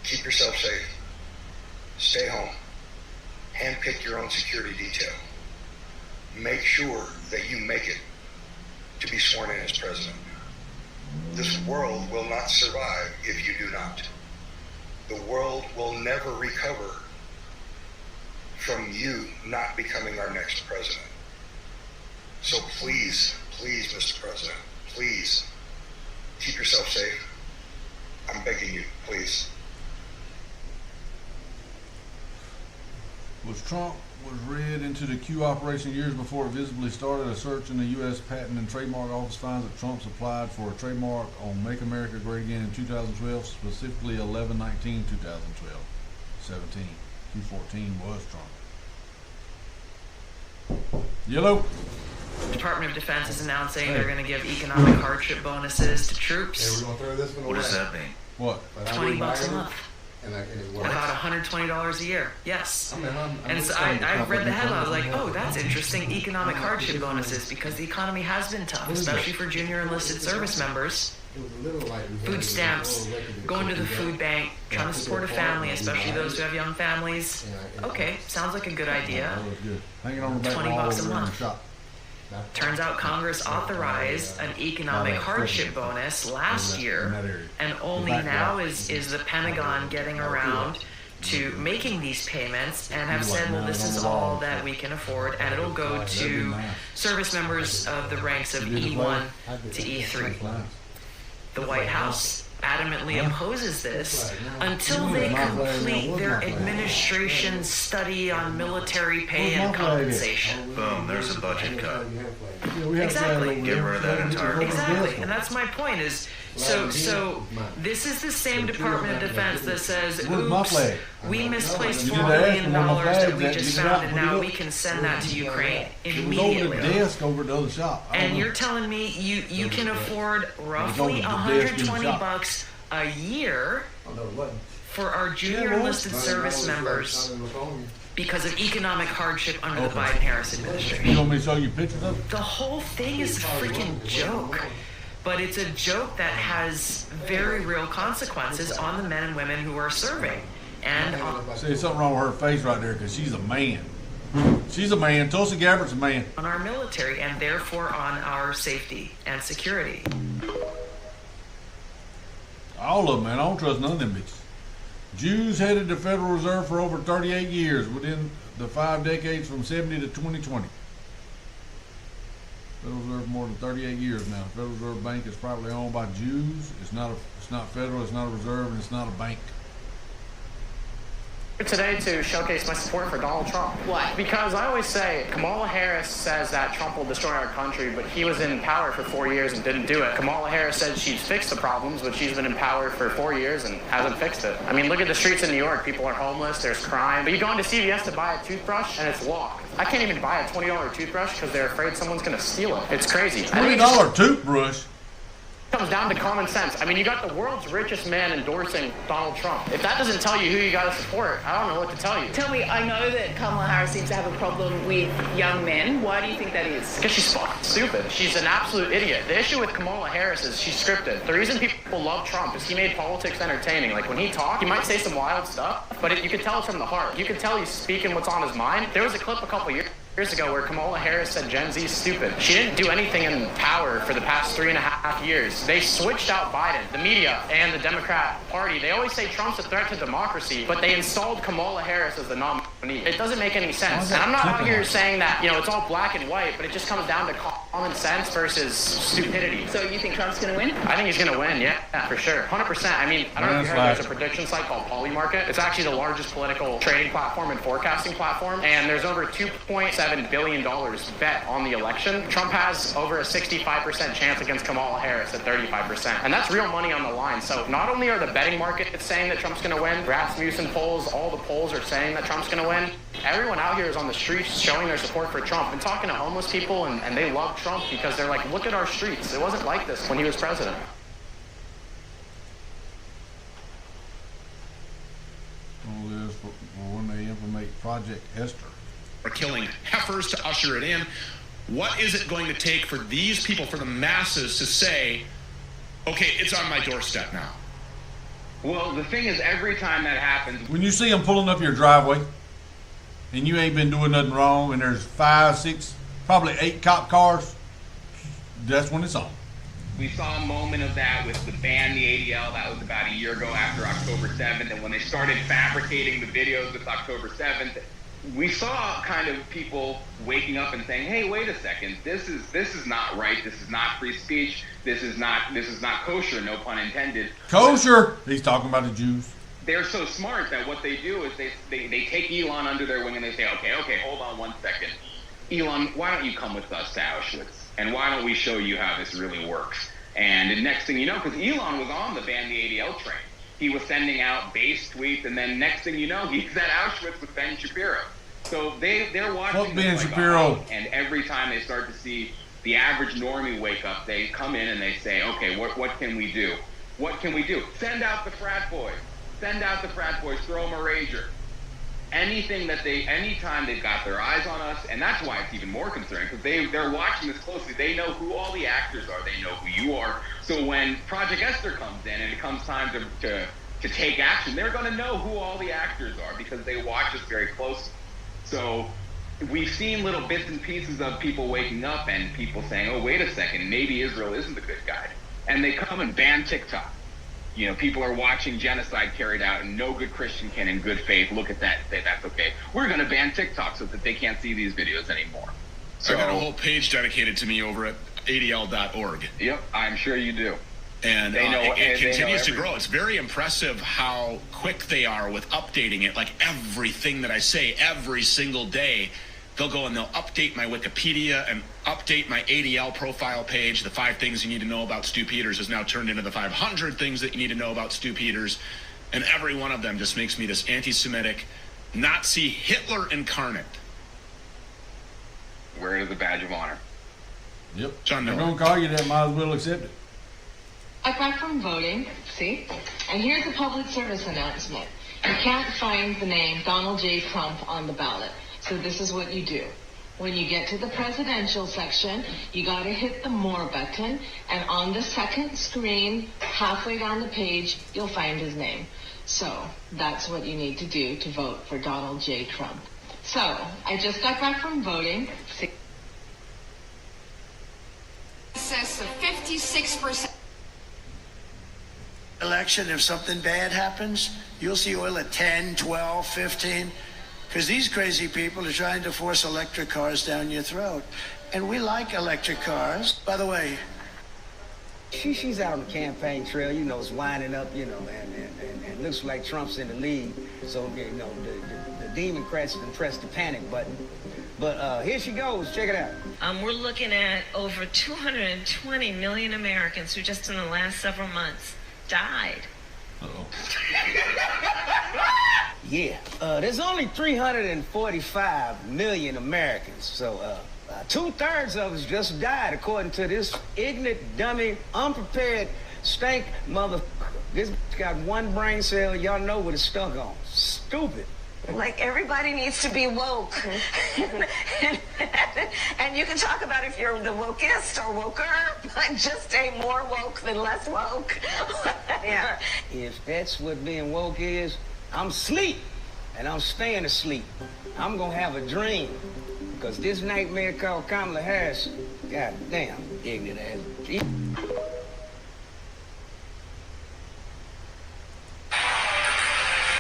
keep yourself safe. Stay home. Handpick your own security detail. Make sure that you make it to be sworn in as president. This world will not survive if you do not. The world will never recover from you not becoming our next president. So please, please, Mr. President, please keep yourself safe. I'm begging you, please. Trump was read into the Q operation years before it visibly started. A search in the U.S. Patent and Trademark Office finds that Trump's applied for a trademark on Make America Great Again in 2012, specifically 11/19/2012. 17. Q14 was Trump. Yellow. The Department of Defense is announcing they're going to give economic hardship bonuses to troops. What does that mean? What? $20 a month. About $120 a year. Yes. And so I read the headline. I was like, oh, that's interesting. Economic hardship bonuses, because the economy has been tough, especially for junior enlisted service members. Food stamps, going to the food bank, trying to support a family, especially those who have young families. Okay, sounds like a good idea. $20 a month. Turns out Congress authorized an economic hardship bonus last year, and only now is the Pentagon getting around to making these payments and have said, well, this is all that we can afford, and it'll go to service members of the ranks of E1 to E3. The White House adamantly opposes this until they complete their administration's study on military pay and compensation. Boom, there's a budget cut. Exactly. Get rid of that entirely. Exactly, and that's my point is, so this is the same Department of Defense that says, oops, we misplaced $4 million that we just found, and now we can send that to Ukraine immediately. And you're telling me you can afford roughly $120 a year for our junior enlisted service members because of economic hardship under the Biden-Harris administration. You want me to show you pictures of it? The whole thing is a freaking joke. But it's a joke that has very real consequences on the men and women who are serving. And see, there's something wrong with her face right there, because she's a man. She's a man. Tulsi Gabbard's a man. On our military, and therefore on our safety and security. All of them, man. I don't trust none of them bitches. Jews headed the Federal Reserve for over 38 years, within the 5 decades from 70 to 2020. Federal Reserve more than 38 years now. Federal Reserve Bank is privately owned by Jews. It's not federal, it's not a reserve, and it's not a bank. Today to showcase my support for Donald Trump. Why? Because I always say Kamala Harris says that Trump will destroy our country, but he was in power for 4 years and didn't do it. Kamala Harris said she'd fix the problems, but she's been in power for 4 years and hasn't fixed it. I mean, look at the streets in New York. People are homeless, there's crime. But you go into CVS to buy a toothbrush and it's locked. I can't even buy a $20 toothbrush because they're afraid someone's going to steal it. It's crazy. $20 toothbrush? Comes down to common sense. I mean, you got the world's richest man endorsing Donald Trump. If that doesn't tell you who you got to support, I don't know what to tell you. Tell me, I know that Kamala Harris seems to have a problem with young men. Why do you think that is? Because she's fucking stupid. She's an absolute idiot. The issue with Kamala Harris is she's scripted. The reason people love Trump is he made politics entertaining. Like, when he talked, he might say some wild stuff, but you can tell it's from the heart. You can tell he's speaking what's on his mind. There was a clip a couple years ago where Kamala Harris said Gen Z is stupid. She didn't do anything in power for the past 3.5 years. They switched out Biden, the media, and the Democrat Party. They always say Trump's a threat to democracy, but they installed Kamala Harris as the nominee. It doesn't make any sense. And I'm not out here saying that, it's all black and white, but it just comes down to common sense versus stupidity. So you think Trump's going to win? I think he's going to win, yeah, for sure. 100%. I mean, I don't know if you heard, there's a prediction site called Polymarket. It's actually the largest political trading platform and forecasting platform, and there's over $2.7 billion bet on the election. Trump has over a 65% chance against Kamala Harris at 35%. And that's real money on the line. So not only are the betting markets saying that Trump's going to win, Rasmussen polls, all the polls are saying that Trump's going to win, Everyone out here is on the streets showing their support for Trump. And talking to homeless people, and they love Trump because they're like, look at our streets. It wasn't like this when he was president. All this for when they implement Project Esther. Are killing heifers to usher it in. What is it going to take for these people, for the masses, to say, okay, it's on my doorstep now? Well, the thing is, every time that happens... When you see them pulling up your driveway, and you ain't been doing nothing wrong, and there's 5, 6, probably 8 cop cars, that's when it's on. We saw a moment of that with the ban, the ADL. That was about a year ago after October 7th. And when they started fabricating the videos with October 7th, we saw kind of people waking up and saying, hey, wait a second, this is not right. This is not free speech. This is not kosher, no pun intended. Kosher! He's talking about the Jews. They're so smart that what they do is they take Elon under their wing and they say, okay, hold on one second. Elon, why don't you come with us to Auschwitz? And why don't we show you how this really works? And the next thing you know, because Elon was on the ban the ADL train. He was sending out base tweets, and then next thing you know, he's at Auschwitz with Ben Shapiro. So they're watching. Fuck Ben Shapiro. And every time they start to see the average normie wake up, they come in and they say, okay, what can we do? What can we do? Send out the frat boys. Send out the frat boys. Throw them a rager. Anytime they've got their eyes on us, and that's why it's even more concerning, because they're watching this closely. They know who all the actors are. They know who you are. So when Project Esther comes in and it comes time to take action, they're going to know who all the actors are because they watch us very closely. So we've seen little bits and pieces of people waking up and people saying, oh, wait a second, maybe Israel isn't the good guy. And they come and ban TikTok. You know, people are watching genocide carried out, and no good Christian can in good faith look at that and say, that's okay. We're going to ban TikTok so that they can't see these videos anymore. So I got a whole page dedicated to me over at adl.org. Yep, I'm sure you do. And it continues to grow. It's very impressive how quick they are with updating it. Like everything that I say every single day, they'll go and they'll update my Wikipedia and update my ADL profile page. The 5 things you need to know about Stu Peters is now turned into the 500 things that you need to know about Stu Peters. And every one of them just makes me this anti-Semitic, Nazi Hitler incarnate. Wear it as a badge of honor. Yep. John They're Miller. going to call you that, might as well accept it. Back from voting, see? And here's a public service announcement. You can't find the name Donald J. Trump on the ballot. So this is what you do. When you get to the presidential section, you got to hit the More button, and on the second screen, halfway down the page, you'll find his name. So that's what you need to do to vote for Donald J. Trump. So I just got back from voting. Excess of 56%. Election, if something bad happens, you'll see oil at 10, 12, 15. Because these crazy people are trying to force electric cars down your throat. And we like electric cars. By the way, she's out on the campaign trail, you know, it's winding up, you know, and looks like Trump's in the lead. So, you know, the Democrats have pressed the panic button. But here she goes. Check it out. We're looking at over 220 million Americans who just in the last several months died. Uh-oh. Yeah, there's only 345 million Americans, so 2/3 of us just died, according to this ignorant, dummy, unprepared, stank mother. This got one brain cell, y'all know what it's stuck on. Stupid. Like, everybody needs to be woke. And you can talk about if you're the wokest or woker, but just stay more woke than less woke. Yeah. If that's what being woke is, I'm asleep, and I'm staying asleep. I'm gonna have a dream, because this nightmare called Kamala Harris, god damn, ignorant ass.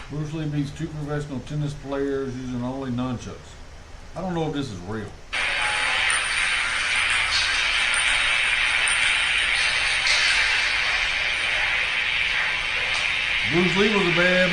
Bruce Lee beats 2 professional tennis players using only nunchucks. I don't know if this is real. Bruce Lee was a bad.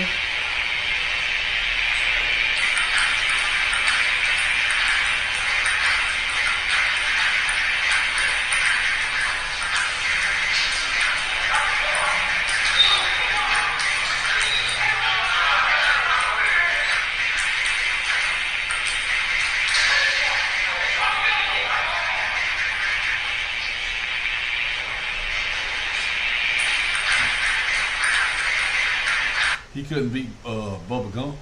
he couldn't beat Bubba Gump.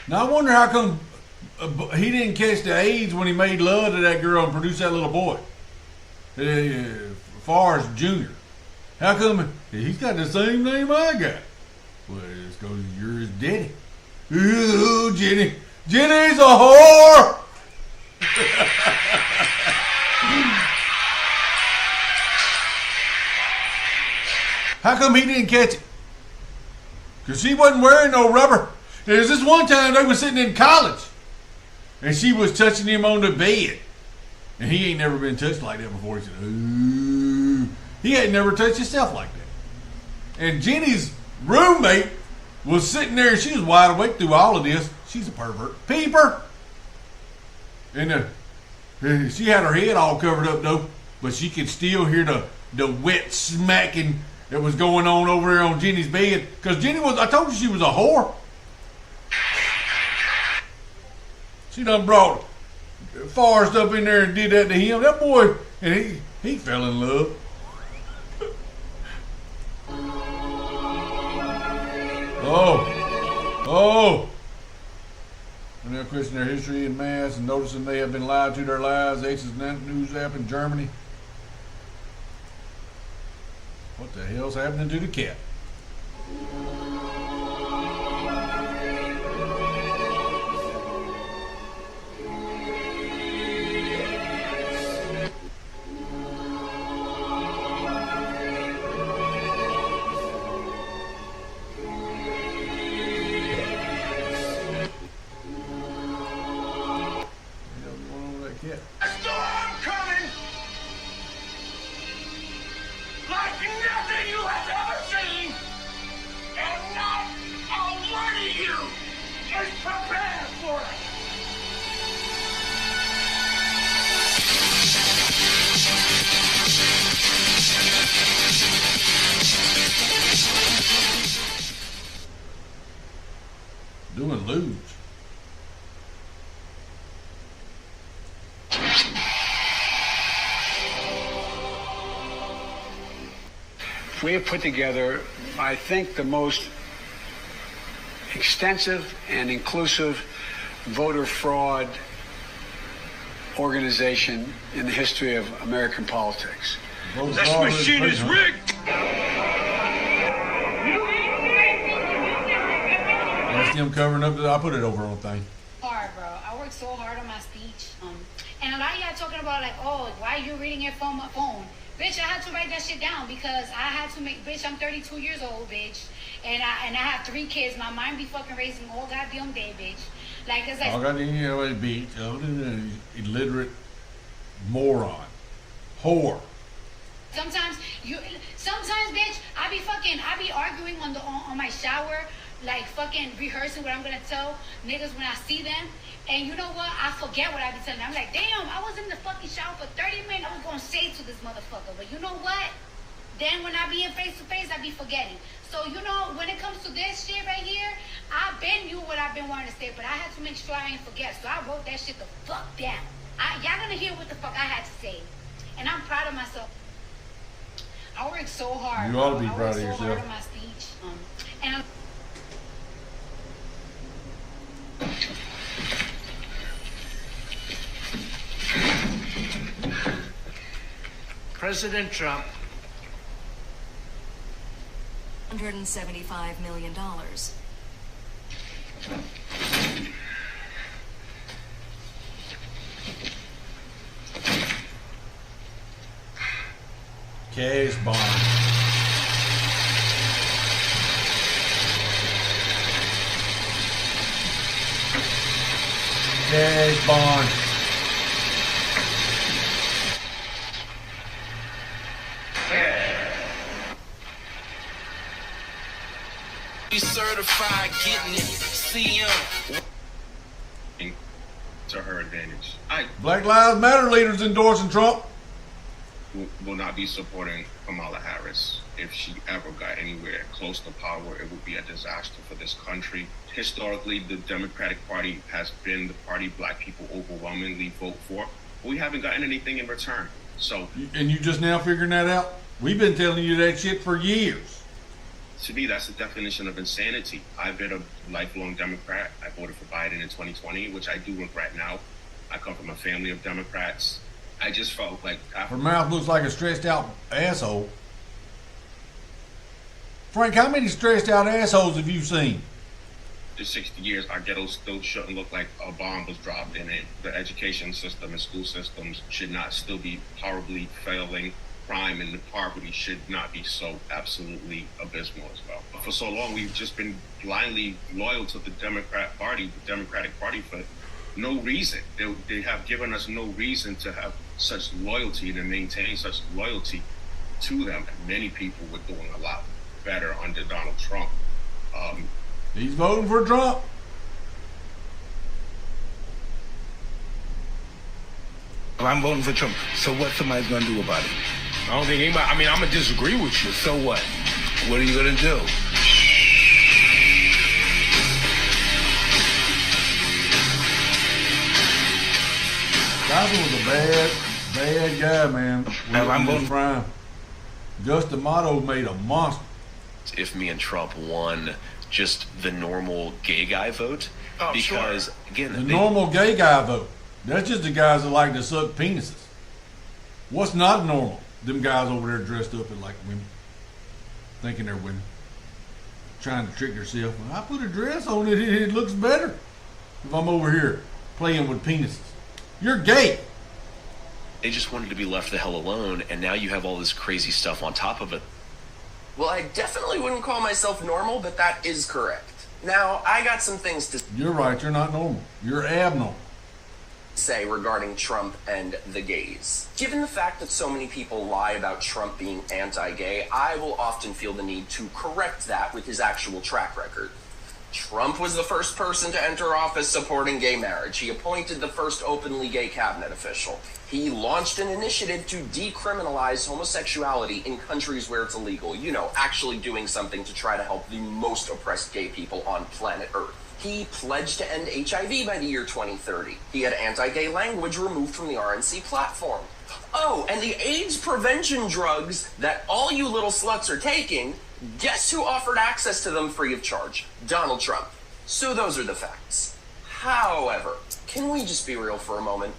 Now I wonder how come he didn't catch the AIDS when he made love to that girl and produced that little boy, Forrest Jr. How come he's got the same name I got? Well, it's because you're his daddy. Ooh, Jenny. Jenny's a whore! How come he didn't catch it? Because she wasn't wearing no rubber. There's this one time they was sitting in college and she was touching him on the bed. And he ain't never been touched like that before. He said, ooh. He ain't never touched himself like that. And Jenny's roommate was sitting there and she was wide awake through all of this. She's a pervert. Peeper! And she had her head all covered up though, but she could still hear the wet smacking that was going on over there on Jenny's bed. Because Jenny was, I told you she was a whore. She done brought Forrest up in there and did that to him. That boy, and he fell in love. Oh. And they're questioning their history in mass and noticing they have been lied to their lives. Ace's news app in Germany. What the hell's happening to the cat? Doing luge. We have put together, I think, the most extensive and inclusive voter fraud organization in the history of American politics. This machine is rigged! That's him covering up. I put it over on the thing. Hard, bro. I worked so hard on my speech. And a lot of y'all talking about like, oh, why are you reading it from my phone? Bitch, I had to write that shit down because I had to make, bitch, I'm 32 years old, bitch. And I have 3 kids. My mind be fucking racing all goddamn day, bitch. Like, it's like... All goddamn be illiterate moron. Whore. Sometimes, bitch, I be arguing on my shower, like fucking rehearsing what I'm gonna tell niggas when I see them. And you know what? I forget what I be telling them. I'm like, damn, I was in the fucking shower for 30 minutes. I was gonna say to this motherfucker. But you know what? Then when I be in face to face, I be forgetting. So, you know, when it comes to this shit right here, I've been knew what I've been wanting to say, but I had to make sure I ain't forget. So I wrote that shit the fuck down. Y'all gonna hear what the fuck I had to say. And I'm proud of myself. I worked so hard. You ought to be proud of yourself. I worked so hard on my speech. And I'm... President Trump. $175 million. Cash bond. Cash bond. Certified getting it. CM. To her advantage. Black Lives Matter leaders endorsing Trump. Will not be supporting Kamala Harris if she ever got anywhere close to power, it would be a disaster for this country. Historically, the Democratic Party has been the party black people overwhelmingly vote for, but we haven't gotten anything in return. So, and you just now figuring that out? We've been telling you that shit for years. To me, that's the definition of insanity. I've been a lifelong Democrat. I voted for Biden in 2020, which I do regret now. I come from a family of Democrats. I just felt like... Her mouth looks like a stressed out asshole. Frank, how many stressed out assholes have you seen? After 60 years, our ghetto still shouldn't look like a bomb was dropped in it. The education system and school systems should not still be horribly failing. Crime and the poverty should not be so absolutely abysmal as well. But for so long, we've just been blindly loyal to the Democratic Party for no reason. They have given us no reason to have such loyalty and to maintain such loyalty to them. And many people were doing a lot better under Donald Trump. He's voting for Trump. I'm voting for Trump. So what somebody's going to do about it? I don't think anybody, I'm going to disagree with you. So what? What are you going to do? Johnson was a bad guy, man. I'm voting for him. Justin Amato made a monster. If me and Trump won just the normal gay guy vote, because sure. Again, the normal gay guy vote. That's just the guys that like to suck penises. What's not normal? Them guys over there dressed up like women, thinking they're women, trying to trick themselves. I put a dress on it; it looks better if I'm over here playing with penises. You're gay. They just wanted to be left the hell alone, and now you have all this crazy stuff on top of it. Well, I definitely wouldn't call myself normal, but that is correct. Now, I got some things to You're right, you're not normal. You're abnormal. Say regarding Trump and the gays. Given the fact that so many people lie about Trump being anti-gay, I will often feel the need to correct that with his actual track record. Trump was the first person to enter office supporting gay marriage. He appointed the first openly gay cabinet official. He launched an initiative to decriminalize homosexuality in countries where it's illegal. You know, actually doing something to try to help the most oppressed gay people on planet Earth. He pledged to end HIV by the year 2030. He had anti-gay language removed from the RNC platform. Oh, and the AIDS prevention drugs that all you little sluts are taking, guess who offered access to them free of charge? Donald Trump. So those are the facts. However, can we just be real for a moment?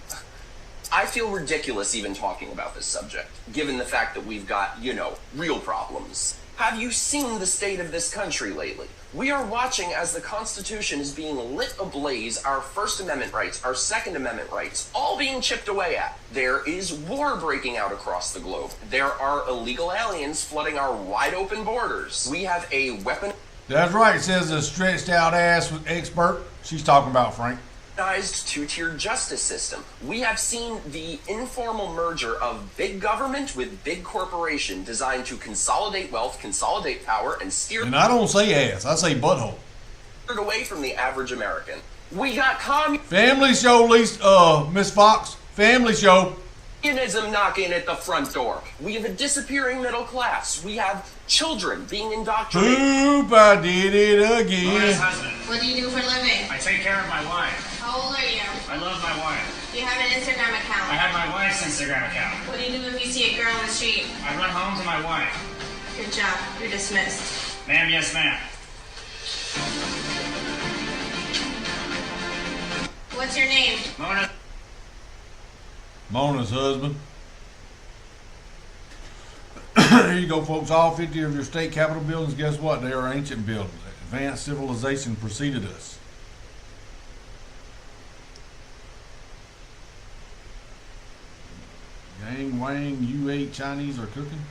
I feel ridiculous even talking about this subject, given the fact that we've got, you know, real problems. Have you seen the state of this country lately? We are watching as the Constitution is being lit ablaze, our First Amendment rights, our Second Amendment rights, all being chipped away at. There is war breaking out across the globe. There are illegal aliens flooding our wide open borders. We have a weapon... That's right, it says a stretched out ass expert. She's talking about Frank. Two-tier justice system. We have seen the informal merger of big government with big corporation designed to consolidate wealth, consolidate power, and steer... And I don't say ass, I say butthole. ...away from the average American. We got Family show, Miss Fox. Family show. Communism knocking at the front door. We have a disappearing middle class. We have children being indoctrinated. Oop, I did it again. What do you do for a living? I take care of my wife. How old are you? I love my wife. Do you have an Instagram account? I have my wife's Instagram account. What do you do if you see a girl on the street? I run home to my wife. Good job. You're dismissed. Ma'am, yes, ma'am. What's your name? Mona. Mona's husband. Here you go, folks. All 50 of your state capitol buildings, guess what? They are ancient buildings. Advanced civilization preceded us. Yang Wang, you ate Chinese are cooking?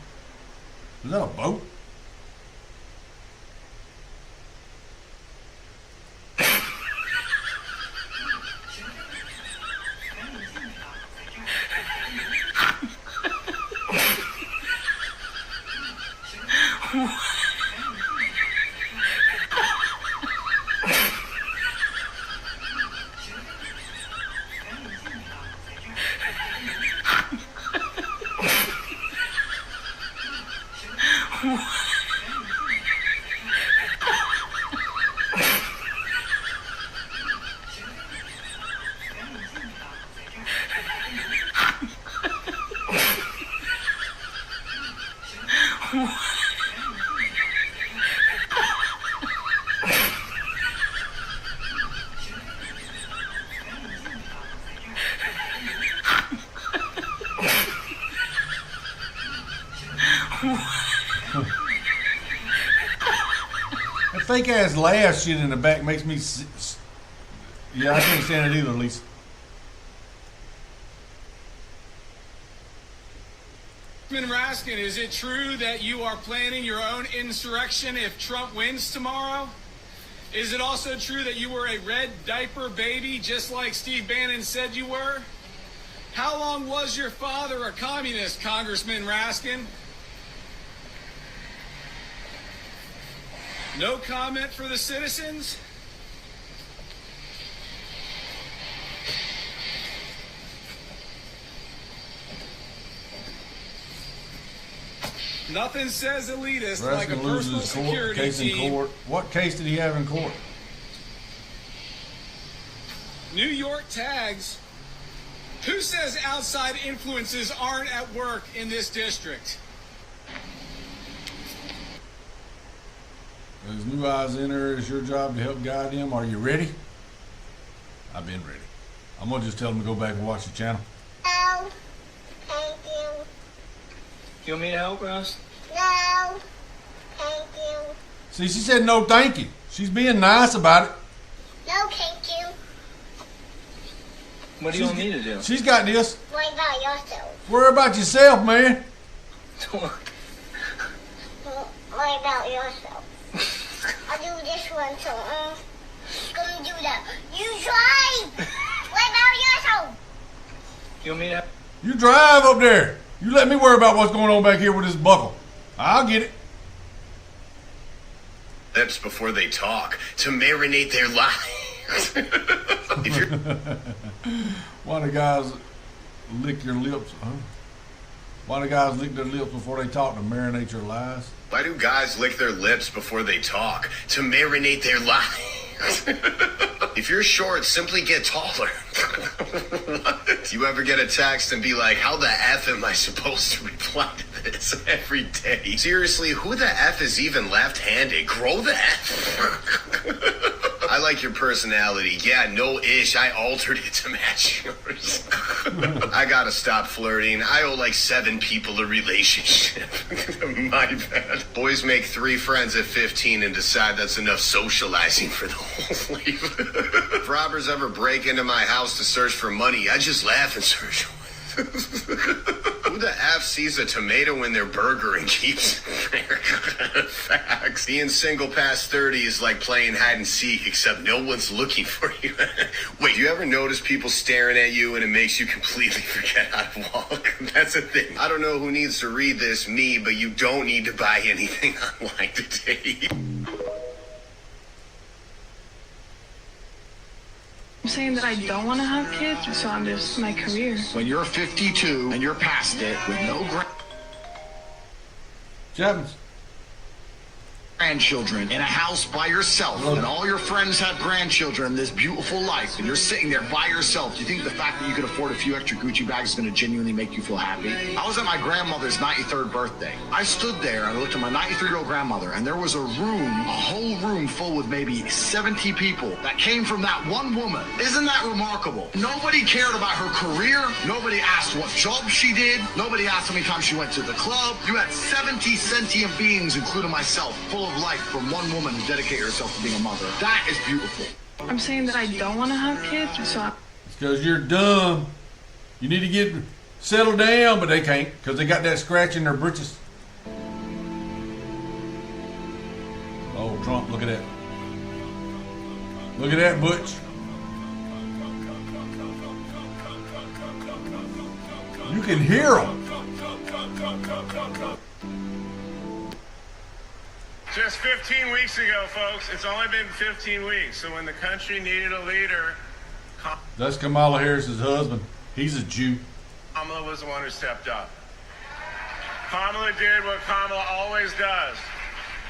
Is that a boat? fake ass laugh shit in the back makes me. Yeah, I can't stand it either, Lisa. Raskin, is it true that you are planning your own insurrection if Trump wins tomorrow? Is it also true that you were a red diaper baby, just like Steve Bannon said you were? How long was your father a communist, Congressman Raskin? No comment for the citizens? Nothing says elitist like a personal security case team. in court. What case did he have in court? New York tags. Who says outside influences aren't at work in this district? There's new eyes in there. It's your job to help guide them. Are you ready? I've been ready. I'm going to just tell them to go back and watch the channel. No. Thank you. You want me to help, Ross? No. Thank you. See, she said no thank you. She's being nice about it. No, thank you. What do you want me to do? She's got this. Worry about yourself. Worry about yourself, man. Worry about yourself. I'll do this one, so gonna do that. You drive. Worry about yourself. You want me to? You drive up there. You let me worry about what's going on back here with this buckle. I'll get it. Lips before they talk to marinate their lives. If you're Why do guys lick your lips? Huh? Why do guys lick their lips before they talk to marinate their lies? Why do guys lick their lips before they talk to marinate their lives? If you're short, simply get taller. What? You ever get a text and be like, how the F am I supposed to reply to this every day? Seriously, who the F is even left-handed? Grow the F. I like your personality. Yeah, no ish. I altered it to match yours. I gotta stop flirting. I owe like 7 people a relationship. My bad. Boys make 3 friends at 15 and decide that's enough socializing for the whole life. If robbers ever break into my house to search for money, I just laugh and search. Who the F sees a tomato in their burger and keeps it there? Facts. Being single past 30 is like playing hide and seek, except no one's looking for you. Wait, do you ever notice people staring at you and it makes you completely forget how to walk? That's a thing. I don't know who needs to read this, me, but you don't need to buy anything online today. I'm saying that I don't want to have kids, so I'm just my career. When you're 52 and you're past it with no Chapman's grandchildren in a house by yourself, and all your friends have grandchildren, this beautiful life, and you're sitting there by yourself, do you think the fact that you could afford a few extra Gucci bags is going to genuinely make you feel happy? I was at my grandmother's 93rd birthday. I stood there and I looked at my 93-year-old grandmother, and there was a whole room full with maybe 70 people that came from that one woman. Isn't that remarkable? Nobody cared about her career. Nobody asked what job she did. Nobody asked how many times she went to the club. You had 70 sentient beings, including myself, full of life from one woman who dedicated herself to being a mother. That is beautiful. I'm saying that I don't want to have kids, so It's because you're dumb. You need to get settled down, but they can't because they got that scratch in their britches. Oh, Trump, look at that. Look at that, Butch. You can hear them. Just 15 weeks ago, folks. It's only been 15 weeks. So when the country needed a leader, That's Kamala Harris's husband. He's a Jew. Kamala was the one who stepped up. Kamala did what Kamala always does.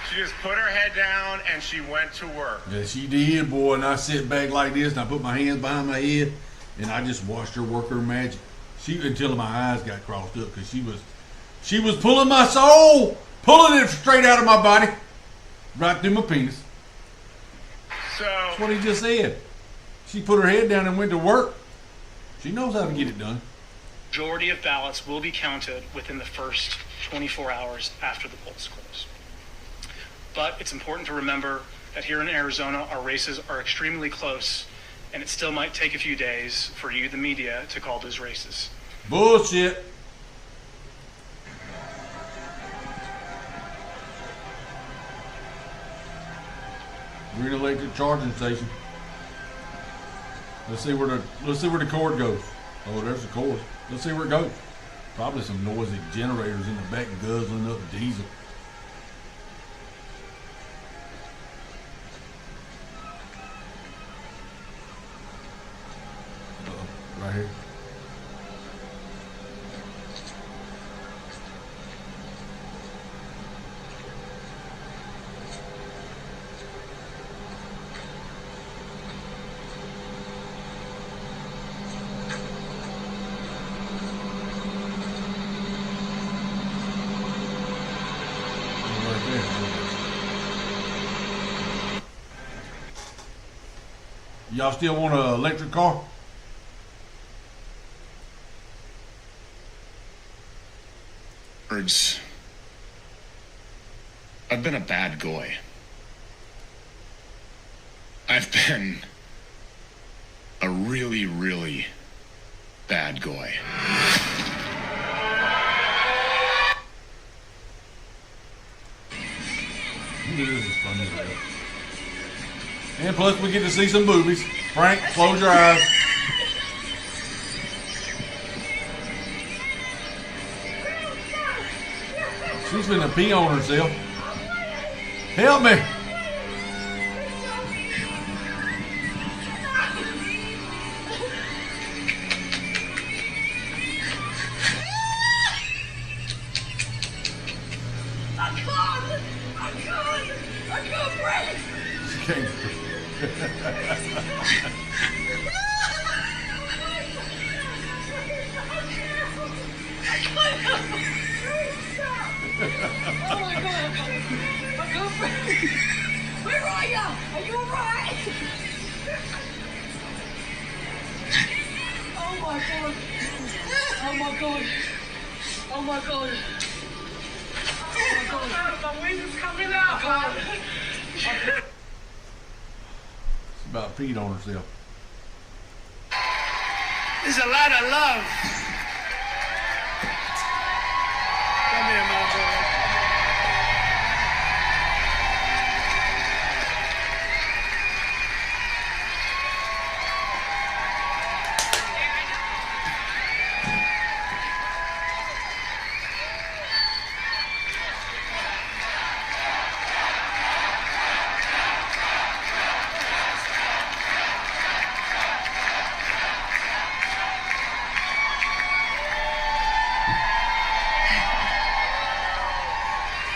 She just put her head down and she went to work. Yeah, she did, boy. And I sit back like this and I put my hands behind my head and I just watched her work her magic. Until my eyes got crossed up because she was pulling my soul, pulling it straight out of my body, right through my penis. So that's what he just said. She put her head down and went to work. She knows how to get it done. Majority of ballots will be counted within the first 24 hours after the polls close. But it's important to remember that here in Arizona, our races are extremely close, and it still might take a few days for you, the media, to call those races. Bullshit. Green electric charging station. Let's see where the cord goes. Oh, there's the cord. Let's see where it goes. Probably some noisy generators in the back guzzling up diesel. Right here. Y'all still want an electric car? I've been a bad guy. I've been a really, really bad guy. This is funny. And plus we get to see some boobies. Frank, close your eyes. She's gonna pee on herself. Help me! I can't breathe! She can't breathe. Oh my God, I can't breathe. Where are you? Are you alright? Oh my God. Oh my God. Oh my God. Oh my God. My wings is coming out. God. She's about peed on herself. There's a lot of love. Come here, my boy.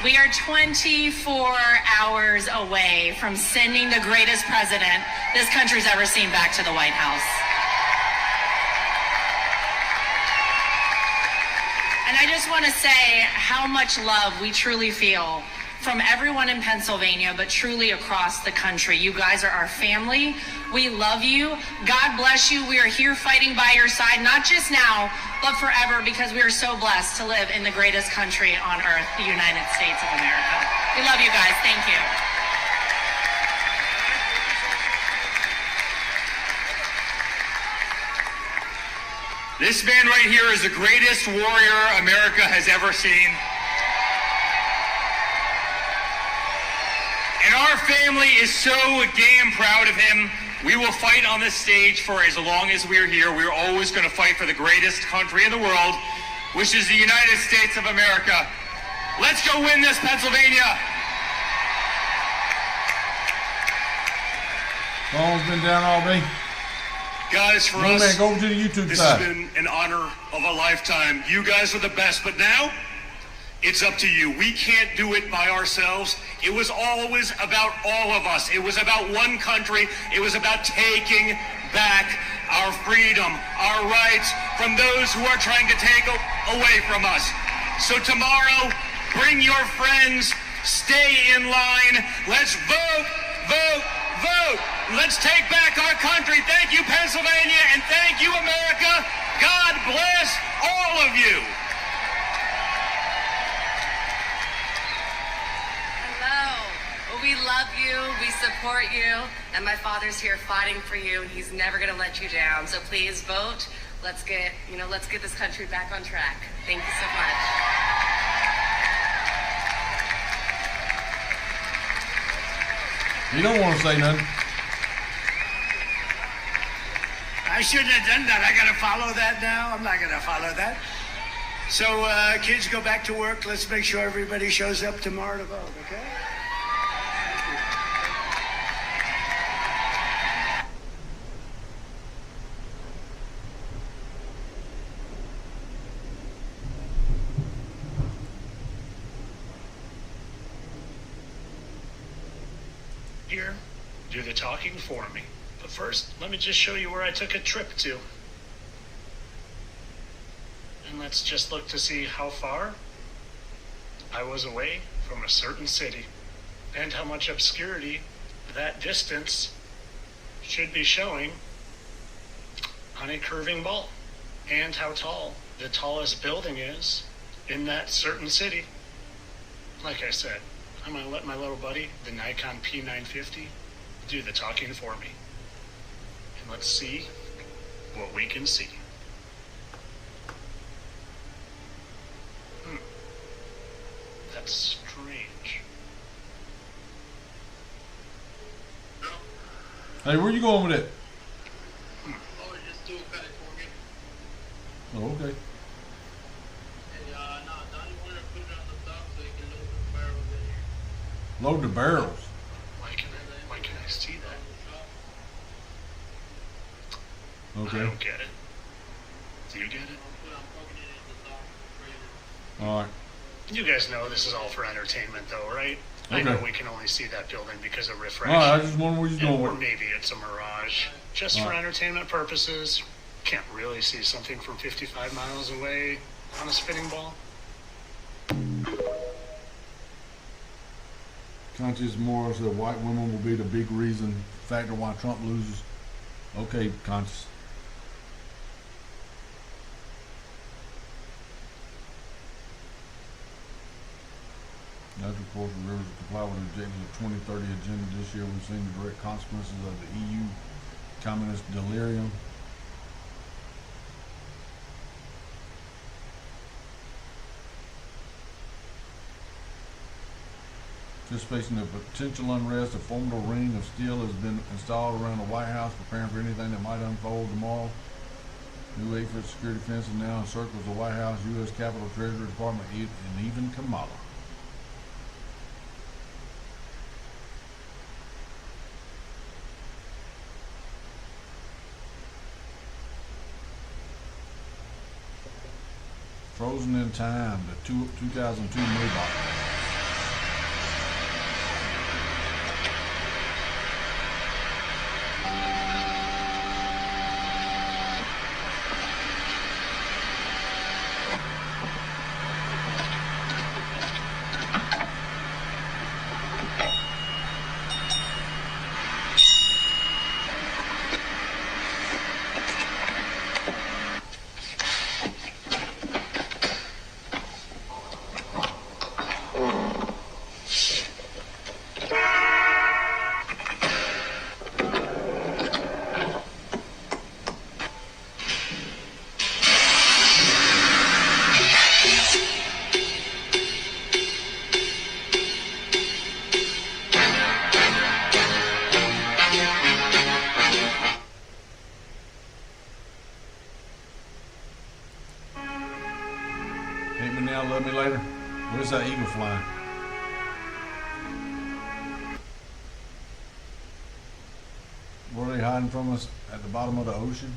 We are 24 hours away from sending the greatest president this country's ever seen back to the White House. And I just want to say how much love we truly feel from everyone in Pennsylvania, but truly across the country. You guys are our family. We love you. God bless you. We are here fighting by your side, not just now, but forever, because we are so blessed to live in the greatest country on earth, the United States of America. We love you guys. Thank you. This man right here is the greatest warrior America has ever seen. And our family is so damn proud of him. We will fight on this stage for as long as we're here. We're always going to fight for the greatest country in the world, which is the United States of America. Let's go win this, Pennsylvania. Phone's been down all day. Guys, for Go us, back over to the YouTube this side. has been an honor of a lifetime. You guys are the best, but now it's up to you. We can't do it by ourselves. It was always about all of us. It was about one country. It was about taking back our freedom, our rights from those who are trying to take away from us. So tomorrow, bring your friends, stay in line. Let's vote, vote, vote. Let's take back our country. Thank you, Pennsylvania, and thank you, America. God bless all of you. we love you, we support you, and my father's here fighting for you, and he's never gonna let you down. So please vote. Let's get this country back on track. Thank you so much. You don't want to say nothing. I shouldn't have done that. I got to follow that now. I'm not going to follow that. So, kids, go back to work. Let's make sure everybody shows up tomorrow to vote, okay? Here, do the talking for me. But first, let me just show you where I took a trip to. And let's just look to see how far I was away from a certain city and how much obscurity that distance should be showing on a curving ball, and how tall the tallest building is in that certain city. Like I said, I'm going to let my little buddy, the Nikon P950, do the talking for me. And let's see what we can see. That's strange. Hey, where you going with it? Oh, just do it kind of for me. Oh, okay. And no, Donnie wanted to put it on the top so you can load the barrels in here. Load the barrels. Why can I see that? Okay. I don't get it. Do you get it? All right. You guys know this is all for entertainment, though, right? Okay. I know we can only see that building because of refraction. All right, I just wonder where you're going Or with it. maybe it's a mirage. Just All for right. entertainment purposes. Can't really see something from 55 miles away on a spinning ball. Conscious Morris said white women will be the big factor why Trump loses. Okay, Conscious. Natural course of rivers to comply with the objectives of 2030 agenda this year. We've seen the direct consequences of the EU communist delirium. Anticipating the potential unrest, a formidable ring of steel has been installed around the White House, preparing for anything that might unfold tomorrow. New 8-foot security fence is now encircles the White House, U.S. Capitol, Treasury Department, and even Kamala. Frozen in time, the 2002 Maybach. Hate me now, love me later. Where's that eagle flying? Where are they hiding from us? At the bottom of the ocean?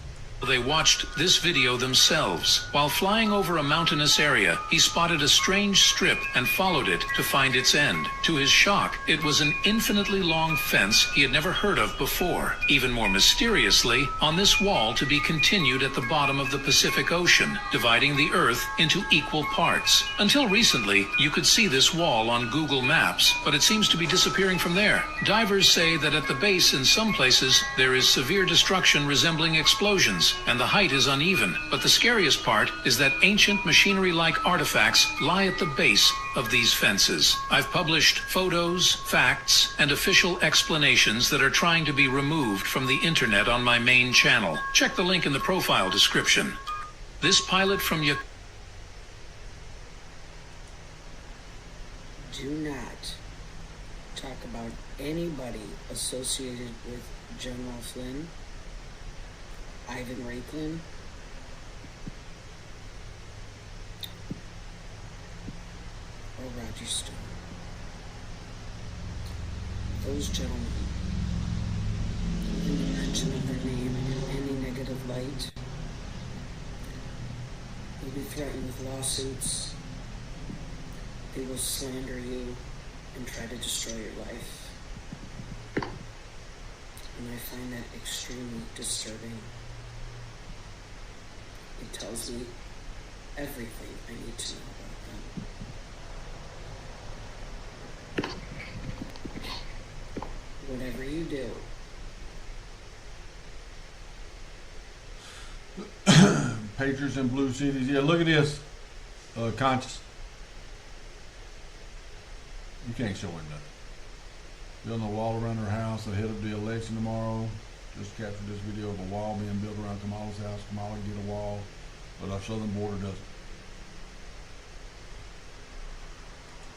They watched this video themselves. While flying over a mountainous area, he spotted a strange strip and followed it to find its end. To his shock, it was an infinitely long fence he had never heard of before. Even more mysteriously, on this wall to be continued at the bottom of the Pacific Ocean, dividing the Earth into equal parts. Until recently, you could see this wall on Google Maps, but it seems to be disappearing from there. Divers say that at the base in some places, there is severe destruction resembling explosions. fences, and the height is uneven. But the scariest part is that ancient machinery-like artifacts lie at the base of these fences. I've published photos, facts, and official explanations that are trying to be removed from the internet on my main channel. Check the link in the profile description. This pilot from Do not talk about anybody associated with General Flynn, Ivan Raiklin, or Roger Stone. Those gentlemen, in the mention of their name in any negative light, will be threatened with lawsuits. They will slander you and try to destroy your life. And I find that extremely disturbing. It tells me everything I need to know about them. Whatever you do, Patriots in blue cities. Yeah, look at this. Conscious. You can't show him nothing. Building a wall around her house ahead of the election tomorrow. Just captured this video of a wall being built around Kamala's house. Kamala can get a wall, but our southern border doesn't.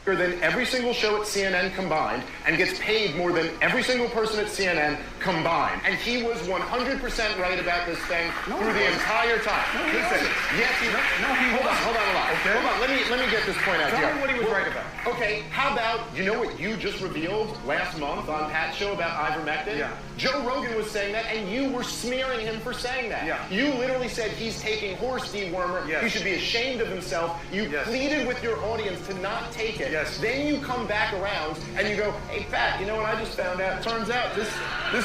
Than every single show at CNN combined, and gets paid more than every single person at CNN combined. And he was 100% right about this thing through the entire time. Listen, yes, hold on. Okay. Hold on, let me get this point out here. Tell me what he was right about. Okay, how about, you know what you just revealed last month on Pat's show about ivermectin? Yeah. Joe Rogan was saying that, and you were smearing him for saying that. Yeah. You literally said he's taking horse dewormer. Yes. He should be ashamed of himself. You pleaded with your audience to not take it. Yes. Then you come back around and you go, hey, Pat, you know what I just found out? Turns out this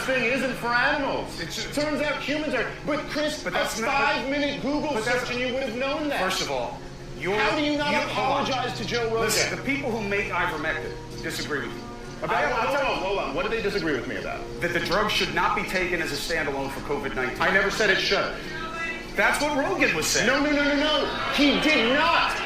thing isn't for animals. Turns out humans are. But Chris, that's a 5-minute Google search and you would have known that. First of all, how do you not apologize to Joe Rogan? Listen, the people who make ivermectin disagree with you. Hold on. What do they disagree with me about? That the drug should not be taken as a standalone for COVID-19. I never said it should. That's what Rogan was saying. No. He did not.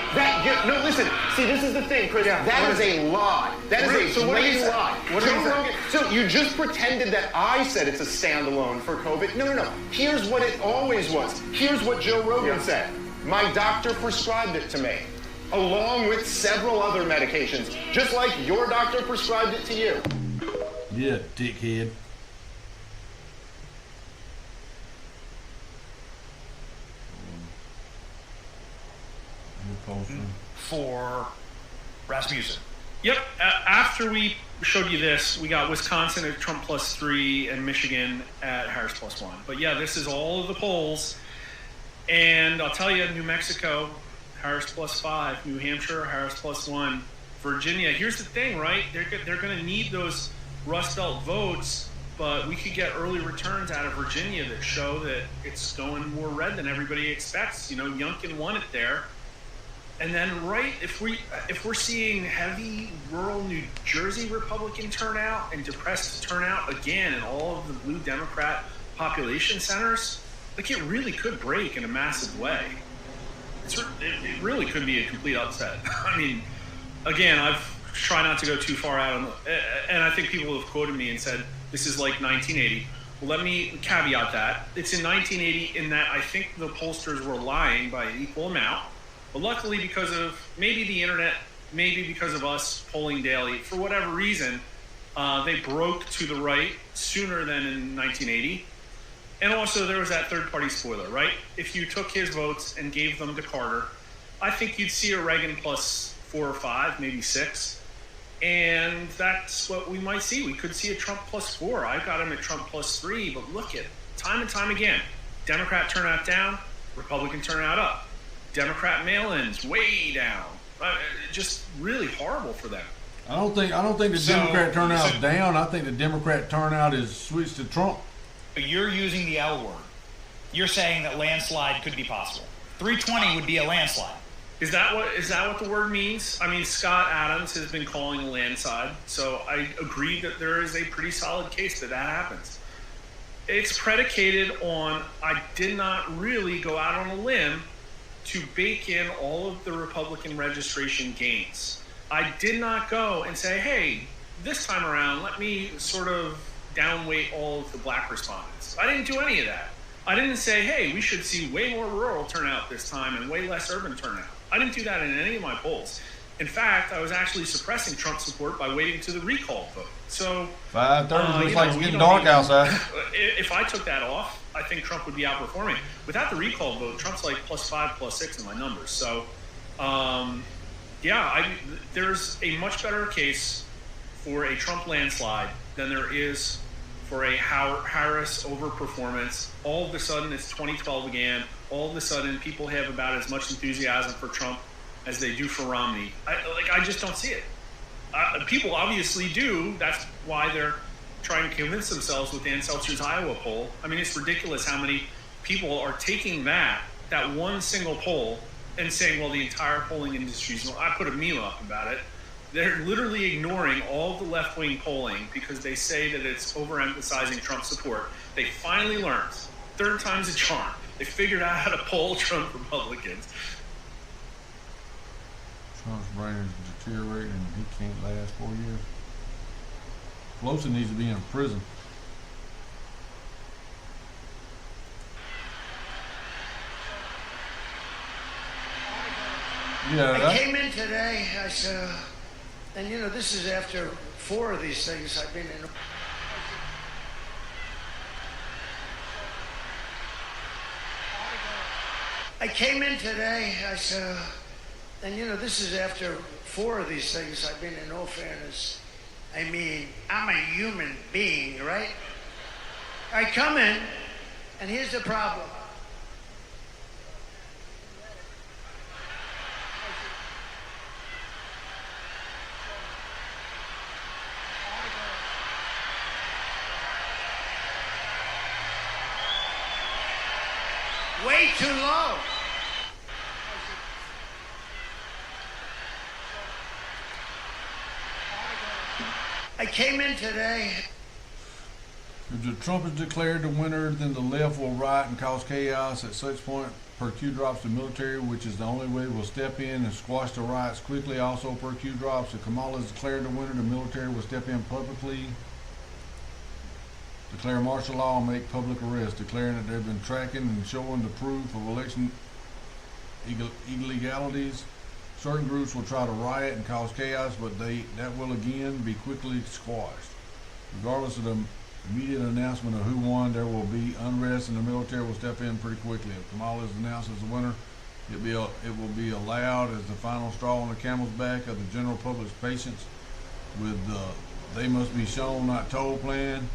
No, listen. See, this is the thing, Chris. Yeah, that is a lie. That is a blatant lie. Joe Rogan. So you just pretended that I said it's a standalone for COVID. No. Here's what it always was. Here's what Joe Rogan said. My doctor prescribed it to me, along with several other medications, just like your doctor prescribed it to you. Yeah, dickhead. For Rasmussen. Yep. After we showed you this, we got Wisconsin at Trump +3 and Michigan at Harris +1. But yeah, this is all of the polls. And I'll tell you, New Mexico, Harris +5, New Hampshire, Harris +1, Virginia. Here's the thing, right? They're going to need those Rust Belt votes, but we could get early returns out of Virginia that show that it's going more red than everybody expects. You know, Youngkin won it there. And then, if we're seeing heavy rural New Jersey Republican turnout and depressed turnout again in all of the blue Democrat population centers, like it really could break in a massive way. It really could be a complete upset. I mean, again, I've tried not to go too far out, and I think people have quoted me and said, this is like 1980. Well, let me caveat that. It's in 1980 in that I think the pollsters were lying by an equal amount. But luckily, because of maybe the internet, maybe because of us polling daily, for whatever reason, they broke to the right sooner than in 1980. And also, there was that third-party spoiler, right? If you took his votes and gave them to Carter, I think you'd see a Reagan +4 or 5, maybe 6. And that's what we might see. We could see a Trump +4. I got him at Trump +3, but look at time and time again. Democrat turnout down, Republican turnout up. Democrat mail-ins way down. Just really horrible for them. I don't think the Democrat turnout is down. I think the Democrat turnout is switched to Trump. But you're using the L word. You're saying that landslide could be possible. 320 would be a landslide. Is that what the word means? I mean, Scott Adams has been calling a landslide, so I agree that there is a pretty solid case that happens. it's predicated on I did not really go out on a limb to bake in all of the Republican registration gains. I did not go and say, hey, this time around, let me sort of downweight all of the black respondents. I didn't do any of that. I didn't say, hey, we should see way more rural turnout this time and way less urban turnout. I didn't do that in any of my polls. In fact, I was actually suppressing Trump support by waiting to the recall vote. So 5:30 looks like it's getting dark outside. If I took that off, I think Trump would be outperforming. Without the recall vote, Trump's like +5, +6 in my numbers. So, there's a much better case for a Trump landslide than there is for a Harris overperformance. All of a sudden, it's 2012 again. All of a sudden, people have about as much enthusiasm for Trump as they do for Romney. I just don't see it. People obviously do. That's why they're trying to convince themselves with Dan Seltzer's Iowa poll. I mean, it's ridiculous how many people are taking that one single poll and saying, well, the entire polling industry is... I put a meme up about it. They're literally ignoring all the left-wing polling because they say that it's overemphasizing Trump support. They finally learned. Third time's a charm. They figured out how to poll Trump Republicans. Trump's brain is deteriorating and he can't last 4 years. Pelosi needs to be in prison. Yeah, I came in today, I said, and you know, this is after 4 of these things I've been in. I came in today, I said, and you know, this is after 4 of these things I've been in all fairness. I mean, I'm a human being, right? I come in, and here's the problem. Way too low. I came in today. If Trump is declared the winner, then the left will riot and cause chaos. At such point, per Q drops the military, which is the only way will step in and squash the riots quickly. Also, per Q drops, if Kamala is declared the winner, the military will step in publicly, declare martial law and make public arrests, declaring that they've been tracking and showing the proof of election illegalities. Certain groups will try to riot and cause chaos, but that will again be quickly squashed. Regardless of the immediate announcement of who won, there will be unrest and the military will step in pretty quickly. If Kamala is announced as the winner, it will be allowed as the final straw on the camel's back of the general public's patience with they must be shown, not told plan.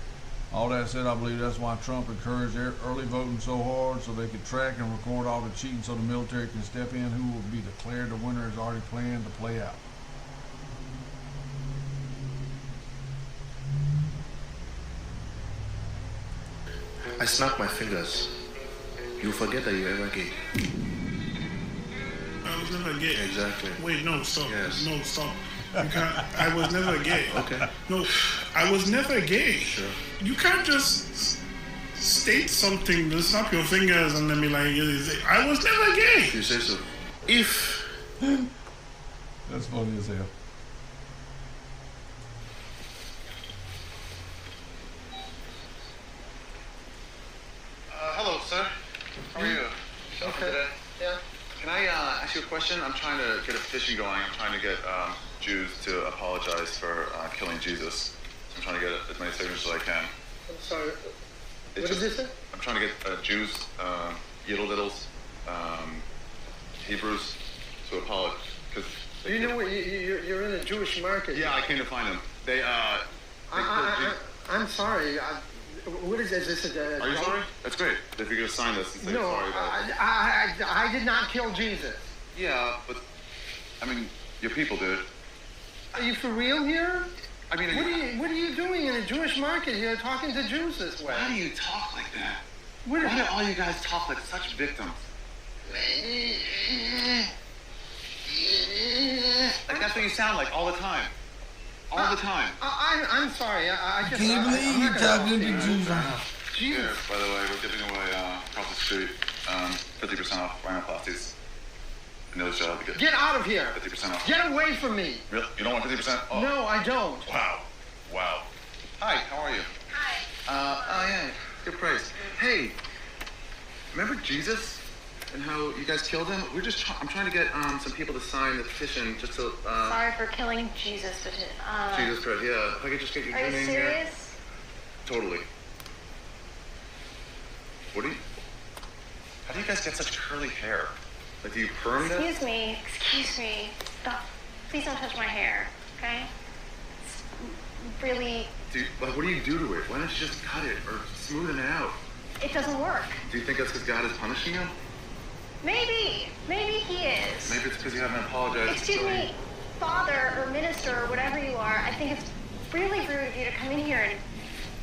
All that said, I believe that's why Trump encouraged early voting so hard, so they could track and record all the cheating so the military can step in. Who will be declared the winner is already planned to play out. I snap my fingers. You forget that you ever gay. I was never gay. Exactly. Wait, no, stop. Yes. No, stop. You can't. I was never gay. Okay. No, I was never gay. Sure. You can't just state something, just snap your fingers and then be like, I was never gay. You say so. If. That's funny as hell. Hello, sir. How are you? Okay. Yeah. Can I ask you a question? I'm trying to get a petition going. I'm trying to get Jews to apologize for killing Jesus. So I'm trying to get as many signatures as I can. I'm sorry. What did you say? I'm trying to get Jews, Yiddle-diddles, Hebrews to apologize. You know what? You're in a Jewish market. Yeah, I came to find them. They I'm sorry. What is this? Is this Are you sorry? That's great. If you're going to sign this and say sorry about it. I did not kill Jesus. Yeah, but, I mean, your people did. Are you for real here? I mean, what are you doing in a Jewish market here talking to Jews this way? Why do you talk like that? Why do all you guys talk like such victims? Like that's what you sound like all the time. All the time. I'm sorry. I just Can't believe you're talking to Jews. Here, by the way, we're giving away across the street 50% off rhinoplasties. Nose job to Get out of here. 50% off. Get away from me. Really? You don't want 50% off? No, I don't. Wow. Wow. Hi, how are you? Hi. Oh yeah, good praise. Hey, remember Jesus and how you guys killed him? I'm trying to get some people to sign the petition just to. Sorry for killing Jesus. Jesus Christ, yeah. If I could just get your Are you name here. serious? Totally. How do you guys get such curly hair? Like, do you perm that? Excuse me. Stop. Please don't touch my hair, okay? It's really... What do you do to it? Why don't you just cut it or smoothen it out? It doesn't work. Do you think that's because God is punishing you? Maybe. Maybe he is. Maybe it's because you haven't apologized. Excuse me, father or minister or whatever you are, I think it's really rude of you to come in here and...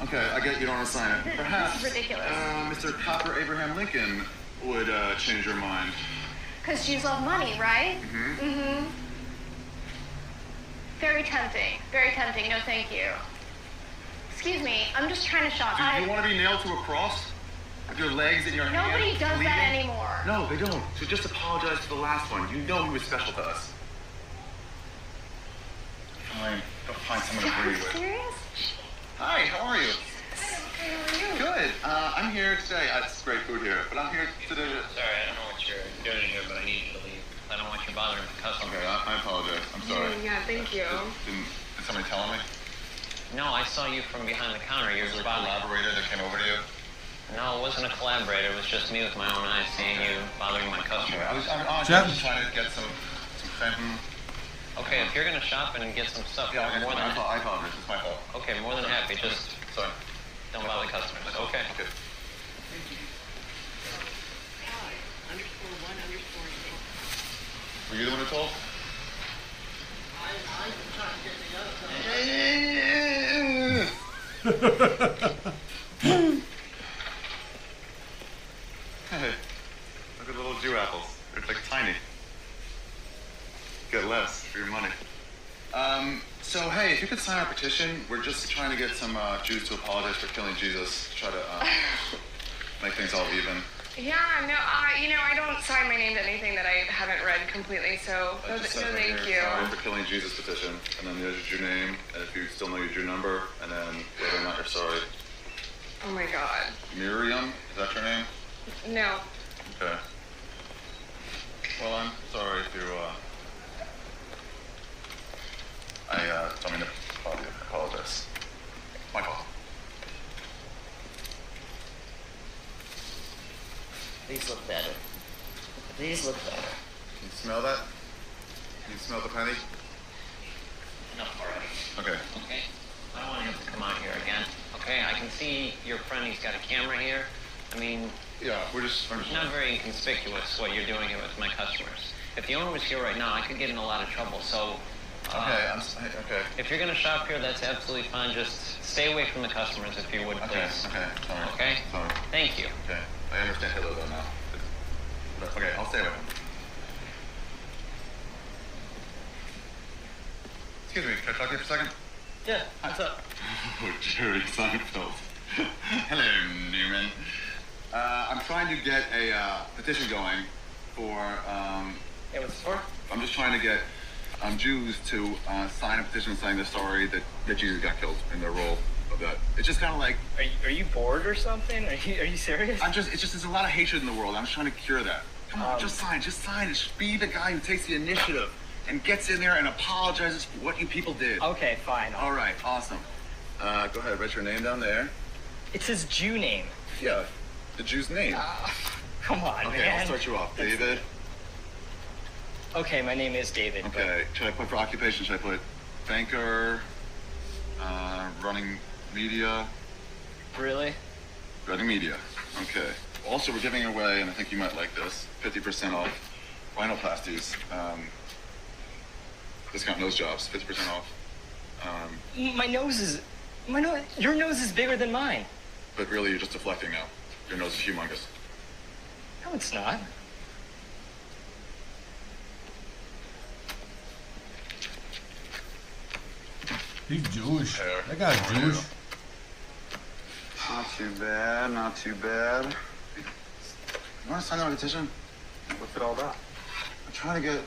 Okay, I get you don't want to sign it. Perhaps This is ridiculous. Mr. Copper Abraham Lincoln would change your mind. Because Jews love money, right? Mm-hmm. Mm-hmm. Very tempting. Very tempting. No, thank you. Excuse me. I'm just trying to shop. Do you want to be nailed to a cross? With your legs and your hands? Nobody does bleeding? that anymore. No, they don't. So just apologize to the last one. You know he was special to us. Fine. Go find someone to agree with. Serious? Hi, how are you? How are you? Good. I'm here today. It's great food here, but I'm here today. Sorry, I don't know what you're doing here, but I need you to leave. I don't want you bothering the customers. Okay, I apologize. I'm sorry. Yeah, thank you. Did somebody tell me? No, I saw you from behind the counter. You Was were there a bothering. collaborator that came over to you? No, it wasn't a collaborator. It was just me with my own eyes seeing you bothering my customers. I'm honestly trying to get some Fenton. Okay, if you're gonna shop and get some stuff, Yeah, more than I apologize. It's my fault. okay, more than happy. Just Sorry. don't bother the customers. Okay. Okay. Were you the one who told? Hey, look at the little Jew apples. They're like tiny. Get less for your money. So hey, if you could sign our petition, we're just trying to get some Jews to apologize for killing Jesus. Try to make things all even. Yeah, no, I don't sign my name to anything that I haven't read completely, so no, Just no says right thank here, you. Sorry for killing Jesus petition, and then there's your name, and if you still know your number, and then whether or not you're sorry. Oh my god. Miriam, is that your name? No. Okay. Well, I'm sorry if you, I don't mean to bother you. I apologize. My fault. These look better. These look better. Can you smell that? Can you smell the penny? Enough already. Okay. Okay. I don't want him to come out here again. Okay, I can see your friend. He's got a camera here. I mean, Yeah, we're just. it's not very inconspicuous what you're doing here with my customers. If the owner was here right now, I could get in a lot of trouble. So. Okay, okay. If you're gonna shop here, that's absolutely fine. Just stay away from the customers if you would, please. Okay, sorry. Okay? Sorry. Thank you. Okay, I understand hello though now. Okay, I'll stay away. Excuse me, can I talk to you for a second? Yeah, what's up? Oh, Jerry Seinfeld. Hello, Newman. I'm trying to get a petition going for, Yeah, what's it for? I'm just trying to get Jews to sign a petition saying they're sorry that Jesus got killed in their role of that. It's just kind of like... Are you bored or something? Are you serious? it's just there's a lot of hatred in the world. I'm just trying to cure that. Come on, just sign. Just be the guy who takes the initiative and gets in there and apologizes for what you people did. Okay, fine. All right, awesome. Go ahead, write your name down there. It's his Jew name. Yeah, the Jew's name. Come on, Okay, man. I'll start you off. David. Okay, my name is David. Okay, should I put for occupation? Should I put banker, running media? Really? Running media. Okay. Also, we're giving away, and I think you might like this, 50% off rhinoplasties. Discount nose jobs, 50% off. Your nose is bigger than mine. But really, you're just deflecting now. Your nose is humongous. No, it's not. He's Jewish. That guy's Jewish. Not too bad, not too bad. You want to sign that petition? What's it all about? I'm trying to get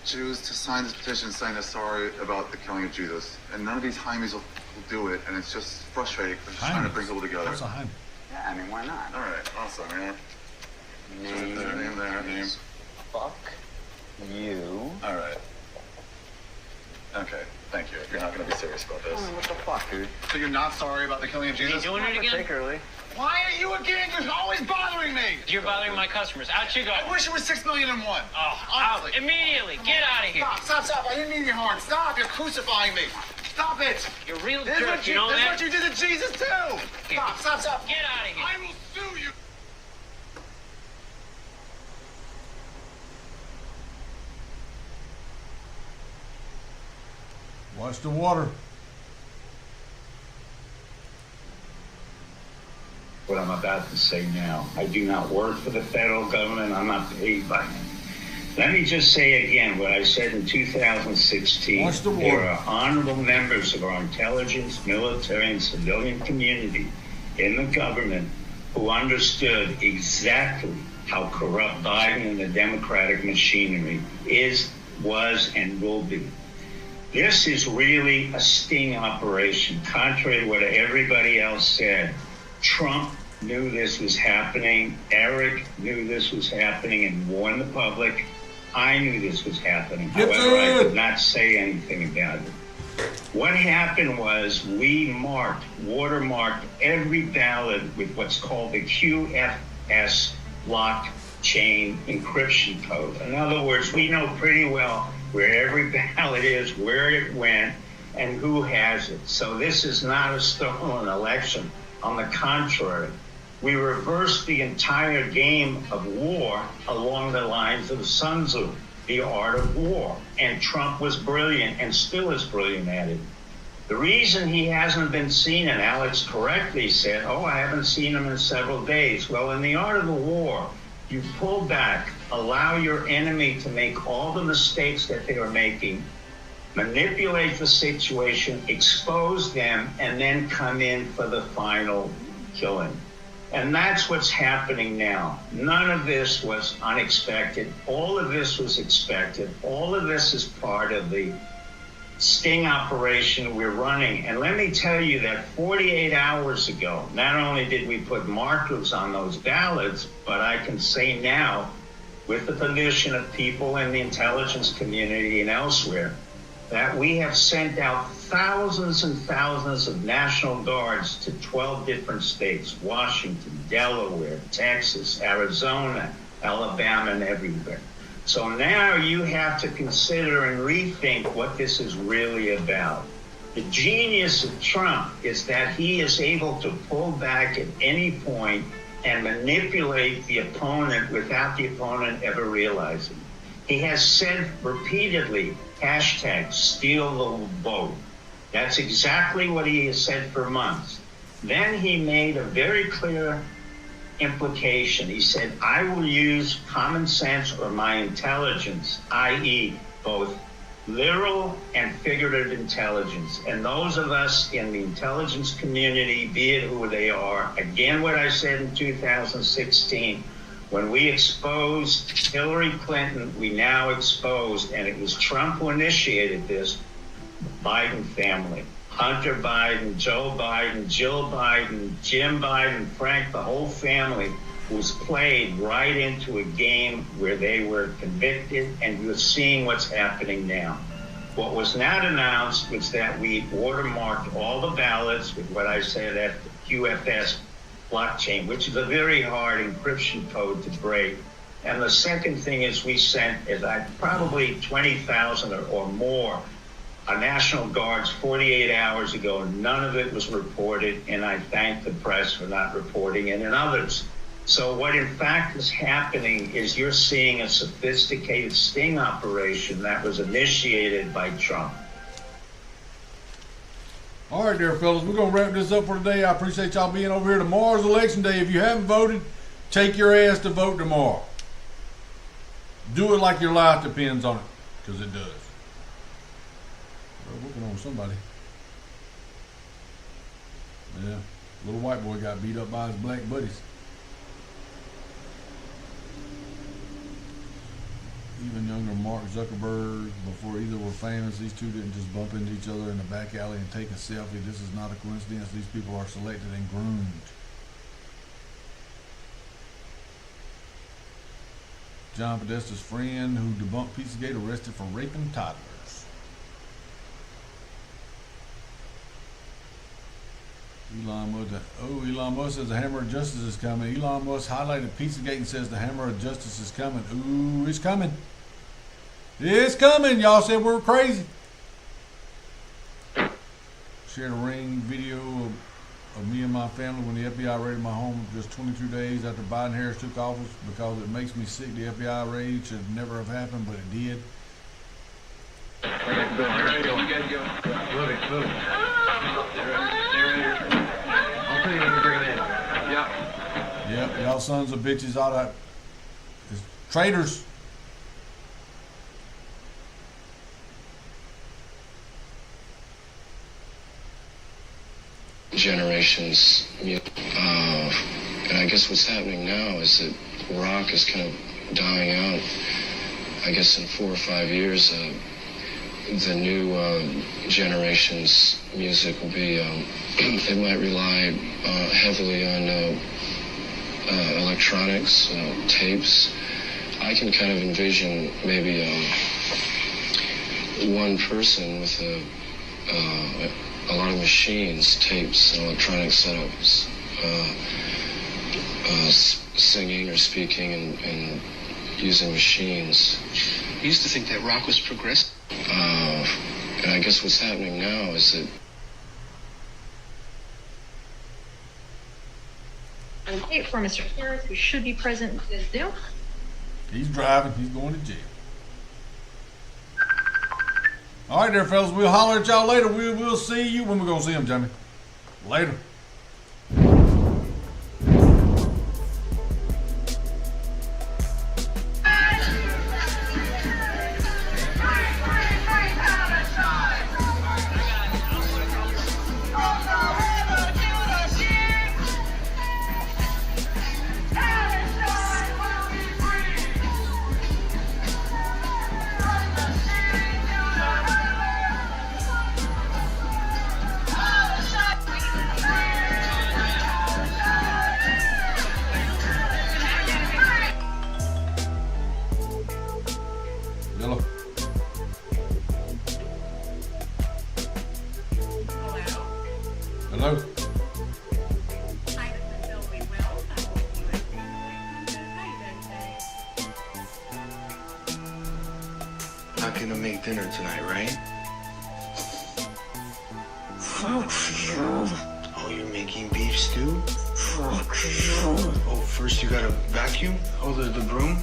Jews to sign this petition saying they're sorry about the killing of Jesus. And none of these Heimies will do it, and it's just frustrating. I'm just trying to bring people together. What's a Heim? Yeah, I mean, why not? All right, awesome, man. Name there, name. Fuck you. All right. Okay, thank you. You're not going to be serious about this. What the fuck, dude? So you're not sorry about the killing of Jesus? You doing it again? Particularly. Why are you again? You're always bothering me. You're bothering my customers. Out you go. I wish it was 6 million and one. Oh, out immediately. Get out of here. Stop. I didn't mean your harm. Stop. You're crucifying me. Stop it. You're a real This jerk. You know that? This is what you did to Jesus, too. Here. Stop. Get out of here. I will sue you. Watch the water. What I'm about to say now. I do not work for the federal government. I'm not paid by them. Let me just say again what I said in 2016. There are honorable members of our intelligence, military, and civilian community in the government who understood exactly how corrupt Biden and the Democratic machinery is, was, and will be. This is really a sting operation, contrary to what everybody else said. Trump knew this was happening. Eric knew this was happening and warned the public. I knew this was happening. However, I could not say anything about it. What happened was we watermarked every ballot with what's called the QFS blockchain encryption code. In other words, we know pretty well where every ballot is, where it went, and who has it. So this is not a stolen election. On the contrary, we reversed the entire game of war along the lines of Sun Tzu, the art of war. And Trump was brilliant and still is brilliant at it. The reason he hasn't been seen, and Alex correctly said, I haven't seen him in several days. Well, in the art of the war, you pull back, allow your enemy to make all the mistakes that they are making, manipulate the situation, expose them, and then come in for the final killing. And that's what's happening now. None of this was unexpected. All of this was expected. All of this is part of the sting operation we're running. And let me tell you that 48 hours ago, not only did we put markers on those ballots, but I can say now, with the permission of people in the intelligence community and elsewhere, that we have sent out thousands and thousands of National Guards to 12 different states, Washington, Delaware, Texas, Arizona, Alabama, and everywhere. So now you have to consider and rethink what this is really about. The genius of Trump is that he is able to pull back at any point and manipulate the opponent without the opponent ever realizing. He has said repeatedly, #steal the vote. That's exactly what he has said for months. Then he made a very clear implication. He said, I will use common sense or my intelligence, i.e. both literal and figurative intelligence. And those of us in the intelligence community, be it who they are, again what I said in 2016, when we exposed Hillary Clinton, we now exposed, and it was Trump who initiated this, the Biden family. Hunter Biden, Joe Biden, Jill Biden, Jim Biden, Frank, the whole family was played right into a game where they were convicted, and you're seeing what's happening now. What was not announced was that we watermarked all the ballots with what I said at the QFS blockchain, which is a very hard encryption code to break. And the second thing is we sent probably 20,000 or more National Guards 48 hours ago. None of it was reported, and I thank the press for not reporting it and others. So what in fact is happening is you're seeing a sophisticated sting operation that was initiated by Trump. All right there, fellas, we're going to wrap this up for today. I appreciate y'all being over here. Tomorrow's election day. If you haven't voted, take your ass to vote tomorrow. Do it like your life depends on it, because it does. We're working on somebody. Yeah. Little white boy got beat up by his black buddies. Even younger Mark Zuckerberg, before either were famous, these two didn't just bump into each other in the back alley and take a selfie. This is not a coincidence. These people are selected and groomed. John Podesta's friend who debunked Pizzagate arrested for raping toddlers. Elon Musk says the hammer of justice is coming. Elon Musk highlighted Pizzagate and says the hammer of justice is coming. Ooh, it's coming. It's coming. Y'all said we're crazy. Shared a ring video of me and my family when the FBI raided my home just 22 days after Biden Harris took office because it makes me sick. The FBI raid should never have happened, but it did. Yep, y'all sons of bitches ought to. Traitors. Generations, and I guess what's happening now is that rock is kind of dying out. I guess in 4 or 5 years, the new generation's music will be, it might rely heavily on electronics, tapes. I can kind of envision maybe one person with a lot of machines, tapes, and electronic setups, singing or speaking and using machines. I used to think that rock was progressive. And I guess what's happening now is that I'm waiting for Mr. Harris, who should be present in this deal. He's driving. He's going to jail. All right there, fellas. We'll holler at y'all later. We'll see you when we're going to see him, Jimmy. Later. Hello? Not gonna make dinner tonight, right? Fuck you. Oh, you're making beef stew? Fuck you. Oh, first you gotta vacuum? Oh, the broom?